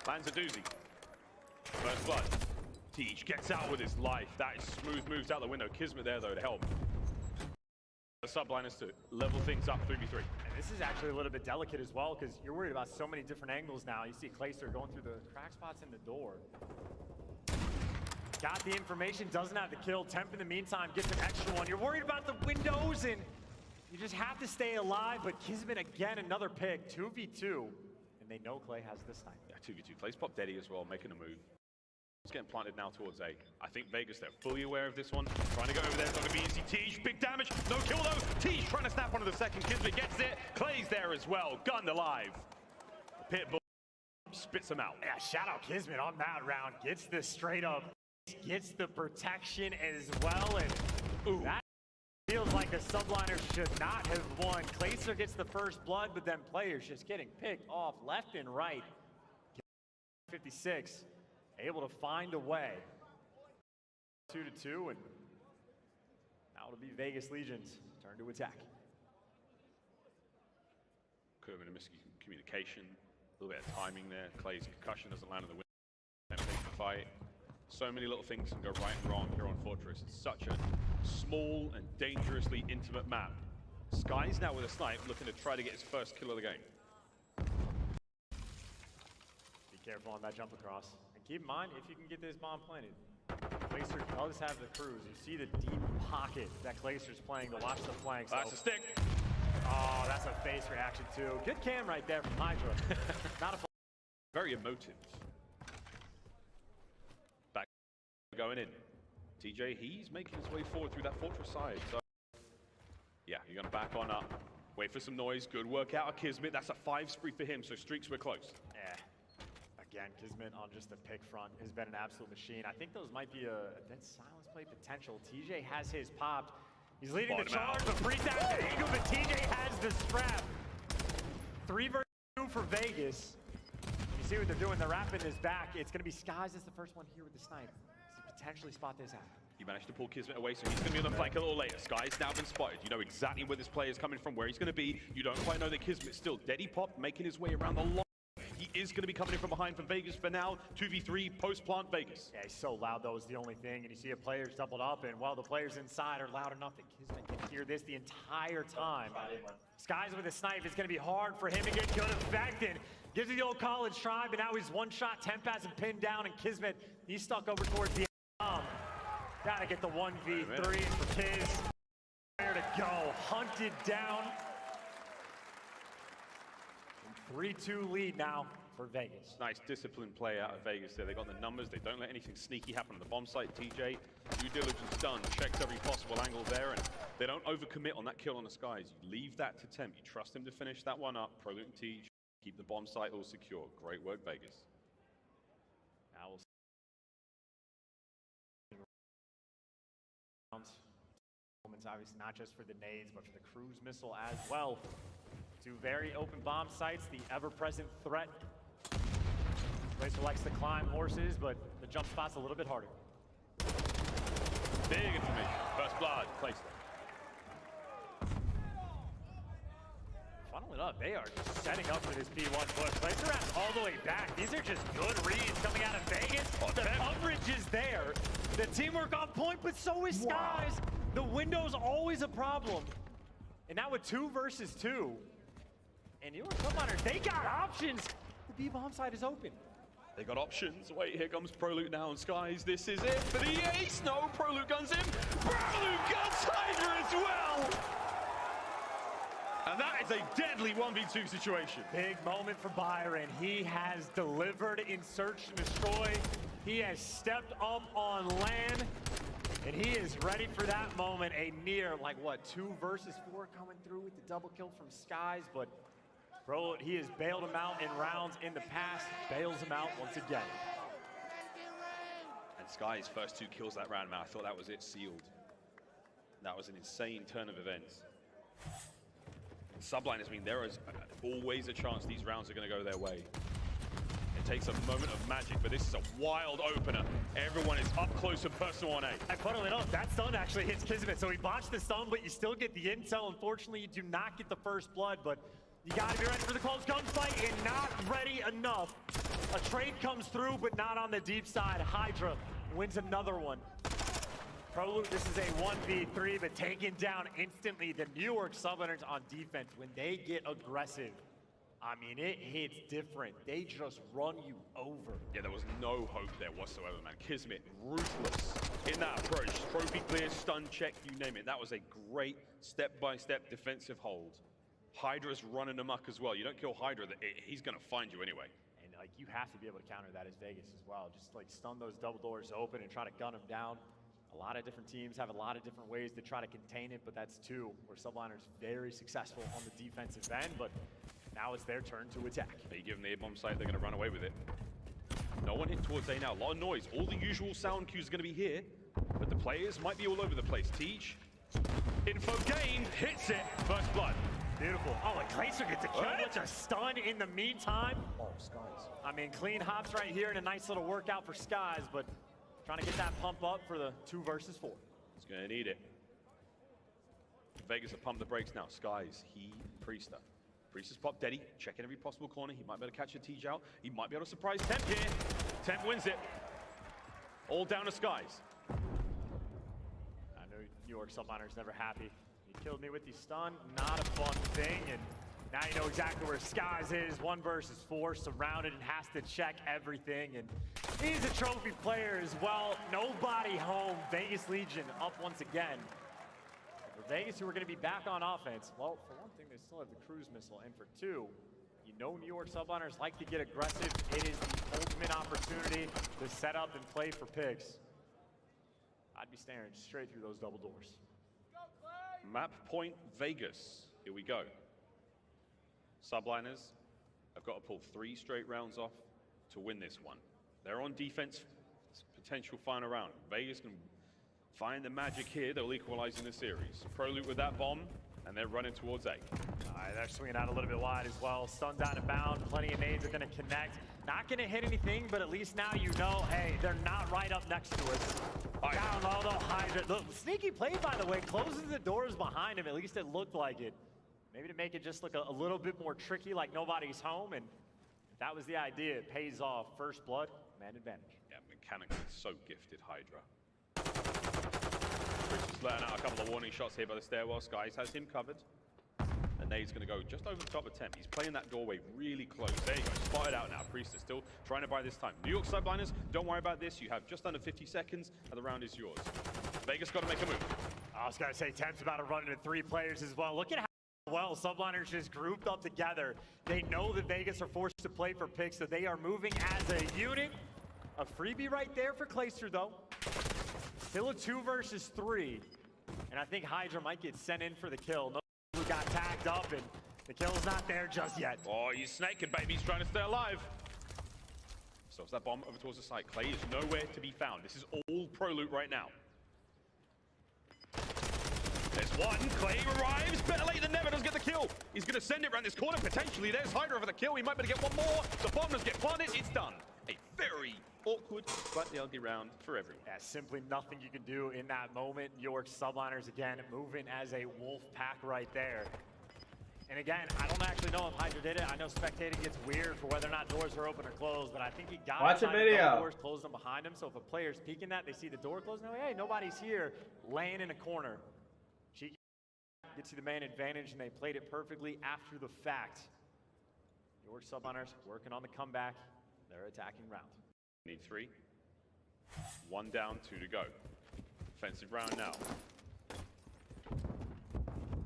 lands a doozy. First blood. Tej gets out with his life. That is smooth moves out the window. Kismet there, though, to help. The subliners to level things up 3v3. And this is actually a little bit delicate as well, because you're worried about so many different angles now. You see Clayster going through the crack spots in the door. Got the information, doesn't have the kill. Temp in the meantime gets an extra one. You're worried about the windows, and you just have to stay alive. But Kismet again, another pick, 2v2. And they know Clay has this time. Yeah, 2v2. Clay's popped Eddie as well, making a move. It's getting planted now towards A. I think Vegas, they're fully aware of this one. Trying to go over there, it's not going to be easy. Tej, big damage, no kill though. Tej trying to snap onto the second. Kismet gets it. Clay's there as well, gunned alive. The Pitbull spits him out. Yeah, shout out Kismet on that round. Gets this straight up. Gets the protection as well. And ooh, that feels like the subliners should not have won. Clayster gets the first blood, but then players just getting picked off left and right. 56. Able to find a way. 2-2, and now it'll be Vegas Legion's turn to attack. Could have been a miscommunication, a little bit of timing there. Clay's concussion doesn't land in the window. And takes the fight. So many little things can go right and wrong here on Fortress. It's such a small and dangerously intimate map. Sky's now with a snipe, looking to try to get his first kill of the game. Be careful on that jump across. Keep in mind, if you can get this bomb planted, Clayster does have the cruise. You see the deep pocket that Clayster's playing to watch the flanks. That's a stick. Oh, that's a face reaction too. Good cam right there from Hydra. Not a very emotive. Back going in. TJ, he's making his way forward through that Fortress side. So yeah, you're gonna back on up. Wait for some noise. Good work out of Kismet. That's a 5 spree for him, so streaks were close. Yeah. Again, Kismet on just the pick front has been an absolute machine. I think those might be a dead silence play potential. TJ has his popped. He's leading the charge, but Priest has the angle, but TJ has the strap. 3 versus 2 for Vegas. You see what they're doing. They're wrapping his back. It's going to be Skies as the first one here with the snipe. To potentially spot this out. He managed to pull Kismet away, so he's going to be on the flank a little later. Sky's now been spotted. You know exactly where this player is coming from, where he's going to be. You don't quite know that Kismet's still Deady Pop, making his way around the line. He is going to be coming in from behind for Vegas for now. 2v3 post-plant Vegas. Yeah, he's so loud, though, is the only thing. And you see a player's doubled up, and while the players inside are loud enough that Kismet can hear this the entire time. Skies with a snipe, it's going to be hard for him to get good effect. And gives it the old college try, but now he's one shot. Temp has him pinned down, and Kismet, he's stuck over towards the gotta get the 1v3 for Kiz. There to go, hunted down. 3-2 lead now for Vegas. Nice disciplined play out of Vegas there. They got the numbers. They don't let anything sneaky happen on the bomb site. TJ, due diligence done, checks every possible angle there, and they don't overcommit on that kill on the Skies. You leave that to Temp. You trust him to finish that one up. Prolute and TJ, keep the bomb site all secure. Great work, Vegas. Now we'll see. Moments, obviously not just for the nades, but for the cruise missile as well. Two very open bomb sites, the ever-present threat. Placer likes to climb horses, but the jump spot's a little bit harder. Big information. First blood, Placer. Funneling up, they are just setting up for this B1 push. Placer has all the way back. These are just good reads coming out of Vegas. The coverage is there. The teamwork on point, but so is Skies. The window's always a problem. And now with 2 versus 2. And New York Subliners, they got options. The B-bomb side is open. They got options. Wait, here comes Prolute now on Skies. This is it for the ace. No, Prolute guns him. Prolute guns Hydra as well. And that is a deadly 1v2 situation. Big moment for Byron. He has delivered in search and destroy. He has stepped up on land. And he is ready for that moment. A near, like what, 2 versus 4 coming through with the double kill from Skies. But bro, he has bailed him out in rounds in the past. Bails him out once again. And Skies' first 2 kills that round, man. I thought that was it sealed. That was an insane turn of events. Subliners, I mean, there is always a chance these rounds are going to go their way. It takes a moment of magic, but this is a wild opener. Everyone is up close and personal on A. And funnily enough, that stun actually hits Kismet. So he botched the stun, but you still get the intel. Unfortunately, you do not get the first blood, but you gotta be ready for the close gunfight and not ready enough. A trade comes through, but not on the deep side. Hydra wins another one. Prolute, this is a 1v3, but taken down instantly. The New York Subliners on defense, when they get aggressive, I mean, it hits different. They just run you over. Yeah, there was no hope there whatsoever, man. Kismet, ruthless in that approach. Trophy clear, stun check, you name it. That was a great step-by-step defensive hold. Hydra's running amok as well. You don't kill Hydra, he's gonna find you anyway. And like, you have to be able to counter that as Vegas as well. Just like stun those double doors open and try to gun them down. A lot of different teams have a lot of different ways to try to contain it, but that's 2 where Subliner's very successful on the defensive end, but now it's their turn to attack. You give them the A-bomb site, they're gonna run away with it. No one hit towards A now, a lot of noise. All the usual sound cues are gonna be here, but the players might be all over the place. Teach, info gained, hits it, first blood. Beautiful. Oh, and Glacier gets a kill with a stun in the meantime. Oh, Skies. I mean, clean hops right here and a nice little workout for Skies, but trying to get that pump up for the 2 versus 4. He's gonna need it. Vegas have pumped the brakes now. Skies, he, Priester. Priest has popped Deady, checking every possible corner. He might be able to catch a Teej out. He might be able to surprise Temp here. Temp wins it. All down to Skies. I know New York Subliners never happy. He killed me with the stun, not a fun thing, and now you know exactly where Skies is. 1 versus 4, surrounded and has to check everything, and he's a trophy player as well. Nobody home. Vegas Legion up once again. For Vegas, who are going to be back on offense, well, for one thing, they still have the cruise missile, and for 2, you know New York Subliners like to get aggressive. It is the ultimate opportunity to set up and play for picks. I'd be staring straight through those double doors. Map point Vegas. Here we go. Subliners have got to pull 3 straight rounds off to win this one. They're on defense, potential final round. Vegas can find the magic here. They'll equalize in the series. Prolute with that bomb, and they're running towards A. They're swinging out a little bit wide as well. Stuns out of bound. Plenty of nades are going to connect. Not gonna hit anything, but at least now you know, hey, they're not right up next to us. Down low, though, Hydra. The sneaky play, by the way, closes the doors behind him. At least it looked like it. Maybe to make it just look a little bit more tricky, like nobody's home. And if that was the idea, it pays off. First blood, man advantage. Yeah, mechanically so gifted, Hydra. Chris is letting out a couple of warning shots here by the stairwell. Skies has him covered. And Nade's going to go just over the top of Temp. He's playing that doorway really close. There you go, spotted out now. Priest is still trying to buy this time. New York Subliners, don't worry about this. You have just under 50 seconds, and the round is yours. Vegas got to make a move. I was going to say, Temp's about to run into 3 players as well. Look at how well Subliners just grouped up together. They know that Vegas are forced to play for picks, so they are moving as a unit. A freebie right there for Clayster, though. Still a 2 versus 3. And I think Hydra might get sent in for the kill. No, who got tagged up, and the kill's not there just yet. Oh, he's snaking, baby. He's trying to stay alive. So it's that bomb over towards the site. Clay is nowhere to be found. This is all pro loot right now. There's one. Clay arrives. Better late than never. Doesn't get the kill. He's going to send it around this corner, potentially. There's Hydra for the kill. He might be able to get one more. The bomb does get planted. It's done. A very awkward, slightly ugly round for everyone. Yeah, simply nothing you can do in that moment. York Subliners, again, moving as a wolf pack right there. And again, I don't actually know if Hydra did it. I know spectating gets weird for whether or not doors are open or closed, but I think he got Watch a video. Doors, closed them behind him. So if a player's peeking that, they see the door closed. No, hey, nobody's here. Laying in a corner. Cheeky gets you the man advantage, and they played it perfectly after the fact. York Subliners working on the comeback. They're attacking round. Need 3. 1 down, 2 to go. Offensive round now.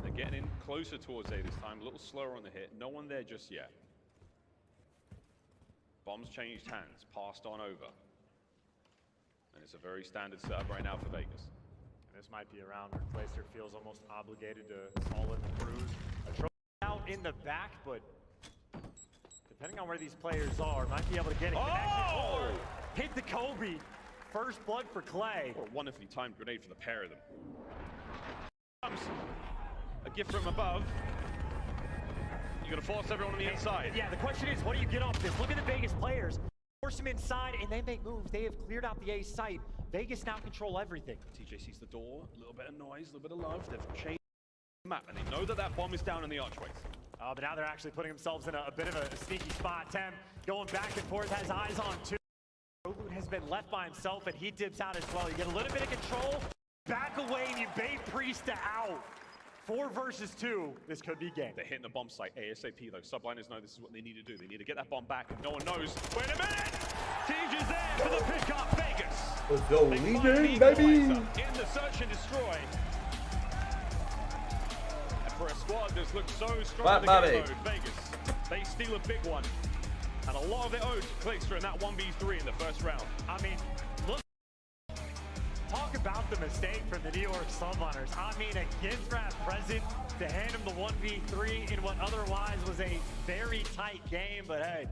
They're getting in closer towards A this time, a little slower on the hit. No one there just yet. Bombs changed hands, passed on over. And it's a very standard setup right now for Vegas. And this might be a round where Clayster feels almost obligated to call it the cruise. A trophy out in the back, but depending on where these players are, might be able to get it. Oh! Hit the Kobe. First blood for Clay. Or a wonderfully timed grenade for the pair of them. Comes a gift from above. You're gonna force everyone on the inside. Yeah, the question is, what do you get off this? Look at the Vegas players. Force them inside, and they make moves. They have cleared out the A site. Vegas now control everything. TJ sees the door, a little bit of noise, a little bit of love. They've changed the map, and they know that that bomb is down in the archways. But now they're actually putting themselves in a bit of a sneaky spot. Tem going back and forth, has eyes on 2. Rogut has been left by himself, and he dips out as well. You get a little bit of control, back away, and you bait Priest out. 4 versus 2. This could be game. They're hitting the bomb site ASAP, though. Subliners know this is what they need to do. They need to get that bomb back, and no one knows. Wait a minute! TJ's there for the pickup. Vegas. Let's go, leading, baby! In the search and destroy. For a squad that's looked so strong in the game mode, Vegas, they steal a big one. And a lot of it owed to Clayster in that 1v3 in the first round. I mean, look, talk about the mistake from the New York Subliners. I mean, a gift wrap present to hand him the 1v3 in what otherwise was a very tight game. But hey,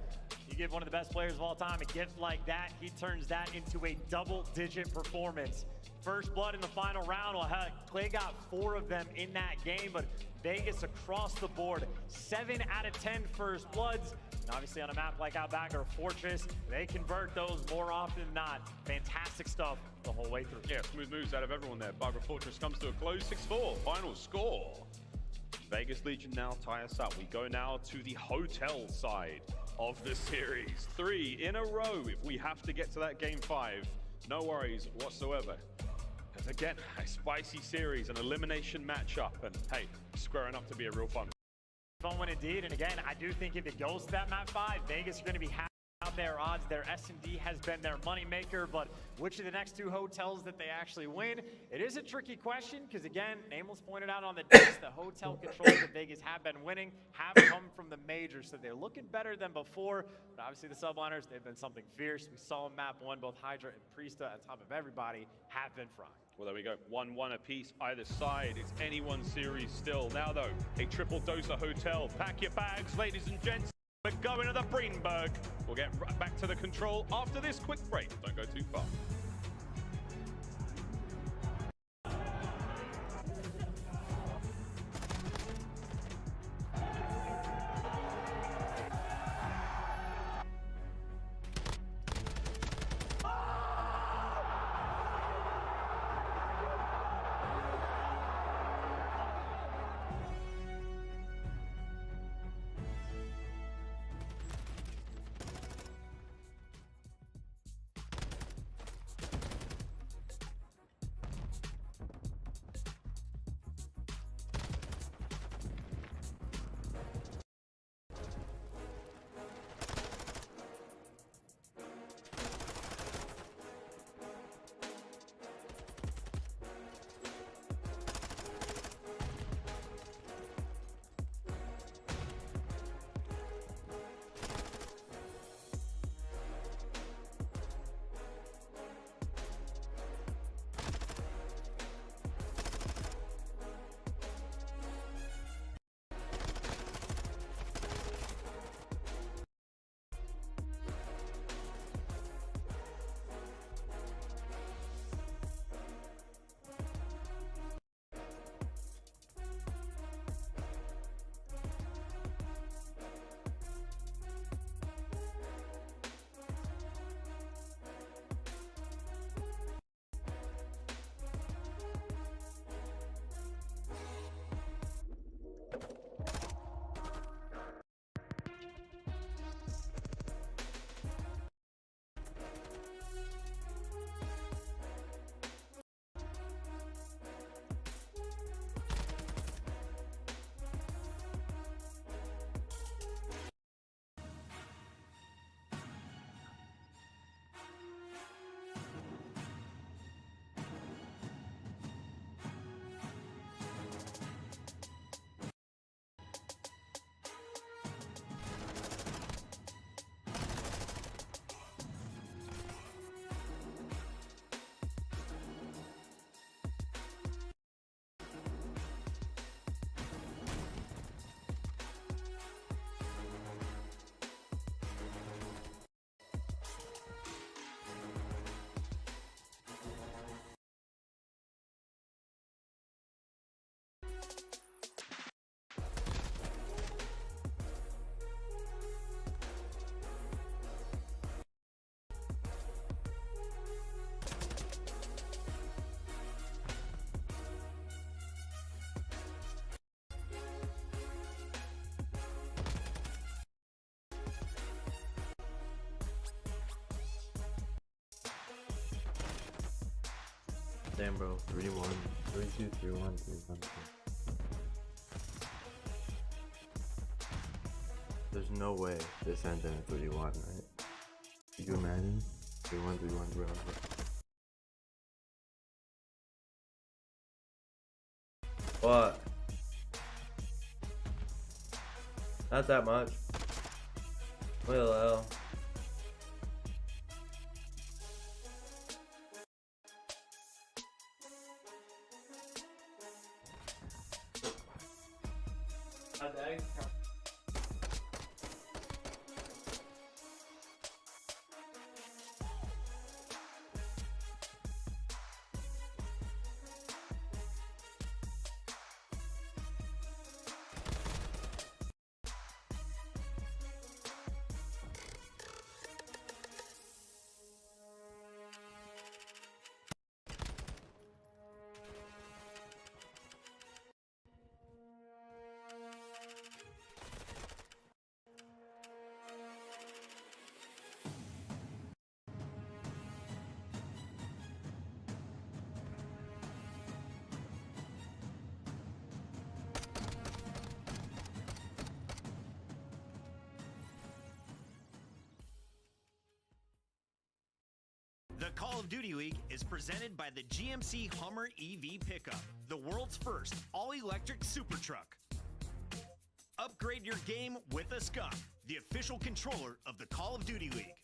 you give one of the best players of all time a gift like that, he turns that into a double-digit performance. First blood in the final round. Well, heck, Clay got 4 of them in that game, but Vegas across the board, 7 out of 10 first bloods. And obviously on a map like Outback or Fortress, they convert those more often than not. Fantastic stuff the whole way through. Yeah, smooth moves out of everyone there. Barbara Fortress comes to a close, 6-4, final score. Vegas Legion now tie us up. We go now to the hotel side of the series. 3 in a row if we have to get to that game 5. No worries whatsoever. And again, a spicy series, an elimination matchup, and hey, squaring up to be a real fun. Fun one indeed, and again, I do think if it goes to that map 5, Vegas are going to be happy out their odds. Their S&D has been their moneymaker, but which of the next 2 hotels that they actually win? It is a tricky question, because again, Nameless pointed out on the disc, the hotel controls that Vegas have been winning have come from the majors, so they're looking better than before, but obviously the Subliners, they've been something fierce. We saw in map 1, both Hydra and Priesta on top of everybody have been fried. Well, there we go. 1-1 apiece either side. It's anyone's series still. Now, though, a triple dose of hotel. Pack your bags, ladies and gents. We're going to the Breenberg. We'll get right back to the control after this quick break. Don't go too far. Damn, bro. 3-1. 3-2, 3-1, 3-1. There's no way this ends in a 3-1, right? Could you imagine? 3-1, 3-1, 3-1. What? Not that much. What the hell? The Call of Duty League is presented by the GMC Hummer EV Pickup, the world's first all-electric super truck. Upgrade your game with a SCUF, the official controller of the Call of Duty League.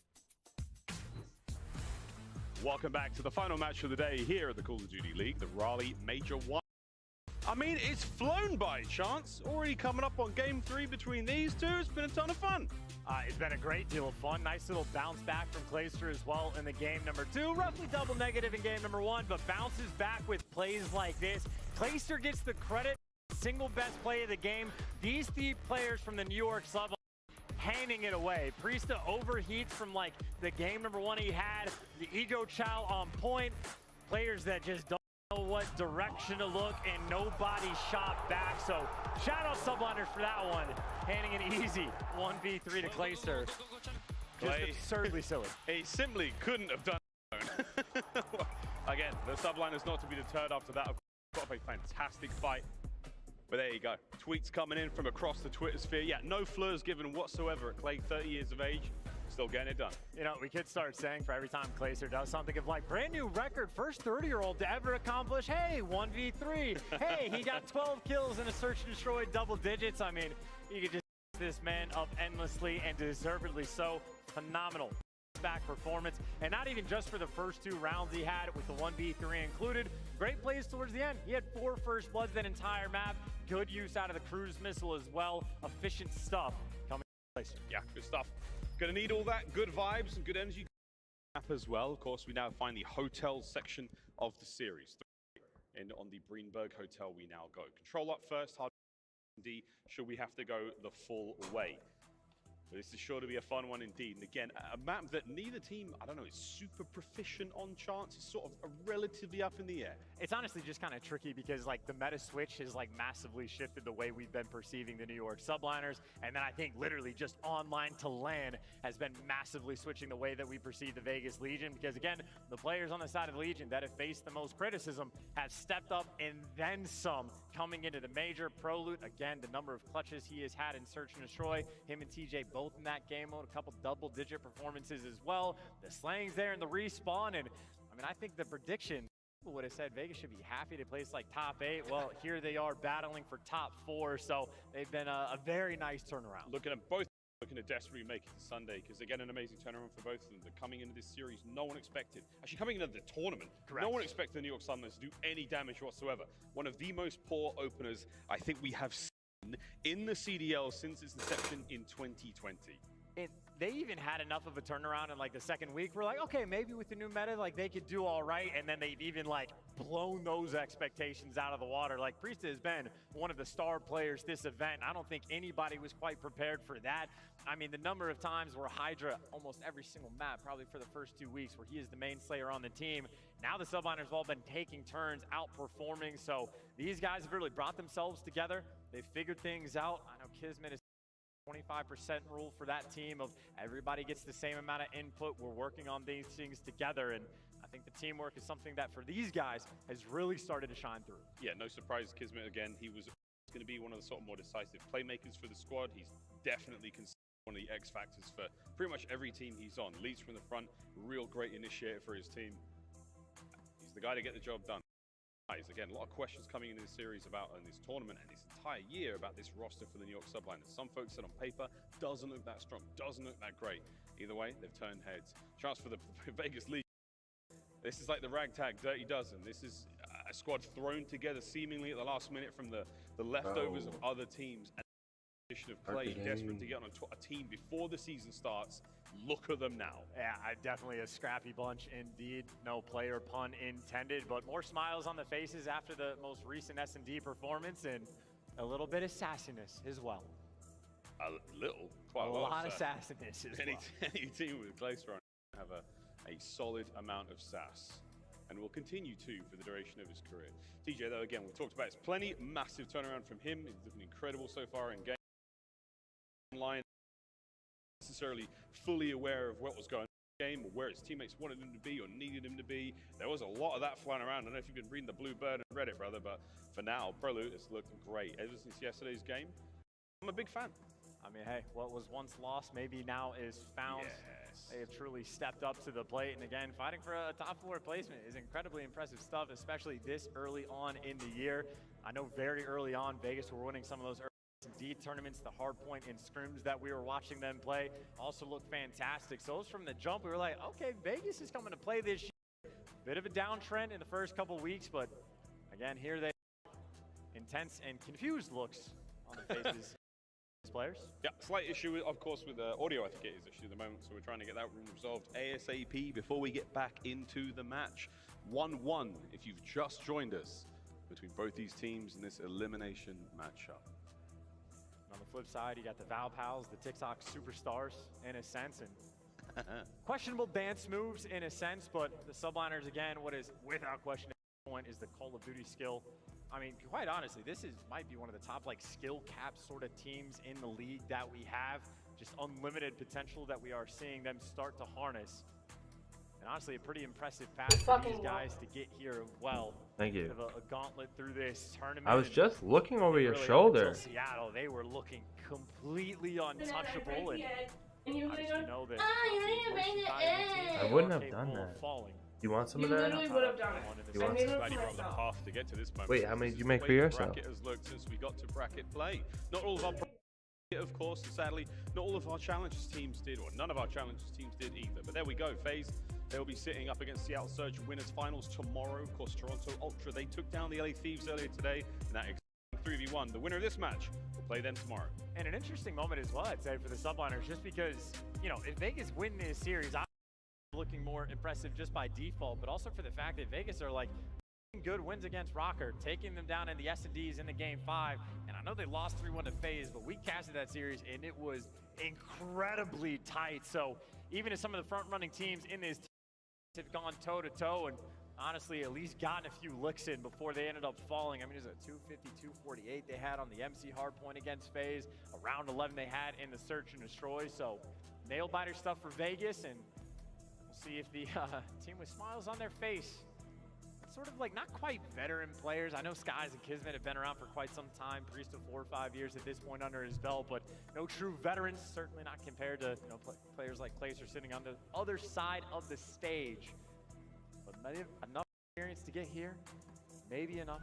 Welcome back to the final match of the day here at the Call of Duty League, the Raleigh Major 1. I mean, it's flown by, Chance. Already coming up on Game 3 between these two. It's been a ton of fun. It's been a great deal of fun. Nice little bounce back from Clayster as well in the game number 2. Roughly double negative in game number 1, but bounces back with plays like this. Clayster gets the credit. Single best play of the game. These 3 players from the New York sub handing it away. Priesta overheats from like the game number 1 he had. The Ego Chow on point. Players that just don't know what direction to look, and nobody shot back. So shout out Subliners for that one. Handing it easy. 1v3 to Clayster. Just absurdly silly. He simply couldn't have done it alone. Again, the Subliners not to be deterred after that. Got a fantastic fight. But there you go. Tweets coming in from across the Twitter sphere. Yeah, no flurs given whatsoever at Clay, 30 years of age. Still getting it done. You know, we could start saying for every time Clayster does something of like brand new record, first 30-year-old to ever accomplish, hey, 1v3. Hey, he got 12 kills in a search and destroy double digits. I mean, you could just this man up endlessly and deservedly so. Phenomenal back performance, and not even just for the first 2 rounds he had with the 1v3 included. Great plays towards the end. He had 4 first bloods that entire map. Good use out of the cruise missile as well. Efficient stuff coming from Clayster. Yeah, good stuff. Gonna need all that good vibes and good energy map as well. Of course, we now find the hotel section of the series. And on the Greenberg Hotel we now go. Control up first, hard D, should we have to go the full way. But this is sure to be a fun one indeed. And again, a map that neither team, I don't know, is super proficient on. Chance. It's sort of relatively up in the air. It's honestly just kind of tricky because like the meta switch has like massively shifted the way we've been perceiving the New York Subliners. And then I think literally just online to LAN has been massively switching the way that we perceive the Vegas Legion. Because again, the players on the side of the Legion that have faced the most criticism have stepped up and then some coming into the major. Prolute, again, the number of clutches he has had in Search and Destroy. Him and TJ both in that game mode, a couple double-digit performances as well. The slang's there in the respawn, and I mean, I think the prediction, people would have said Vegas should be happy to place like top 8. Well, here they are battling for top 4, so they've been a very nice turnaround. Looking to desperately make it to Sunday, because again, an amazing turnaround for both of them. But coming into this series, no one expected, actually coming into the tournament, correct, no one expected the New York Subliners to do any damage whatsoever. One of the most poor openers I think we have seen in the CDL since its inception in 2020. They even had enough of a turnaround in like the second week. We're like, okay, maybe with the new meta, like they could do all right. And then they've even like blown those expectations out of the water. Like Priesta has been one of the star players this event. I don't think anybody was quite prepared for that. I mean, the number of times where Hydra, almost every single map, probably for the first 2 weeks, where he is the main slayer on the team. Now the Subliners have all been taking turns, outperforming. So these guys have really brought themselves together. They've figured things out. I know Kismet is 25% rule for that team of everybody gets the same amount of input. We're working on these things together, and I I think the teamwork is something that for these guys has really started to shine through. Yeah, no surprise, Kismet again. He was going to be one of the sort of more decisive playmakers for the squad. He's definitely considered one of the X factors for pretty much every team he's on. Leads from the front, real great initiator for his team. He's the guy to get the job done. Again, a lot of questions coming into this series about, and this tournament and this entire year about this roster for the New York Subliners. Some folks said on paper, doesn't look that strong, doesn't look that great. Either way, they've turned heads. Chance for the Vegas League. This is like the ragtag Dirty Dozen. This is a squad thrown together seemingly at the last minute from the leftovers of other teams. And the addition of Clay, desperate to get on a team before the season starts. Look at them now. Yeah, definitely a scrappy bunch indeed. No player pun intended, but more smiles on the faces after the most recent S&D performance and a little bit of sassiness as well. A little? Quite a lot of sassiness as well. Any team with Clay Strong have a solid amount of sass, and will continue to for the duration of his career. TJ, though, again, we've talked about it's plenty. Massive turnaround from him. He's looking incredible so far in game. Online, necessarily fully aware of what was going on in the game or where his teammates wanted him to be or needed him to be. There was a lot of that flying around. I don't know if you've been reading the Bluebird and Reddit, brother, but for now, Prelude has looked great. Ever since yesterday's game, I'm a big fan. I mean, hey, what was once lost maybe now is found. Yes. They have truly stepped up to the plate, and again, fighting for a top 4 placement is incredibly impressive stuff, especially this early on in the year. I know very early on, Vegas were winning some of those early tournaments, the hard point and scrims that we were watching them play also looked fantastic. So from the jump, we were like, okay, Vegas is coming to play this year. Bit of a downtrend in the first couple weeks, but again, here they intense and confused looks on the faces. Players. Yeah, slight issue, of course, with audio. I think it is issue at the moment, so we're trying to get that resolved ASAP before we get back into the match. 1-1, if you've just joined us, between both these teams in this elimination matchup. On the flip side, you got the Val Pals, the TikTok superstars in a sense, and questionable dance moves in a sense, but the Subliners, again, what is without question at this point is the Call of Duty skill. I mean, quite honestly, this might be one of the top skill cap sort of teams in the league that we have. Just unlimited potential that we are seeing them start to harness. And honestly, a pretty impressive path for these guys to get here well. Thank you. A gauntlet through this tournament. I was just looking over your really shoulder. Seattle, they were looking completely untouchable. And you know that I wouldn't have done that. You want some of that? Literally would have done it. You want Glad you brought the path to get to this moment. Wait, how many did you make for The way the yourself? bracket has looked since we got to bracket play. Not all of our of course, and sadly, not all of our Challengers teams did, or none of our Challengers teams did either. But there we go, FaZe. They'll be sitting up against Seattle Surge winners finals tomorrow. Of course, Toronto Ultra, they took down the LA Thieves earlier today in that 3v1. The winner of this match will play them tomorrow. And an interesting moment as well, I'd say, for the Subliners, just because, you know, if Vegas win this series, I'm looking more impressive just by default, but also for the fact that Vegas are like good wins against Rocker, taking them down in the S&Ds in the game 5. And I know they lost 3-1 to FaZe, but we casted that series and it was incredibly tight. So even as some of the front-running teams in this team have gone toe-to-toe and honestly at least gotten a few licks in before they ended up falling. I mean, it was a 250-248 they had on the MC hardpoint against FaZe, around 11 they had in the search and destroy. So nail-biter stuff for Vegas, and we'll see if the team with smiles on their face, sort of like not quite veteran players. I know Skies and Kismet have been around for quite some time, Priest of 4 or 5 years at this point under his belt, but no true veterans, certainly not compared to players like Claser sitting on the other side of the stage. But enough experience to get here, maybe enough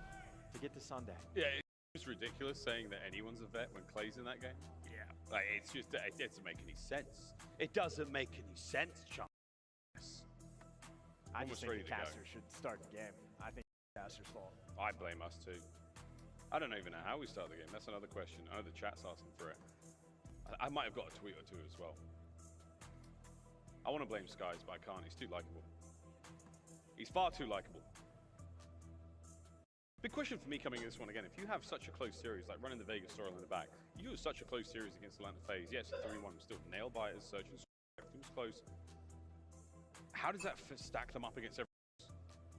to get to Sunday. Yeah, it's ridiculous saying that anyone's a vet when Clay's in that game. Yeah. Like, it's just, it doesn't make any sense. It doesn't make any sense, John. I just think the caster should start the game. I think it's the caster's fault. I blame us too. I don't even know how we start the game. That's another question. I know the chat's asking for it. I might have got a tweet or two as well. I want to blame Skies, but I can't. He's too likable. He's far too likable. Big question for me coming in this one again. If you have such a close series, like running the Vegas storyline in the back, you have such a close series against Atlanta FaZe. Yes, 3-1 was still nailed by it as Surge and everything was close. How does that stack them up against everyone else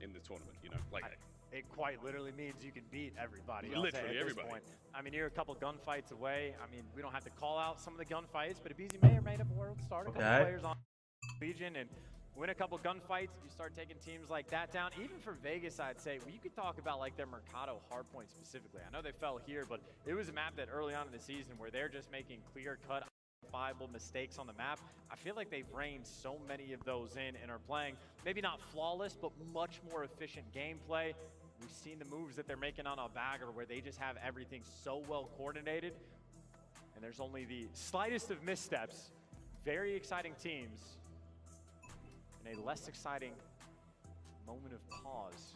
in the tournament? You know, like it quite literally means you can beat everybody. Literally everybody. Point. I mean, you're a couple gunfights away. I mean, we don't have to call out some of the gunfights, but Abizi may or may have a world start. A couple players on Legion, and win a couple gunfights, you start taking teams like that down. Even for Vegas, I'd say, well, you could talk about like their Mercado hardpoint specifically. I know they fell here, but it was a map that early on in the season where they're just making clear-cut, identifiable mistakes on the map. I feel like they've reined so many of those in and are playing maybe not flawless, but much more efficient gameplay. We've seen the moves that they're making on Albagger where they just have everything so well coordinated, and there's only the slightest of missteps. Very exciting teams in a less exciting moment of pause,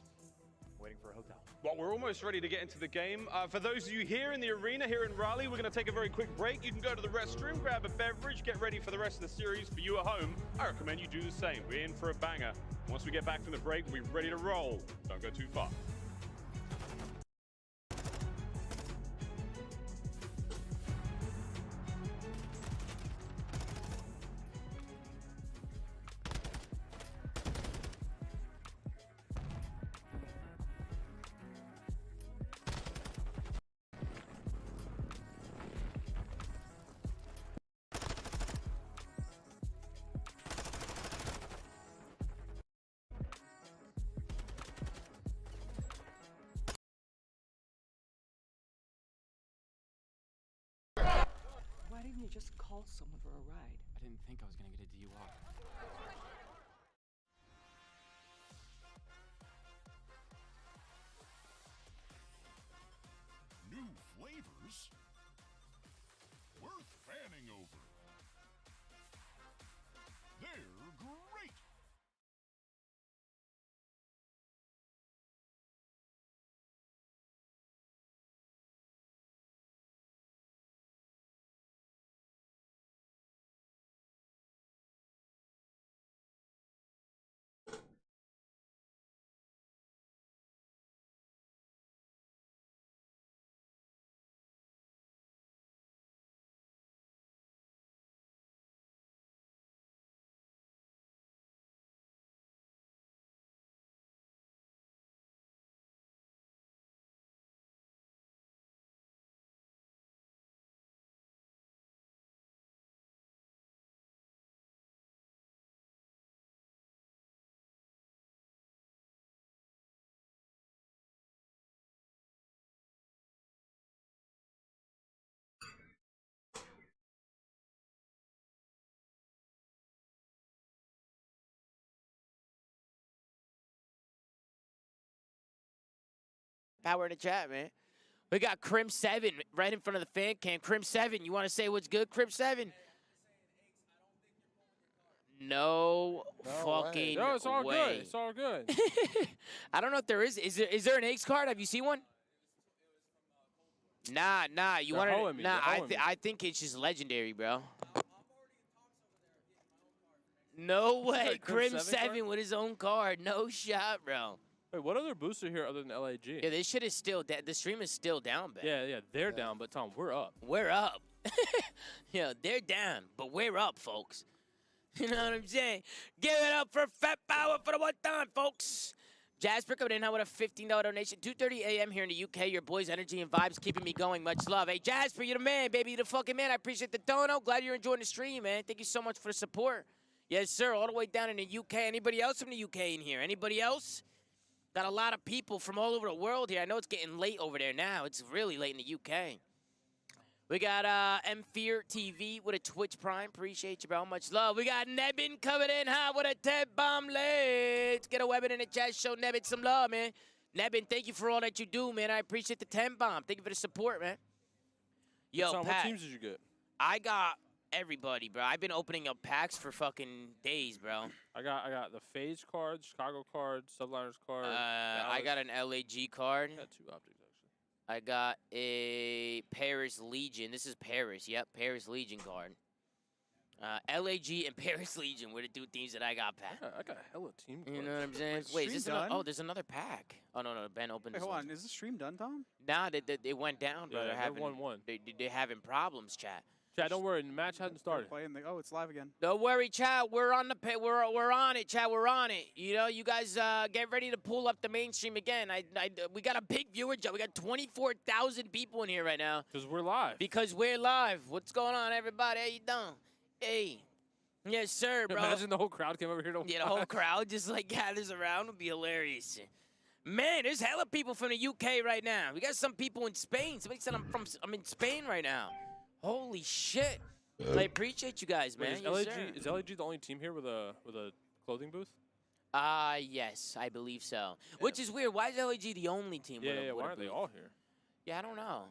waiting for a hotel. Well, we're almost ready to get into the game. For those of you here in the arena, here in Raleigh, we're going to take a very quick break. You can go to the restroom, grab a beverage, get ready for the rest of the series. For you at home, I recommend you do the same. We're in for a banger. Once we get back from the break, we're ready to roll. Don't go too far. Why didn't you just call someone for a ride? I didn't think I was gonna get a DUI. New flavors? Worth fanning over. They're great! Power in the chat, man. We got Crim7 right in front of the fan cam. Crim7, you want to say what's good, Crim7? No fucking No, it's all way. good. It's all good. I don't know if there is. Is there an eggs card? Have you seen one? Nah. You want to? Nah, I think it's just legendary, bro. No way. Crim7 with his own card. No shot, bro. Wait, what other booster here other than LAG? Yeah, this shit is still dead. The stream is still down, man. Yeah, they're down, but Tom, we're up. We're up. Yeah, they're down, but we're up, folks. You know what I'm saying? Give it up for Fat Power for the one time, folks. Jasper coming in now with a $15 donation. 2:30 a.m. here in the UK. Your boys' energy and vibes keeping me going. Much love. Hey, Jasper, you're the man, baby. You're the fucking man. I appreciate the dono. Glad you're enjoying the stream, man. Thank you so much for the support. Yes, sir. All the way down in the UK. Anybody else from the UK in here? Anybody else? Got a lot of people from all over the world here. I know it's getting late over there now. It's really late in the UK. We got M-Fear TV with a Twitch Prime. Appreciate you, bro. Much love. We got Nebin coming in hot with a 10-bomb. Let's get a weapon in the chat. Show Nebin some love, man. Nebin, thank you for all that you do, man. I appreciate the 10-bomb. Thank you for the support, man. Yo, Tom, Pat. what teams did you get? I got everybody, bro. I've been opening up packs for fucking days, bro. I got the FaZe card, Chicago card, Subliners card. I got an LAG card. I got 2 optics, actually. I got a Paris Legion. This is Paris. Yep, Paris Legion card. LAG and Paris Legion were the 2 teams that I got, Pat. I got hella team cards. You know what I'm saying? Wait, is this another? Oh, there's another pack. Oh, no, Ben opened this hold one. on. Is the stream done, Tom? Nah, they went down, bro. Yeah, They're having 1-1. They're having problems, chat. Chat, don't worry. The match hasn't started. Oh, it's live again. Don't worry, chat. We're on the we're on it, chat. We're on it. You know, you guys get ready to pull up the mainstream again. We got a big viewer jump. We got 24,000 people in here right now. Because we're live. Because we're live. What's going on, everybody? How you doing? Hey, Yes, sir, bro. Imagine the whole crowd came over here to watch. Yeah, the whole crowd just like gathers around. Would be hilarious. Man, there's hella people from the UK right now. We got some people in Spain. Somebody said I'm in Spain right now. Holy shit. I appreciate you guys, man. Wait, Yes, is sir. LAG the only team here with a clothing booth? Yes, I believe so. Which is weird. Why is LAG the only team? Yeah, with a, yeah. with Why a aren't they booth? all here? Yeah, I don't know.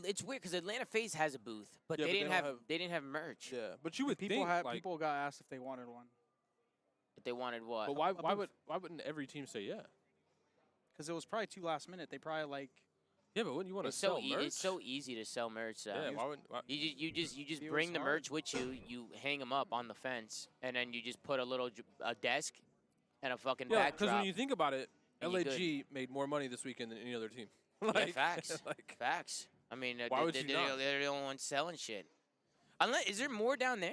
It's weird because Atlanta FaZe has a booth, but Yeah, they but didn't they have, don't they didn't have merch. Yeah, but you would People think had like, people got asked if they wanted one. If they wanted what? But why wouldn't every team say yeah? Because it was probably too last minute. They probably like. Yeah, but wouldn't you want to It's sell so merch? it's so easy to sell merch. Yeah, why wouldn't? Why? You just It bring was the hard. merch with you. You hang them up on the fence, and then you just put a desk and a fucking Yeah, because backdrop. when you think about it, And you LAG made more money this weekend than any other team. Yeah, facts. Facts. I mean, Why would you they're, not? they're the only ones selling shit. Is there more down there?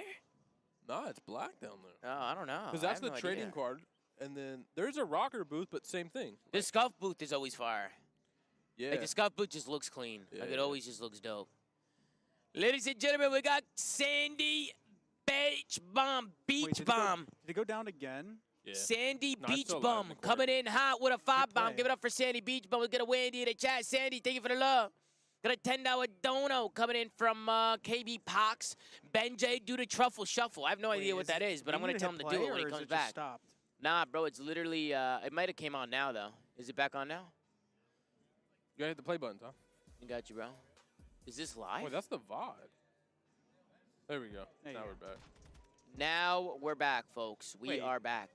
Nah, it's black down there. Oh, I don't know. Because I that's have the no trading idea. card, and then there's a rocker booth, but same thing. The scuff booth is always fire. Yeah. Like the scuff booth just looks clean. Like Yeah. it always just looks dope. Ladies and gentlemen, we got Sandy Beach Bomb. Wait, did it go down again? Yeah. Sandy No, it's Beach still alive in Bum the corner. coming in hot with a 5 bomb. play. Give it up for Sandy Beach Bum. We got a Wendy in the chat. Sandy, thank you for the love. Got a $10 dono coming in from KB Pox. Ben J, do the truffle shuffle. I have no idea what that is, but I'm going to tell him to do it when he comes back. Stopped? Nah, bro, it's literally, it might have came on now, though. Is it back on now? You gotta hit the play button, Tom. I got you, bro. Is this live? Wait, that's the VOD. There we go. There Now you we're back. Now we're back, folks. We Wait. are back.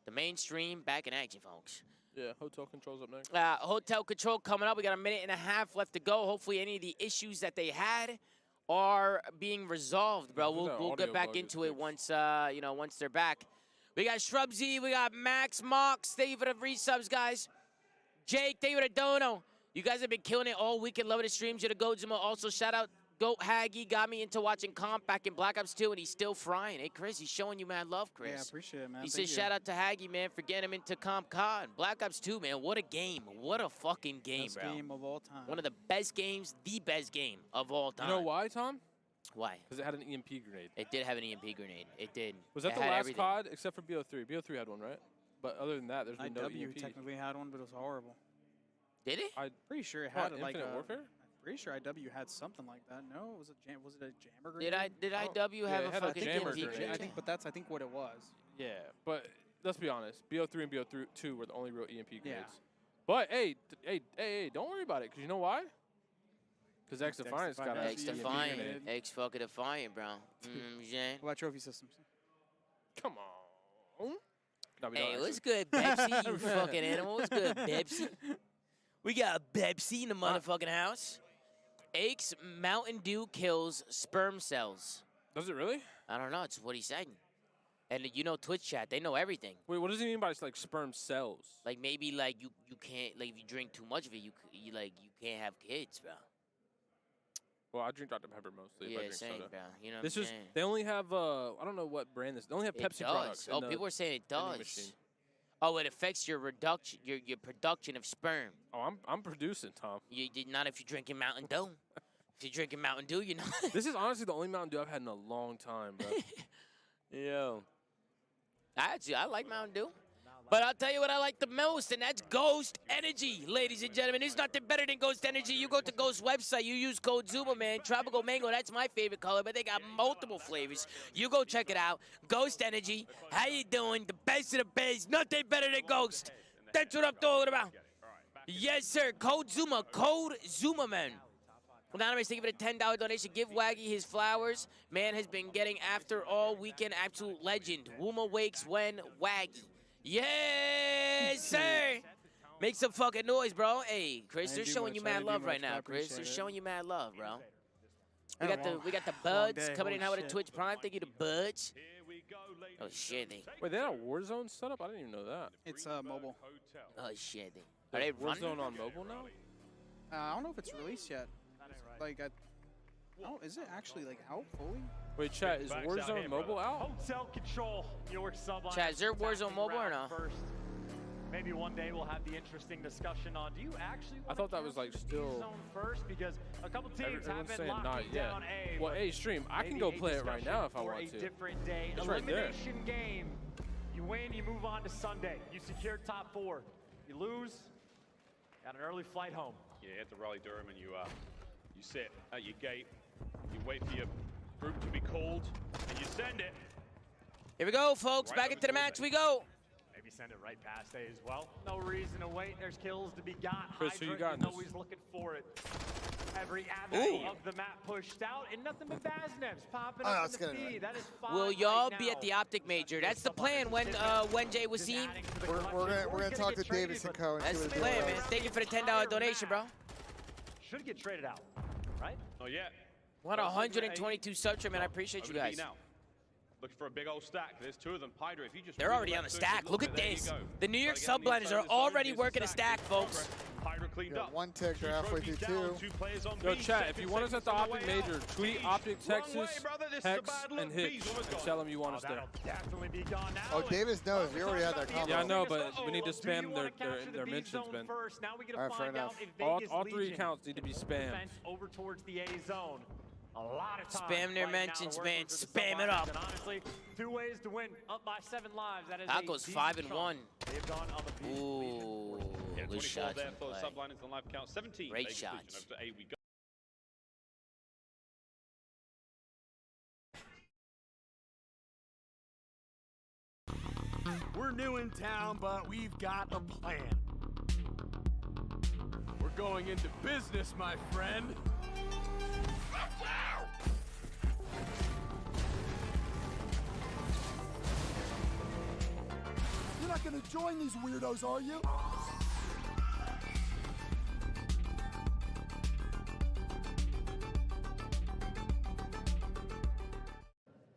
The mainstream back in action, folks. Yeah, hotel controls up next. Hotel control coming up. We got a minute and a half left to go. Hopefully, any of the issues that they had are being resolved, bro. Yeah, We'll that get audio back bug is into it fixed. once once they're back. We got Shrubsy. We got Max Mox. Thank you for the resubs, guys. Jake, thank you for the dono. You guys have been killing it all weekend. Loving the streams. You're the Godzilla. Also, shout out Goat Haggy. Got me into watching Comp back in Black Ops 2, and he's still frying. Hey, Chris, he's showing you mad love, Chris. Yeah, appreciate it, man. He Thank says, you. shout out to Haggy, man, for getting him into Comp COD. Black Ops 2, man, what a game. What a fucking game, Best bro. game of all time. One of the best games, the best game of all time. You know why, Tom? Why? Because it had an EMP grenade. It did have an EMP grenade. It did. Was that It the had last everything. COD except for BO3? BO3 had one, right? But other than that, there's been no IW EMP. technically had one, but it was horrible. Did it? Pretty sure it What, had like Infinite a. Warfare? Pretty sure IW had something like that. No, was it a jammer grenade? Did IW have it a had a fucking jammer EMP grenade. grenade? I think, but that's what it was. Yeah, but let's be honest. BO3 and BO2 were the only real EMP grenades. Yeah. But hey, don't worry about it, because you know why? Because X Defiance got an X EMP Defiant. grenade. X fucking Defiant, bro. What about trophy systems? Come on. No, we don't Hey, actually. what's good, Pepsi? You fucking animal. What's good, Pepsi? We got Pepsi in the motherfucking house. Aches Mountain Dew kills sperm cells. Does it really? I don't know. It's what he said. And you know Twitch chat, they know everything. Wait, what does he mean by like sperm cells? Like maybe like you can't, like if you drink too much of it, you can't have kids, bro. Well, I drink Dr. Pepper mostly. If I Yeah, drink same, soda. bro. You know what This I'm is saying? they only have I don't know what brand this. They only have It Pepsi does. products. in Oh, the people are saying it vending does. machine. Oh, it affects your production of sperm. Oh, I'm producing, Tom. You did not if you're drinking Mountain Dew. If you're drinking Mountain Dew, you know. This is honestly the only Mountain Dew I've had in a long time, bro. Yo. I like Mountain Dew. But I'll tell you what I like the most, and that's Ghost Energy, ladies and gentlemen. There's nothing better than Ghost Energy. You go to Ghost website, you use code Zuma, man. Tropical Mango, that's my favorite color, but they got multiple flavors. You go check it out. Ghost Energy, how you doing? The best of the best. Nothing better than Ghost. That's what I'm talking about. Yes, sir. Code Zuma, man. Anonymous, thank you for the $10 donation. Give Waggy his flowers. Man has been getting after all weekend. Absolute legend. Wuma wakes when Waggy. Yes, sir. Make some fucking noise, bro. Hey, Chris, they're showing you mad love right now, Chris. They're showing you mad love, bro. We got the buds coming in out with a Twitch Prime. Thank you to buds. Oh shit, Wait, they had a Warzone setup? I didn't even know that. It's mobile. Oh shit, are they running? Warzone on mobile now? I don't know if it's released yet. Like, oh, is it actually like out fully? Wait, chat, is Warzone mobile out? Hotel control, your sub line. Chad, is there Warzone mobile or no? Maybe one day we'll have the interesting discussion on, do you actually I thought that was like still zone first? Because a couple teams have everyone's been saying locking not yet. down A. Well, but A stream, I can maybe go a play it right now if I discussion want for to. a different day. It's right there. Elimination game. You win, you move on to Sunday. You secure top 4. You lose, got an early flight home. Yeah, you have to rally Durham and you sit at your gate, you wait for your group to be called, and you send it. Here we go, folks. Right Back over into the towards match A. we go. Maybe send it right past A as well. No reason to wait. There's kills to be got. Chris, who you Hydra got is in this? always looking for it. Every avenue of the map pushed out, and nothing but Baznevs popping up in the feed. That is fine. Will y'all right be now. at the Optic Major? That's the plan when Jay was seen. We're gonna talk to Davis and Co. and see That's what the the plan, deal man. is. Thank you for the $10 donation, bro. Should get traded out, right? Not yet. What 122 subs, man. I appreciate you Over to B guys. now. Looking for a big old stack. There's 2 of them. Hydra, if you just They're already on the stack. Look at this. The New York Subliners are already working a stack, folks. Hydra cleaned up. One tick, they're halfway through 2. 2 players on Yo, B. chat, if Second you want us at the seconds on Optic way Major, out. tweet Bees, Optic wrong Texas, way, brother. This is a Hex, bad look. and Hits, Bees almost and gone. tell them you want us there. That'll definitely be gone now. Oh, Davis knows. We already had that comment. Yeah, I know, but we need to Do you spam wanna capture their the B mentions, zone Ben. first? Now we gotta All right, fair find out enough. if Vegas All 3 Legion accounts need to be spammed. defense over towards the A zone. A lot of time Spam their right now to mentions, work man. with the Spam it Subliners, up. and honestly, 2 ways to win, up by 7 lives. That is That a goes decent 5 and chunk. 1. They've gone on the B. Ooh, Yeah, good 24 shots there in for the play. Subliners on live count. 17. Great Vegas shots. Legion. Over to A we go. We're new in town, but we've got a plan. We're going into business, my friend. You're not gonna join these weirdos, are you?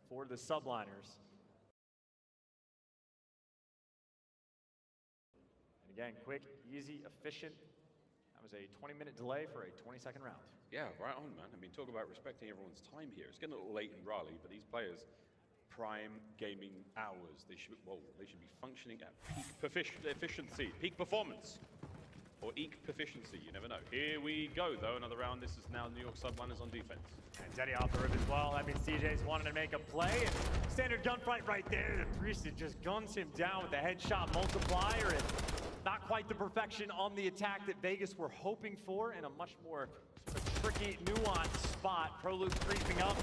For the Subliners. And again, quick, easy, efficient. That was a 20-minute delay for a 20-second round. Yeah, right on, man. I mean, talk about respecting everyone's time here. It's getting a little late in Raleigh, but these players, prime gaming hours. They should be functioning at peak efficiency, peak performance, or eek proficiency. You never know. Here we go, though. Another round. This is now New York Subliners on defense. And Denny off the rip as well. That means TJ's wanting to make a play. And standard gunfight right there. The Priest just guns him down with the headshot multiplier. And not quite the perfection on the attack that Vegas were hoping for, and a much more tricky, nuanced spot. Prolude creeping up.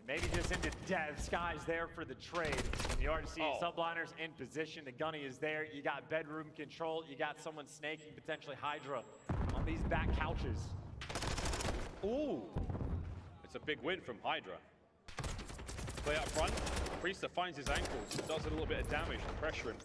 Maybe just into death skies there for the trade. You already see Subliners in position. The gunny is there. You got bedroom control. You got someone snaking potentially Hydra on these back couches. Ooh. It's a big win from Hydra. Play up front. Priester finds his ankles. Does a little bit of damage to pressure him.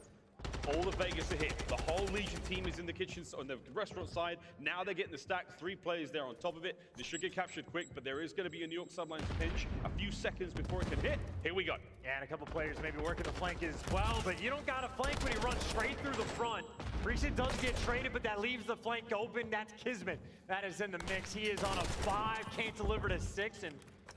All the Vegas are hit. The whole Legion team is in the kitchen, on the restaurant side. Now they're getting the stack. 3 players there on top of it. They should get captured quick, but there is going to be a New York Subliners pinch a few seconds before it can hit. Here we go. Yeah, and a couple players maybe working the flank as well, but you don't got a flank when he runs straight through the front. Priest does get traded, but that leaves the flank open. That's Kismet. That is in the mix. He is on a 5, can't deliver to 6, and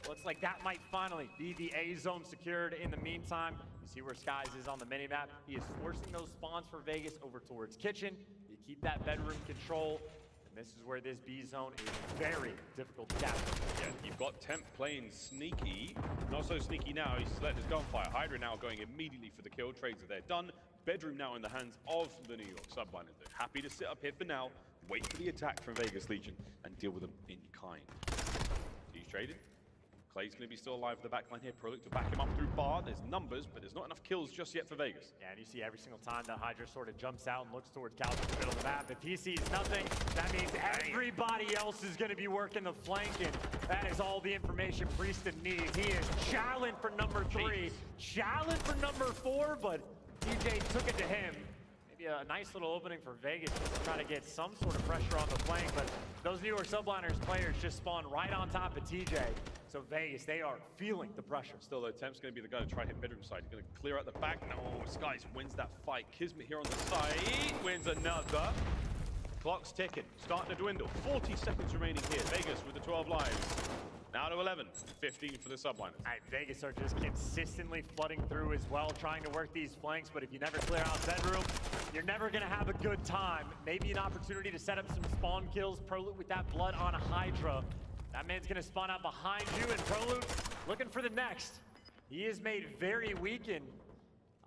looks like that might finally be the A zone secured. In the meantime, you see where Skies is on the minimap. He is forcing those spawns for Vegas over towards Kitchen. You keep that bedroom control, and this is where this B zone is very difficult to capture. Yeah, you've got Temp playing sneaky. Not so sneaky now. He's let his gunfire. Hydra now going immediately for the kill. Trades are there. Done. Bedroom now in the hands of the New York Subliners. They're happy to sit up here for now, wait for the attack from Vegas Legion, and deal with them in kind. He's traded. Clay's going to be still alive in the backline here. Prolude to back him up through bar. There's numbers, but there's not enough kills just yet for Vegas. Yeah, and you see every single time that Hydra sort of jumps out and looks towards Couch in the middle of the map. If he sees nothing, that means everybody else is going to be working the flank, and that is all the information Prieston needs. He is challenged for number 3, challenged for number 4, but TJ took it to him. Maybe a nice little opening for Vegas to try to get some sort of pressure on the flank, but those New York Subliners players just spawn right on top of TJ. So Vegas, they are feeling the pressure. Still though, Temp's going to be the guy to try to hit bedroom side. He's going to clear out the back. No, Skies wins that fight. Kismet here on the side wins another. Clock's ticking, starting to dwindle. 40 seconds remaining here. Vegas with the 12 lives. Now to 11, 15 for the subliners. Vegas are just consistently flooding through as well, trying to work these flanks, but if you never clear out bedroom, you're never gonna have a good time. Maybe an opportunity to set up some spawn kills. Prolute with that blood on a Hydra. That man's gonna spawn out behind you, and Prolute looking for the next. He is made very weak, and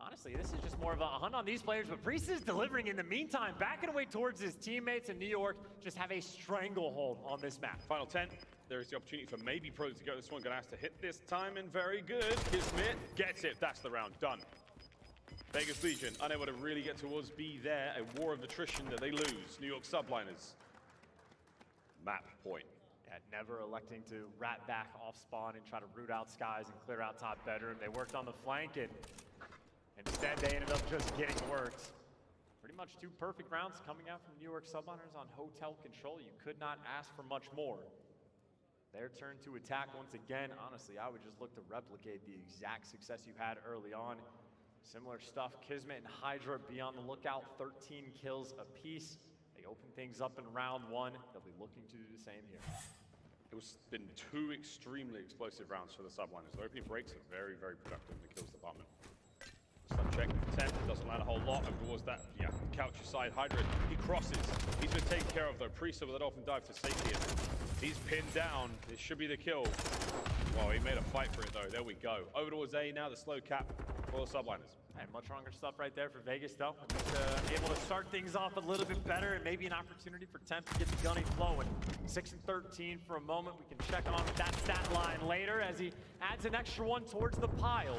honestly, this is just more of a hunt on these players, but Priest is delivering in the meantime, backing away towards his teammates, and New York just have a stranglehold on this map. Final 10. There is the opportunity for maybe Pro to go this one. Gonna have to hit this time, and very good. Kismet gets it. That's the round done. Vegas Legion unable to really get towards B there. A war of attrition that they lose. New York subliners. Map point. Yeah, never electing to rat back off spawn and try to root out skies and clear out top bedroom. They worked on the flank, and instead they ended up just getting worked. Pretty much 2 perfect rounds coming out from New York subliners on hotel control. You could not ask for much more. Their turn to attack once again. Honestly, I would just look to replicate the exact success you had early on. Similar stuff, Kismet and Hydra be on the lookout, 13 kills apiece. They open things up in round 1. They'll be looking to do the same here. It's been 2 extremely explosive rounds for the subliners. The opening breaks are very, very productive in the kills department. Stun check, 10, doesn't land a whole lot. Over towards that, couch side. Hydra, he crosses. He's been taken care of though. Priest with an dolphin dive to safety. He's pinned down. This should be the kill. Well, he made a fight for it though. There we go. Over towards A now, the slow cap for the subliners. And much stronger stuff right there for Vegas though. Just, able to start things off a little bit better, and maybe an opportunity for Temp to get the gunning flowing. 6 and 13 for a moment. We can check on that stat line later as he adds an extra one towards the pile.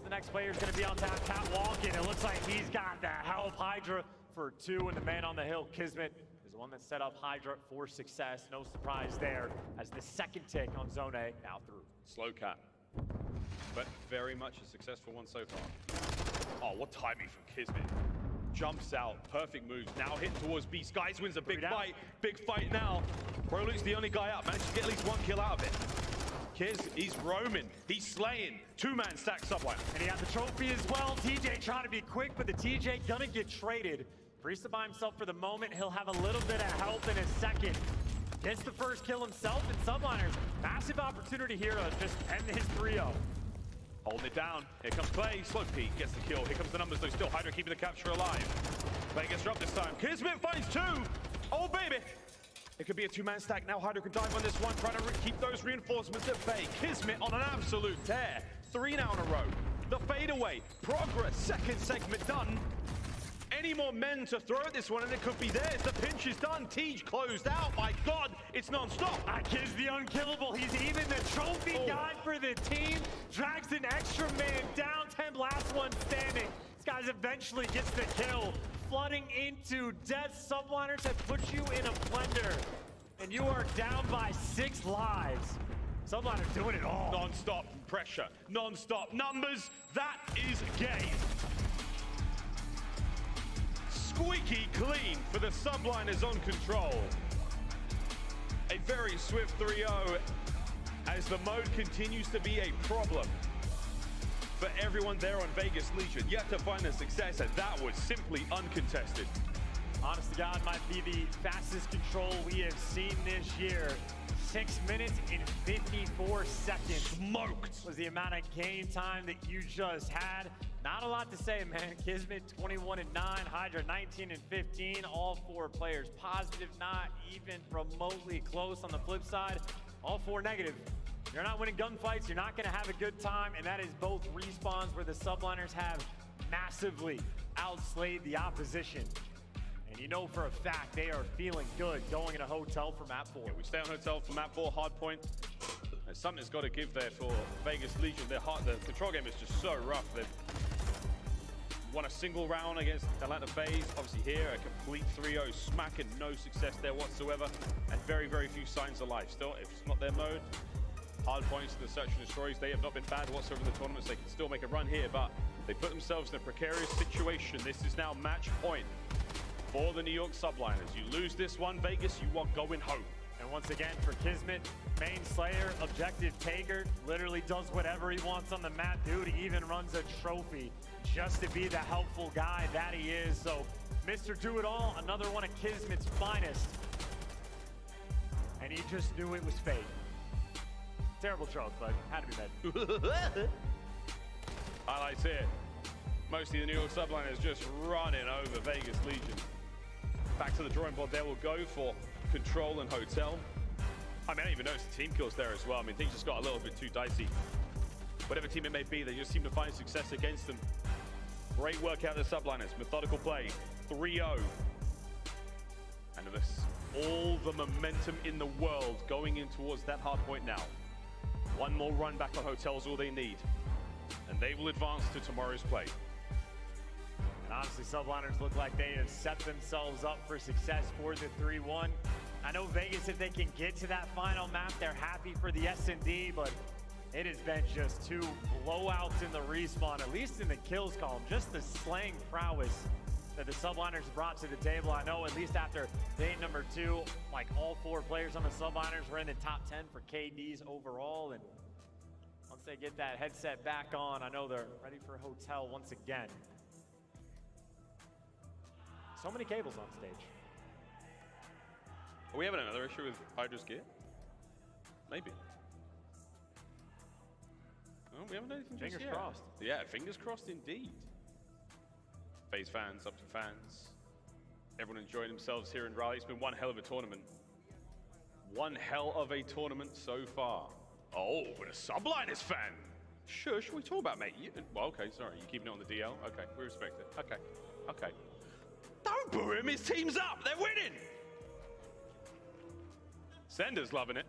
The next player is going to be on tap, catwalking. It looks like he's got the help. Hydra for 2, and the man on the hill, Kismet, is the one that set up Hydra for success. No surprise there, as the second tick on Zone A now through. Slow cap, but very much a successful one so far. Oh, what timing from Kismet. Jumps out, perfect moves. Now hit towards B. Skies wins a big fight. Big fight now. Prolute's the only guy up. Managed to get at least 1 kill out of it. He's roaming, he's slaying. 2-man stack subline. And he got the trophy as well. TJ trying to be quick, but the TJ gonna get traded. Priest by himself for the moment. He'll have a little bit of help in a second. Gets the first kill himself, and subliners, massive opportunity here to just end his 3-0. Holding it down. Here comes Clay. Slow Pete gets the kill. Here comes the numbers though. Still Hydra keeping the capture alive. Clay gets dropped this time. Kismet finds 2. Oh baby. It could be a 2-man stack. Now Hydra can dive on this one, trying to keep those reinforcements at bay. Kismet on an absolute tear. 3 now in a row. The fadeaway. Progress. Second segment done. Any more men to throw at this one, and it could be theirs. The pinch is done. Tej closed out. My God, it's non-stop. Kid's the unkillable. He's even the trophy guy for the team. Drags an extra man down. 10 last one standing. This guy eventually gets the kill. Flooding into death. Subliners have put you in a blender, and you are down by 6 lives. Subliner doing it all. Non-stop pressure, non-stop numbers. That is game. Squeaky clean for the subliners on control. A very swift 3-0 as the mode continues to be a problem for everyone there on Vegas Legion. Yet to find the success, and that was simply uncontested. Honest to God, might be the fastest control we have seen this year. 6 minutes and 54 seconds. Smoked was the amount of game time that you just had. Not a lot to say, man. Kismet 21 and 9, Hydra 19 and 15. All 4 players positive, not even remotely close. On the flip side, all 4 negative. You're not winning gunfights, you're not gonna have a good time, and that is both respawns where the subliners have massively outslayed the opposition. And you know for a fact they are feeling good going in a hotel for map 4. Yeah, we stay on hotel for map 4, hard point. There's something's got to give there for Vegas Legion. The control game is just so rough. They've won a single round against Atlanta FaZe. Obviously here, a complete 3-0 smack and no success there whatsoever. And very, very few signs of life. Still, if it's not their mode, hard points to the search and destroys. They have not been bad whatsoever in the tournaments. They can still make a run here, but they put themselves in a precarious situation. This is now match point for the New York subliners. You lose this one, Vegas, you are going home. And once again, for Kismet, main slayer, objective taker, literally does whatever he wants on the map. Dude, he even runs a trophy just to be the helpful guy that he is. So, Mr. Do-It-All, another one of Kismet's finest. And he just knew it was fate. Terrible joke, but had to be made. Highlights here. Mostly the New York Subliners just running over Vegas Legion. Back to the drawing board there. We'll go for control and hotel. I mean, I didn't even notice the team kills there as well. I mean, things just got a little bit too dicey. Whatever team it may be, they just seem to find success against them. Great work out of the Subliners. Methodical play. 3-0. And this, all the momentum in the world going in towards that hard point now. One more run back on hotel's all they need. And they will advance to tomorrow's play. And honestly, Subliners look like they have set themselves up for success for the 3-1. I know Vegas, if they can get to that final map, they're happy for the S&D, but it has been just 2 blowouts in the respawn, at least in the kills column. Just the slaying prowess that the Subliners brought to the table. I know at least after day number 2, like all 4 players on the Subliners were in the top 10 for KDs overall, and once they get that headset back on, I know they're ready for hotel once again. So many cables on stage. Are we having another issue with Hydra's gear? Maybe. No, we haven't anything just Fingers yet. crossed. Yeah, fingers crossed indeed. FaZe fans, up to fans. Everyone enjoying themselves here in Raleigh. It's been one hell of a tournament. One hell of a tournament so far. Oh, but a Subliners fan. Shush, what are we talking about, mate? Well, okay, sorry. You keeping it on the DL? Okay, we respect it. Okay, okay. Don't boo him, his team's up. They're winning. Sender's loving it.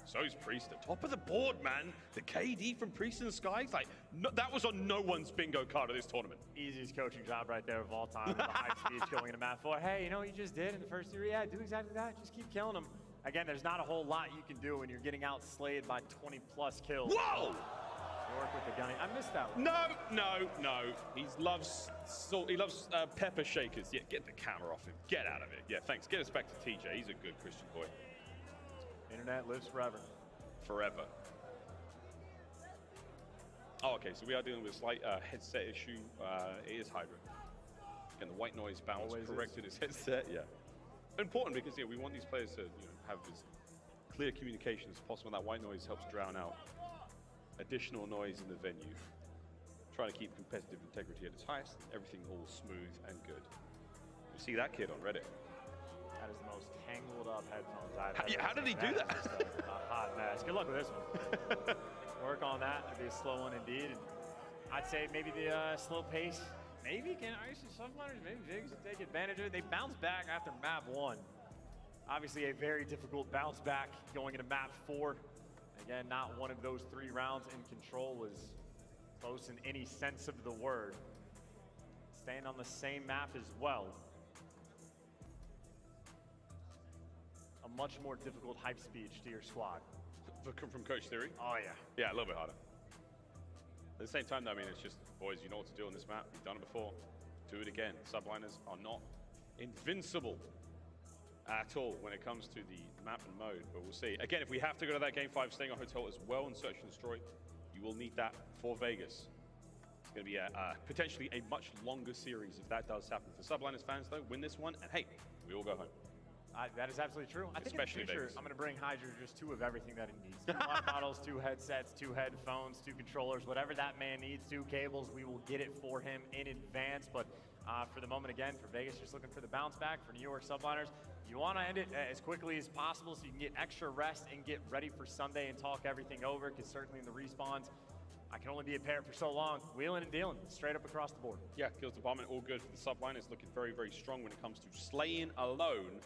So's Priest at top of the board, man. The KD from Priest in the Skies, like, no, that was on no one's bingo card of this tournament. Easiest coaching job right there of all time. The high speech going into map 4. Hey, you know what you just did in the first 3? Yeah, do exactly that. Just keep killing them. Again, there's not a whole lot you can do when you're getting outslayed by 20+ kills. Whoa! You work with the gunny. I missed that one. No. He loves salt. He loves pepper shakers. Yeah, get the camera off him. Get out of it. Yeah, thanks. Get us back to TJ. He's a good Christian boy. Internet lives forever. Forever. Oh, okay. So we are dealing with a slight headset issue. It is Hydra. And the white noise bounce corrected his headset. Yeah. Important because we want these players to have as clear communication as possible. That white noise helps drown out additional noise in the venue. Trying to keep competitive integrity at its highest. Everything all smooth and good. You see that kid on Reddit. That is the most tangled up headphones I've ever seen. How did he do that? Just a hot mess. Good luck with this one. Work on that. It'll be a slow one indeed. And I'd say maybe the slow pace. Maybe can actually Subliners, maybe Vigs will take advantage of it. They bounce back after map 1. Obviously a very difficult bounce back going into map 4. Again, not one of those 3 rounds in control was close in any sense of the word. Staying on the same map as well. A much more difficult hype speech to your squad. From Coach Theory? Oh, yeah. Yeah, a little bit harder. At the same time, though, I mean, it's just, boys, you know what to do on this map. You've done it before. Do it again. Subliners are not invincible at all when it comes to the map and mode, but we'll see. Again, if we have to go to that Game 5 staying on hotel as well and search and destroy, you will need that for Vegas. It's going to be potentially a much longer series if that does happen. For Subliners fans, though, win this one, and hey, we all go home. That is absolutely true. I think Especially in the future, Vegas. I'm going to bring Hydra just 2 of everything that he needs. 2 water bottles, 2 headsets, 2 headphones, 2 controllers, whatever that man needs, 2 cables, we will get it for him in advance. But for the moment, again, for Vegas, just looking for the bounce back. For New York Subliners, you want to end it as quickly as possible so you can get extra rest and get ready for Sunday and talk everything over, because certainly in the respawns, I can only be a parent for so long. Wheeling and dealing, straight up across the board. Yeah, kills department, all good for the Subliners. Looking very, very strong when it comes to slaying alone.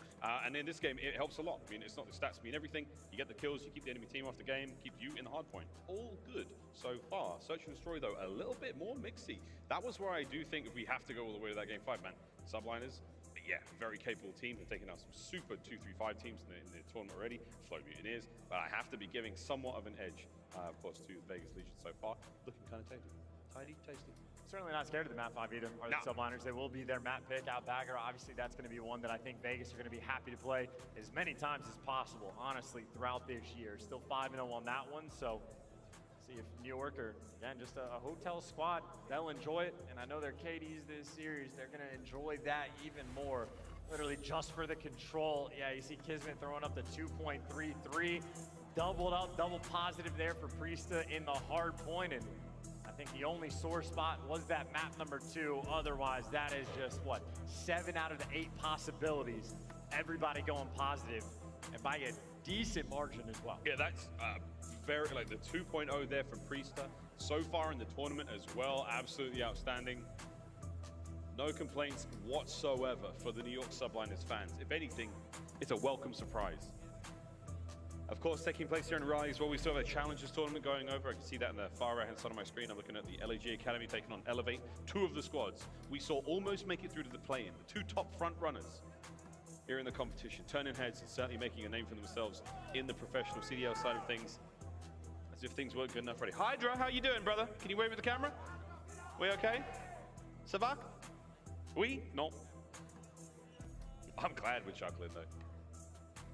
And in this game, it helps a lot. I mean, it's not the stats mean everything. You get the kills, you keep the enemy team off the game, keep you in the hard point. All good so far. Search and destroy, though, a little bit more mixy. That was where I do think if we have to go all the way to that Game 5, man. Subliners, yeah, very capable team. They're taking out some super 2-3-5 teams in the tournament already. Flow Mutineers. But I have to be giving somewhat of an edge, of course, to Vegas Legion so far. Looking kind of tasty. Tidy, tasty. Certainly not scared of the map 5 either, are the Subliners. They will be their map pick out bagger. Obviously, that's going to be one that I think Vegas are going to be happy to play as many times as possible, honestly, throughout this year. Still 5-0 on that one, so see if New York or, again, just a hotel squad, they'll enjoy it. And I know their KDs this series, they're going to enjoy that even more. Literally just for the control. Yeah, you see Kismet throwing up the 2.33. doubled up, double positive there for Priesta in the hard point, and I think the only sore spot was that map number 2. Otherwise, that is just, what, 7 out of the 8 possibilities. Everybody going positive, and by a decent margin as well. Yeah, that's very, like the 2.0 there from Priesta. So far in the tournament as well, absolutely outstanding. No complaints whatsoever for the New York Subliners fans. If anything, it's a welcome surprise. Of course, taking place here in Raleigh as well, we still have a Challengers tournament going over. I can see that in the far right-hand side of my screen. I'm looking at the LAG Academy taking on Elevate. 2 of the squads we saw almost make it through to the play-in. The 2 top front runners here in the competition, turning heads and certainly making a name for themselves in the professional CDL side of things, as if things weren't good enough already. Hydra, how you doing, brother? Can you wave at the camera? We okay? Ça va? Oui? No. I'm glad we're chuckling, though.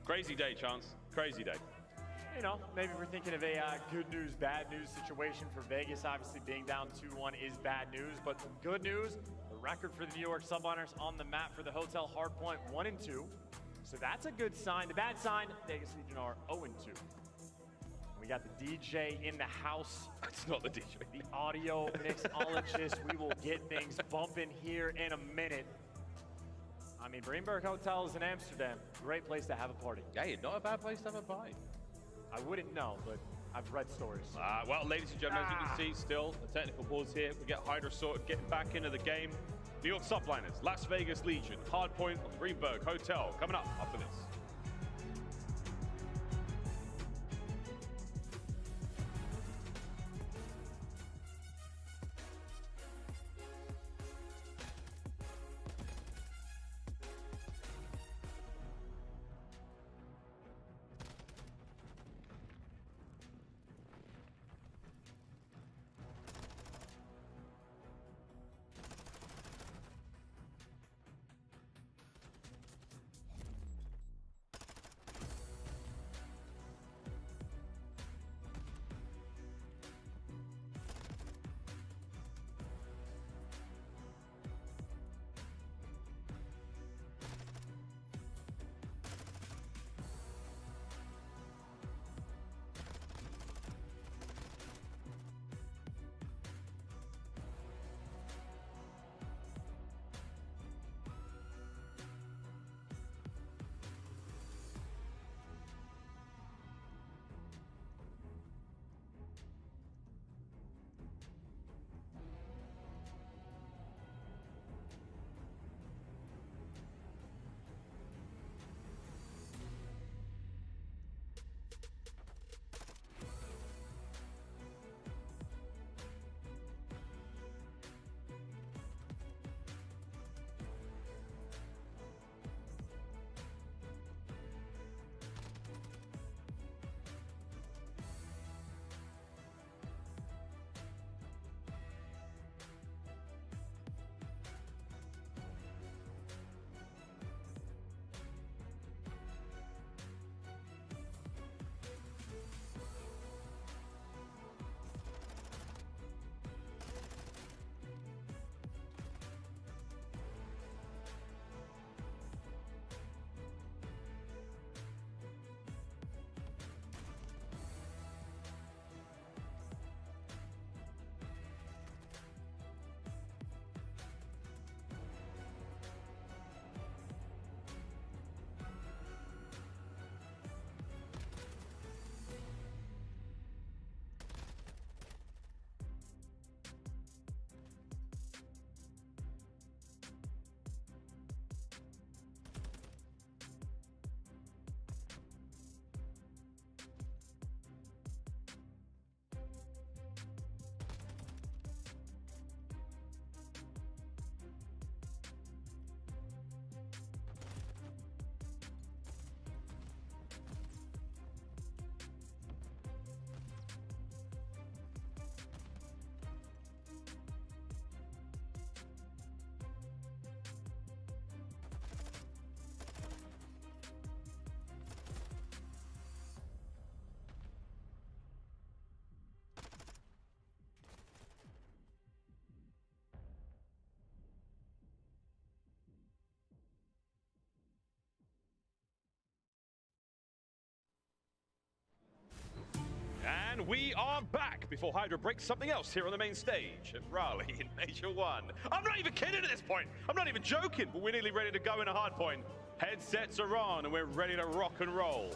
Crazy day, Chance. Crazy day. You know, maybe we're thinking of a good news, bad news situation for Vegas. Obviously, being down 2-1 is bad news, but the good news, the record for the New York Subliners on the map for the Hotel Hardpoint, 1-2. So that's a good sign. The bad sign, Vegas Legion are 0-2. We got the DJ in the house. It's not the DJ. The audio mixologist. We will get things bumping here in a minute. I mean, Greenberg Hotel is in Amsterdam. Great place to have a party. Hey, not a bad place to have a party. I wouldn't know, but I've read stories. Well, ladies and gentlemen, as you can see, still a technical pause here. We get Hydra sorted, getting back into the game. New York Subliners, Las Vegas Legion, Hardpoint on the Greenberg Hotel. Coming up after this. And we are back before Hydra breaks something else here on the main stage at Raleigh in Major 1. I'm not even kidding at this point. I'm not even joking, but we're nearly ready to go in a hard point. Headsets are on and we're ready to rock and roll.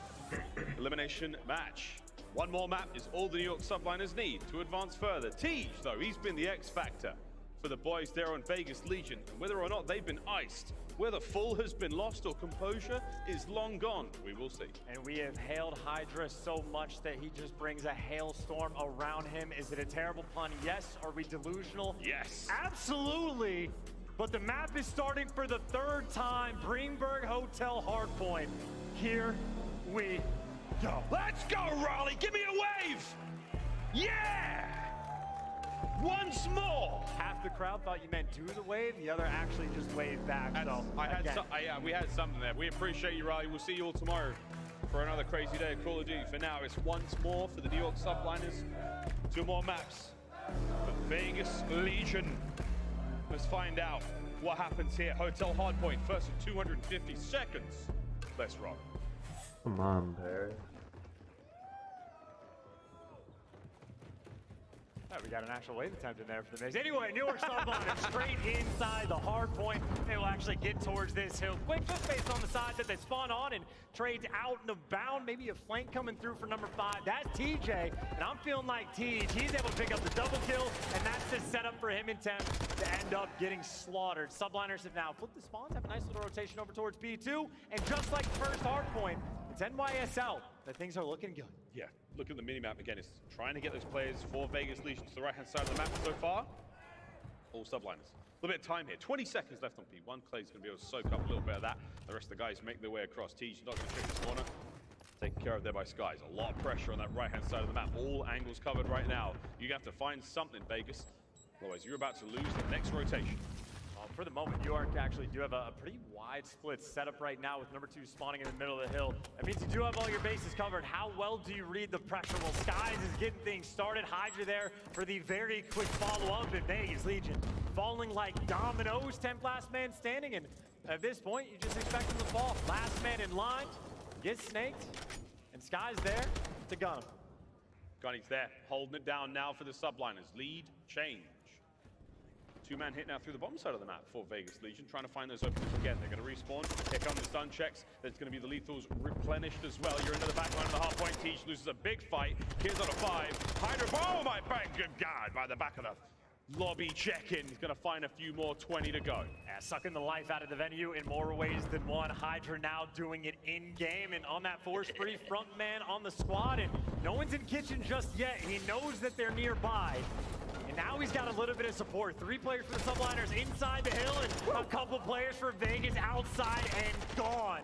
Elimination match. One more map is all the New York Subliners need to advance further. Tej, though, he's been the X factor for the boys there on Vegas Legion. And whether or not they've been iced, whether full has been lost or composure is long gone, we will see. And we have hailed Hydra so much that he just brings a hailstorm around him. Is it a terrible pun? Yes. Are we delusional? Yes. Absolutely. But the map is starting for the third time. Greenberg Hotel Hardpoint. Here we go. Let's go, Raleigh. Give me a wave. Yeah. Once more. Half the crowd thought you meant do the wave. The other actually just waved back. So we had something there. We appreciate you, Raleigh. We'll see you all tomorrow for another crazy day of Call of Duty. For now, it's once more for the New York Subliners. 2 more maps. The Vegas Legion. Let's find out what happens here. Hotel Hardpoint, first of 250 seconds. Let's rock. Come on, Barry. We got an actual wave attempt in there for the maze. Anyway, New York Subliners straight inside the hard point. They will actually get towards this hill quick, just based on the side that they spawn on, and trades out and abound. Maybe a flank coming through for number 5. That's TJ, and I'm feeling like Tej. He's able to pick up the double kill, and that's the setup for him and Temp to end up getting slaughtered. Subliners have now flipped the spawns, have a nice little rotation over towards B2, and just like the first hard point, it's NYSL that things are looking good. Yeah, look at the minimap again. It's trying to get those players for Vegas Legion to the right-hand side of the map so far. All Subliners. A little bit of time here. 20 seconds left on P1. Clay's going to be able to soak up a little bit of that. The rest of the guys make their way across. Tej not going to check this corner. Taken care of there by Skies. A lot of pressure on that right-hand side of the map. All angles covered right now. You have to find something, Vegas. Otherwise, you're about to lose the next rotation. For the moment, New York actually do have a pretty wide split setup right now with number 2 spawning in the middle of the hill. That means you do have all your bases covered. How well do you read the pressure? Well, Skies is getting things started. Hydra there for the very quick follow-up in Vegas Legion. Falling like dominoes, 10th last man standing, and at this point, you just expect them to fall. Last man in line, gets snaked, and Skies there to gun him. Gunny's there, holding it down now for the Subliners. Lead change. 2-man hit now through the bottom side of the map for Vegas Legion, trying to find those openings again. They're going to respawn. Here come the stun checks. There's going to be the lethals replenished as well. You're into the back line of the hard point. Tej loses a big fight. Here's on a 5. Hydra, oh my bang, good God, by the back of the lobby check-in. He's going to find a few more, 20 to go. Yeah, sucking the life out of the venue in more ways than one. Hydra now doing it in-game, and on that 4 spree, front man on the squad, and no one's in kitchen just yet. He knows that they're nearby. And now he's got a little bit of support. 3 players for the Subliners inside the hill, and a couple players for Vegas outside and gone.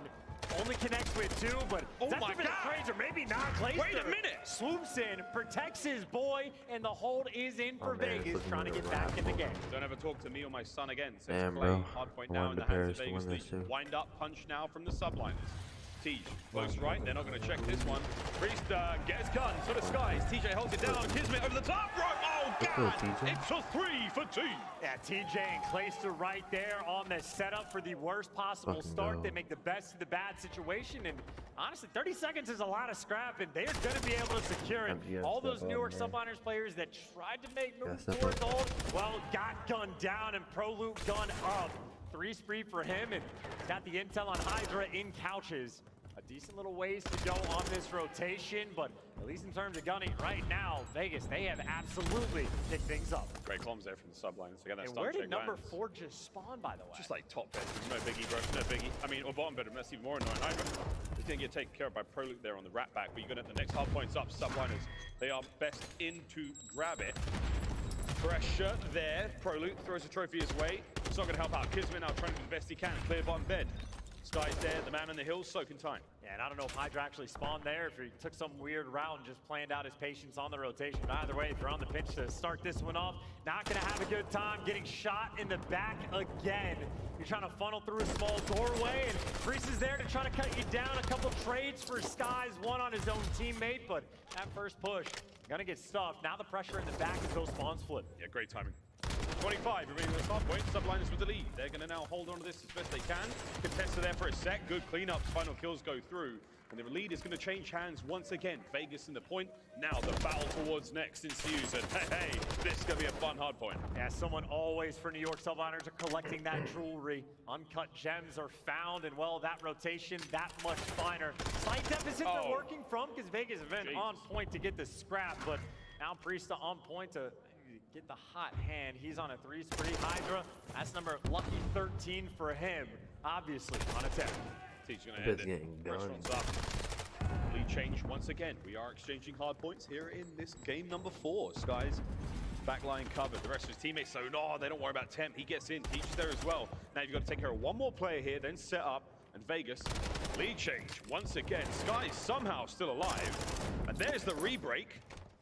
Only connects with 2, but oh my God, trades, or maybe not. Clayster wait a minute. Swoops in, protects his boy, and the hold is in for Vegas, trying to get back in the game. Don't ever talk to me or my son again, says Damn, Clay. bro. Hard point now in the hands of Vegas Legion. Wind up punch now from the Subliners. Tej, close right, they're not going to check this one. Priest gets gun, so does Skies. TJ holds it down, Kismet over the top rope. Oh God, it's a 3 for Tej. Yeah, TJ and Clayster right there on the setup for the worst possible start. They make the best of the bad situation, and honestly, 30 seconds is a lot of scrap, and they're going to be able to secure it. All those New York Subliners players that tried to make moves towards hold, well, got gunned down and Prolute gun up. 3 spree for him, and he's got the intel on Hydra in couches. A decent little ways to go on this rotation, but at least in terms of gunning right now, Vegas, they have absolutely picked things up. Great comms there from the Subliners. They got that and where did number 4 just spawn, by the way? Just like top bedroom, no biggie, bro, no biggie. I mean, or bottom bedroom, that's even more annoying. Hydra is going to get taken care of by Prolute there on the rat back, but you're going to have the next hard points up. Subliners, they are best in to grab it. Pressure there. Prolute throws a trophy his way. It's not going to help out. Kismet now trying to do the best he can. Clear bottom bed. Skies there, the man on the hill, soaking time. Yeah, and I don't know if Hydra actually spawned there, if he took some weird route and just planned out his patience on the rotation. But either way, if you're on the pitch to start this one off, not going to have a good time getting shot in the back again. You're trying to funnel through a small doorway, and Priest is there to try to cut you down. A couple trades for Skies, one on his own teammate, but that first push, gonna get stuffed. Now the pressure in the back as those spawns flip. Yeah, great timing. 25 remaining the start point. Subliners with the lead. They're going to now hold on to this as best they can. Contested there for a sec. Good cleanups. Final kills go through. And the lead is going to change hands once again. Vegas in the point. Now the battle towards next ensues. And hey, this is going to be a fun hard point. Yeah, someone always for New York Subliners are collecting that jewelry. Uncut gems are found, and well, that rotation that much finer. Slight deficit they're working from because Vegas have been on point to get the scrap, but now Priesta on point to get the hot hand. He's on a 3 spree. Hydra, that's number lucky 13 for him, obviously on a 10. He's going to end it. Restaurants up. Lead change once again. We are exchanging hard points here in this game number 4. Sky's backline covered. The rest of his teammates, so no, they don't worry about Temp. He gets in. Teach there as well. Now you've got to take care of one more player here, then set up. And Vegas, lead change once again. Sky is somehow still alive. And there's the re-break.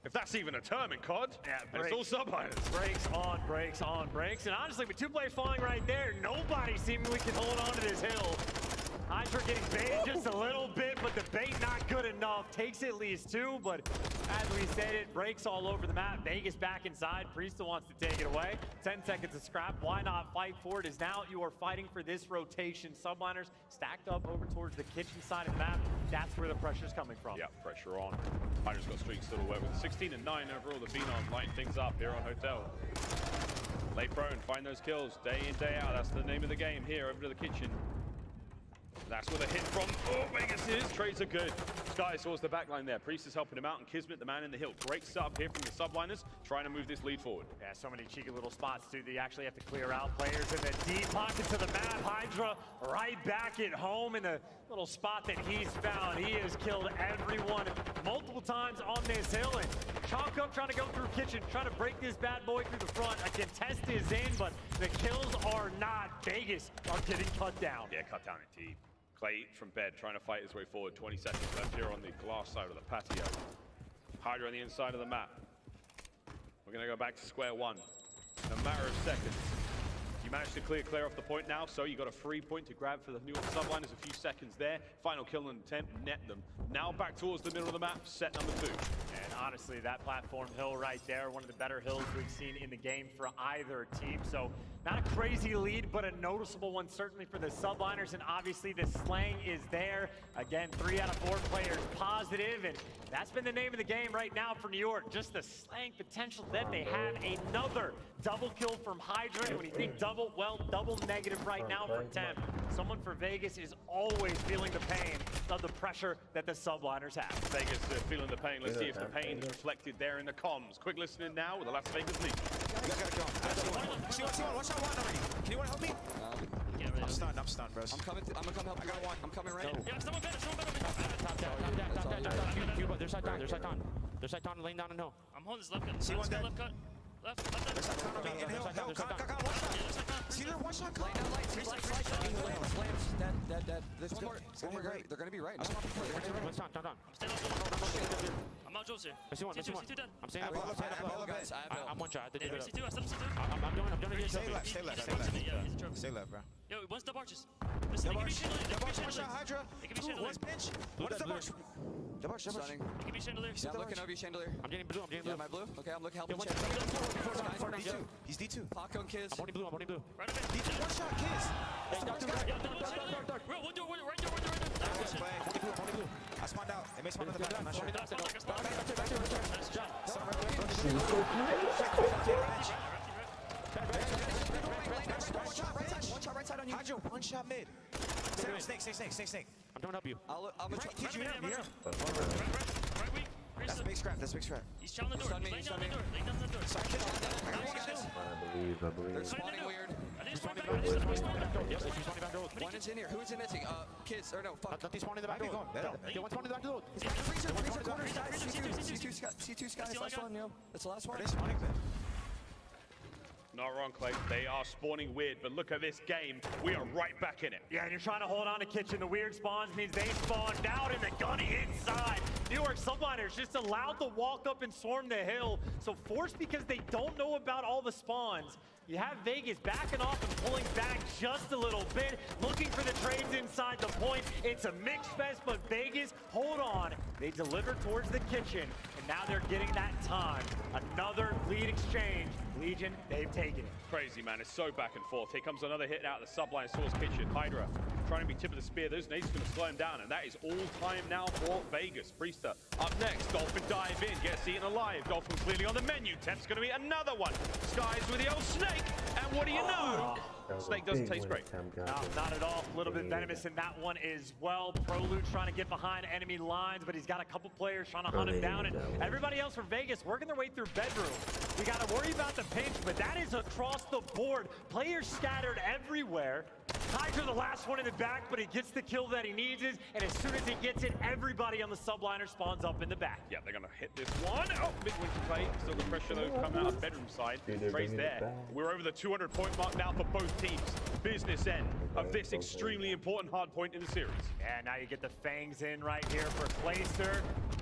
If that's even a term in COD, and it's all subliners. Breaks on, breaks on, breaks. And honestly, with 2 players falling right there, nobody seemingly can hold on to this hill. Hydra getting baited just a little bit, but the bait not good enough. Takes at least 2, but as we said, it breaks all over the map. Vegas back inside. Priesta wants to take it away. 10 seconds of scrap. Why not fight for it? As now you are fighting for this rotation. Subliners stacked up over towards the kitchen side of the map. That's where the pressure's coming from. Yeah, pressure on. Hydra's got streaks still to work with. 16 and 9 overall. The Phenoms lighting things up here on Hotel. Lay prone, find those kills day in, day out. That's the name of the game here. Over to the kitchen. That's where the hit from. Oh, Vegas is. Trades are good. Sky towards the back line there. Priest is helping him out, and Kismet, the man in the hill. Great setup here from the subliners, trying to move this lead forward. Yeah, so many cheeky little spots, too. They actually have to clear out players in the deep pockets of the map. Hydra right back at home in the little spot that he's found. He has killed everyone multiple times on this hill. And Chalk up trying to go through kitchen, trying to break this bad boy through the front. A contest is in, but the kills are not. Vegas are getting cut down. Yeah, cut down indeed. Clay from bed trying to fight his way forward. 20 seconds left here on the glass side of the patio. Hydra on the inside of the map. We're going to go back to square one in a matter of seconds. You managed to clear off the point now, so you got a free point to grab for the New York Subliners. A few seconds there. Final kill and attempt, net them. Now back towards the middle of the map, set number 2. And honestly, that platform hill right there, one of the better hills we've seen in the game for either team. So not a crazy lead, but a noticeable one certainly for the Subliners. And obviously the slang is there. Again, 3 out of 4 players positive, and that's been the name of the game right now for New York. Just the slang potential that they have. Another double kill from Hydra. And when you think double, well, double negative right now for Temp. Someone for Vegas is always feeling the pain of the pressure that the Subliners have. Vegas feeling the pain. Let's see if the pain is reflected there in the comms. Quick listening now with the Las Vegas League. You guys gotta go. Watch out, one already. Can you wanna help me? I'm stunned, bro. I'm coming help. I got one. I'm coming right in. Yeah, someone better. Top. Their side down. Their side down, laying down and hill. I'm holding this left cut. See one dead. Left cut. Left. There's a con on me. In hill. Got one shot. See, they're one shot. Lay down light. Dead. There's one more. They're gonna be right. Down. I'm out Joe's here. I see one. I'm staying up. I'm one shot. C2, I stepped C2. I'm doing it. Stay left, bro. Yo, what's the barges? Listen, they can be chandelier. One shot, Hydra. They can be chandelier. One's pinch. What is the barge? The barge. They can be chandelier. Yeah, I'm looking over you, chandelier. I'm getting blue. Yeah, my blue? Okay, I'm looking, helping chandelier. D2. He's D2. Paco and Kiz. I'm holding blue. Right up in. D2, one shot, Kiz. Dark. One door. I spawned out. It may spawn in the back. I'm not sure. One shot right side on you. Hydra, one shot mid. Snake. I'm trying to help you. I'm gonna teach you here. Right weak. That's big scrap. He's challenging the door. Laying down the door. I believe. They're spawning weird. One is in here. Who's in it? Kids. Or no, fuck. Not spawning in the back door. One spawning in the back door. Freezer corner. C2 Sky. Last one, yo. That's the last one. Are they spawning then? Not wrong, Clay. They are spawning weird, but look at this game. We are right back in it. Yeah, and you're trying to hold on to kitchen. The weird spawns means they spawned out and the gunny inside. New York Subliners just allowed to walk up and swarm the hill. So forced because they don't know about all the spawns. You have Vegas backing off and pulling back just a little bit, looking for the trades inside the point. It's a mixed fest, but Vegas, hold on. They deliver towards the kitchen, and now they're getting that time. Another lead exchange. Legion, they've taken it. Crazy, man. It's so back and forth. Here comes another hit out of the sublines towards kitchen. Hydra trying to be tip of the spear. Those nades going to slow him down, and that is all time now for Vegas. Priester up next. Dolphin dive in, gets eaten alive. Dolphin clearly on the menu. Temp's going to be another one. Skies with the old snake, and what do you know? Snake doesn't taste great. No, not at all. A little bit venomous in that one as well. Prolude trying to get behind enemy lines, but he's got a couple players trying to hunt him down, and everybody else for Vegas working their way through bedroom. We got to worry about the pinch, but that is across the board. Players scattered everywhere. Hydra the last one in the back, but he gets the kill that he needs, and as soon as he gets it, everybody on the subliner spawns up in the back. Yeah, they're going to hit this one. Oh, big win to play. Still the pressure, though, coming out of bedroom side. Trey's there. We're over the 200-point mark now for both teams. Business end of this extremely important hard point in the series. And now you get the fangs in right here for Clayster.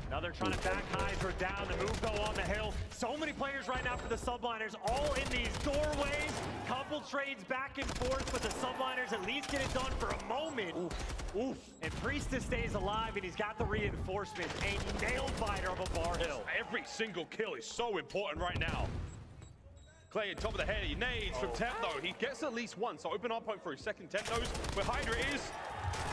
Another trying to back Hydra down. The move go on the hill. So many players right now for the subliners, all in these doorways. Couple trades back and forth, but the subliners at least get it done for a moment. Oof. And Priestess stays alive, and he's got the reinforcements. A nail-biter of a bar hill. Every single kill is so important right now. Clay at top of the head, he nades from Temp though. He gets at least one, so open hard point for his second. Temp knows where Hydra is.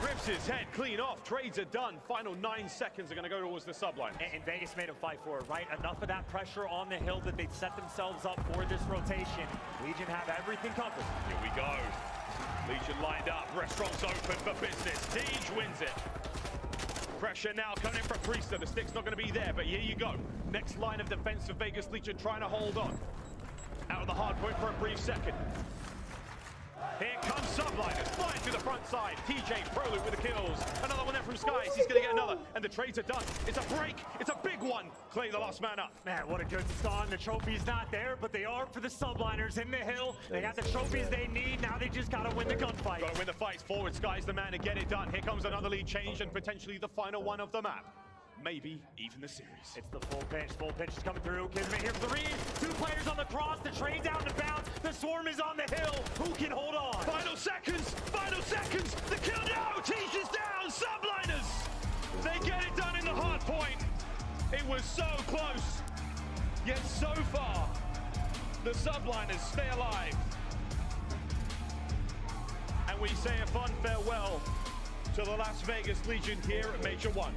Rips his head clean off. Trades are done. Final 9 seconds are going to go towards the subline. And Vegas made him fight for it, right? Enough of that pressure on the hill that they'd set themselves up for this rotation. Legion have everything covered. Here we go. Legion lined up. Restaurants open for business. Siege wins it. Pressure now coming in from Priester. The stick's not going to be there, but here you go. Next line of defense for Vegas Legion trying to hold on. Out of the hard point for a brief second. Here comes Subliners, flying through the front side. TJ Prolude with the kills. Another one there from Skies. He's going to get another. And the trades are done. It's a break. It's a big one. Clay, the last man up. Man, what a good start. The trophy's not there, but they are for the subliners in the hill. They got the trophies they need. Now they just got to win the gunfight. Got to win the fights forward. Skies the man to get it done. Here comes another lead change and potentially the final one of the map. Maybe even the series. It's the full pinch. Full pinch is coming through. Kismet here for the read. 2 players on the cross. The trade down to bounce. The swarm is on the hill. Who can hold on? Final seconds. Final seconds. The kill now. Teach is down. Subliners. They get it done in the hard point. It was so close. Yet so far, the subliners stay alive. And we say a fond farewell to the Las Vegas Legion here at Major 1.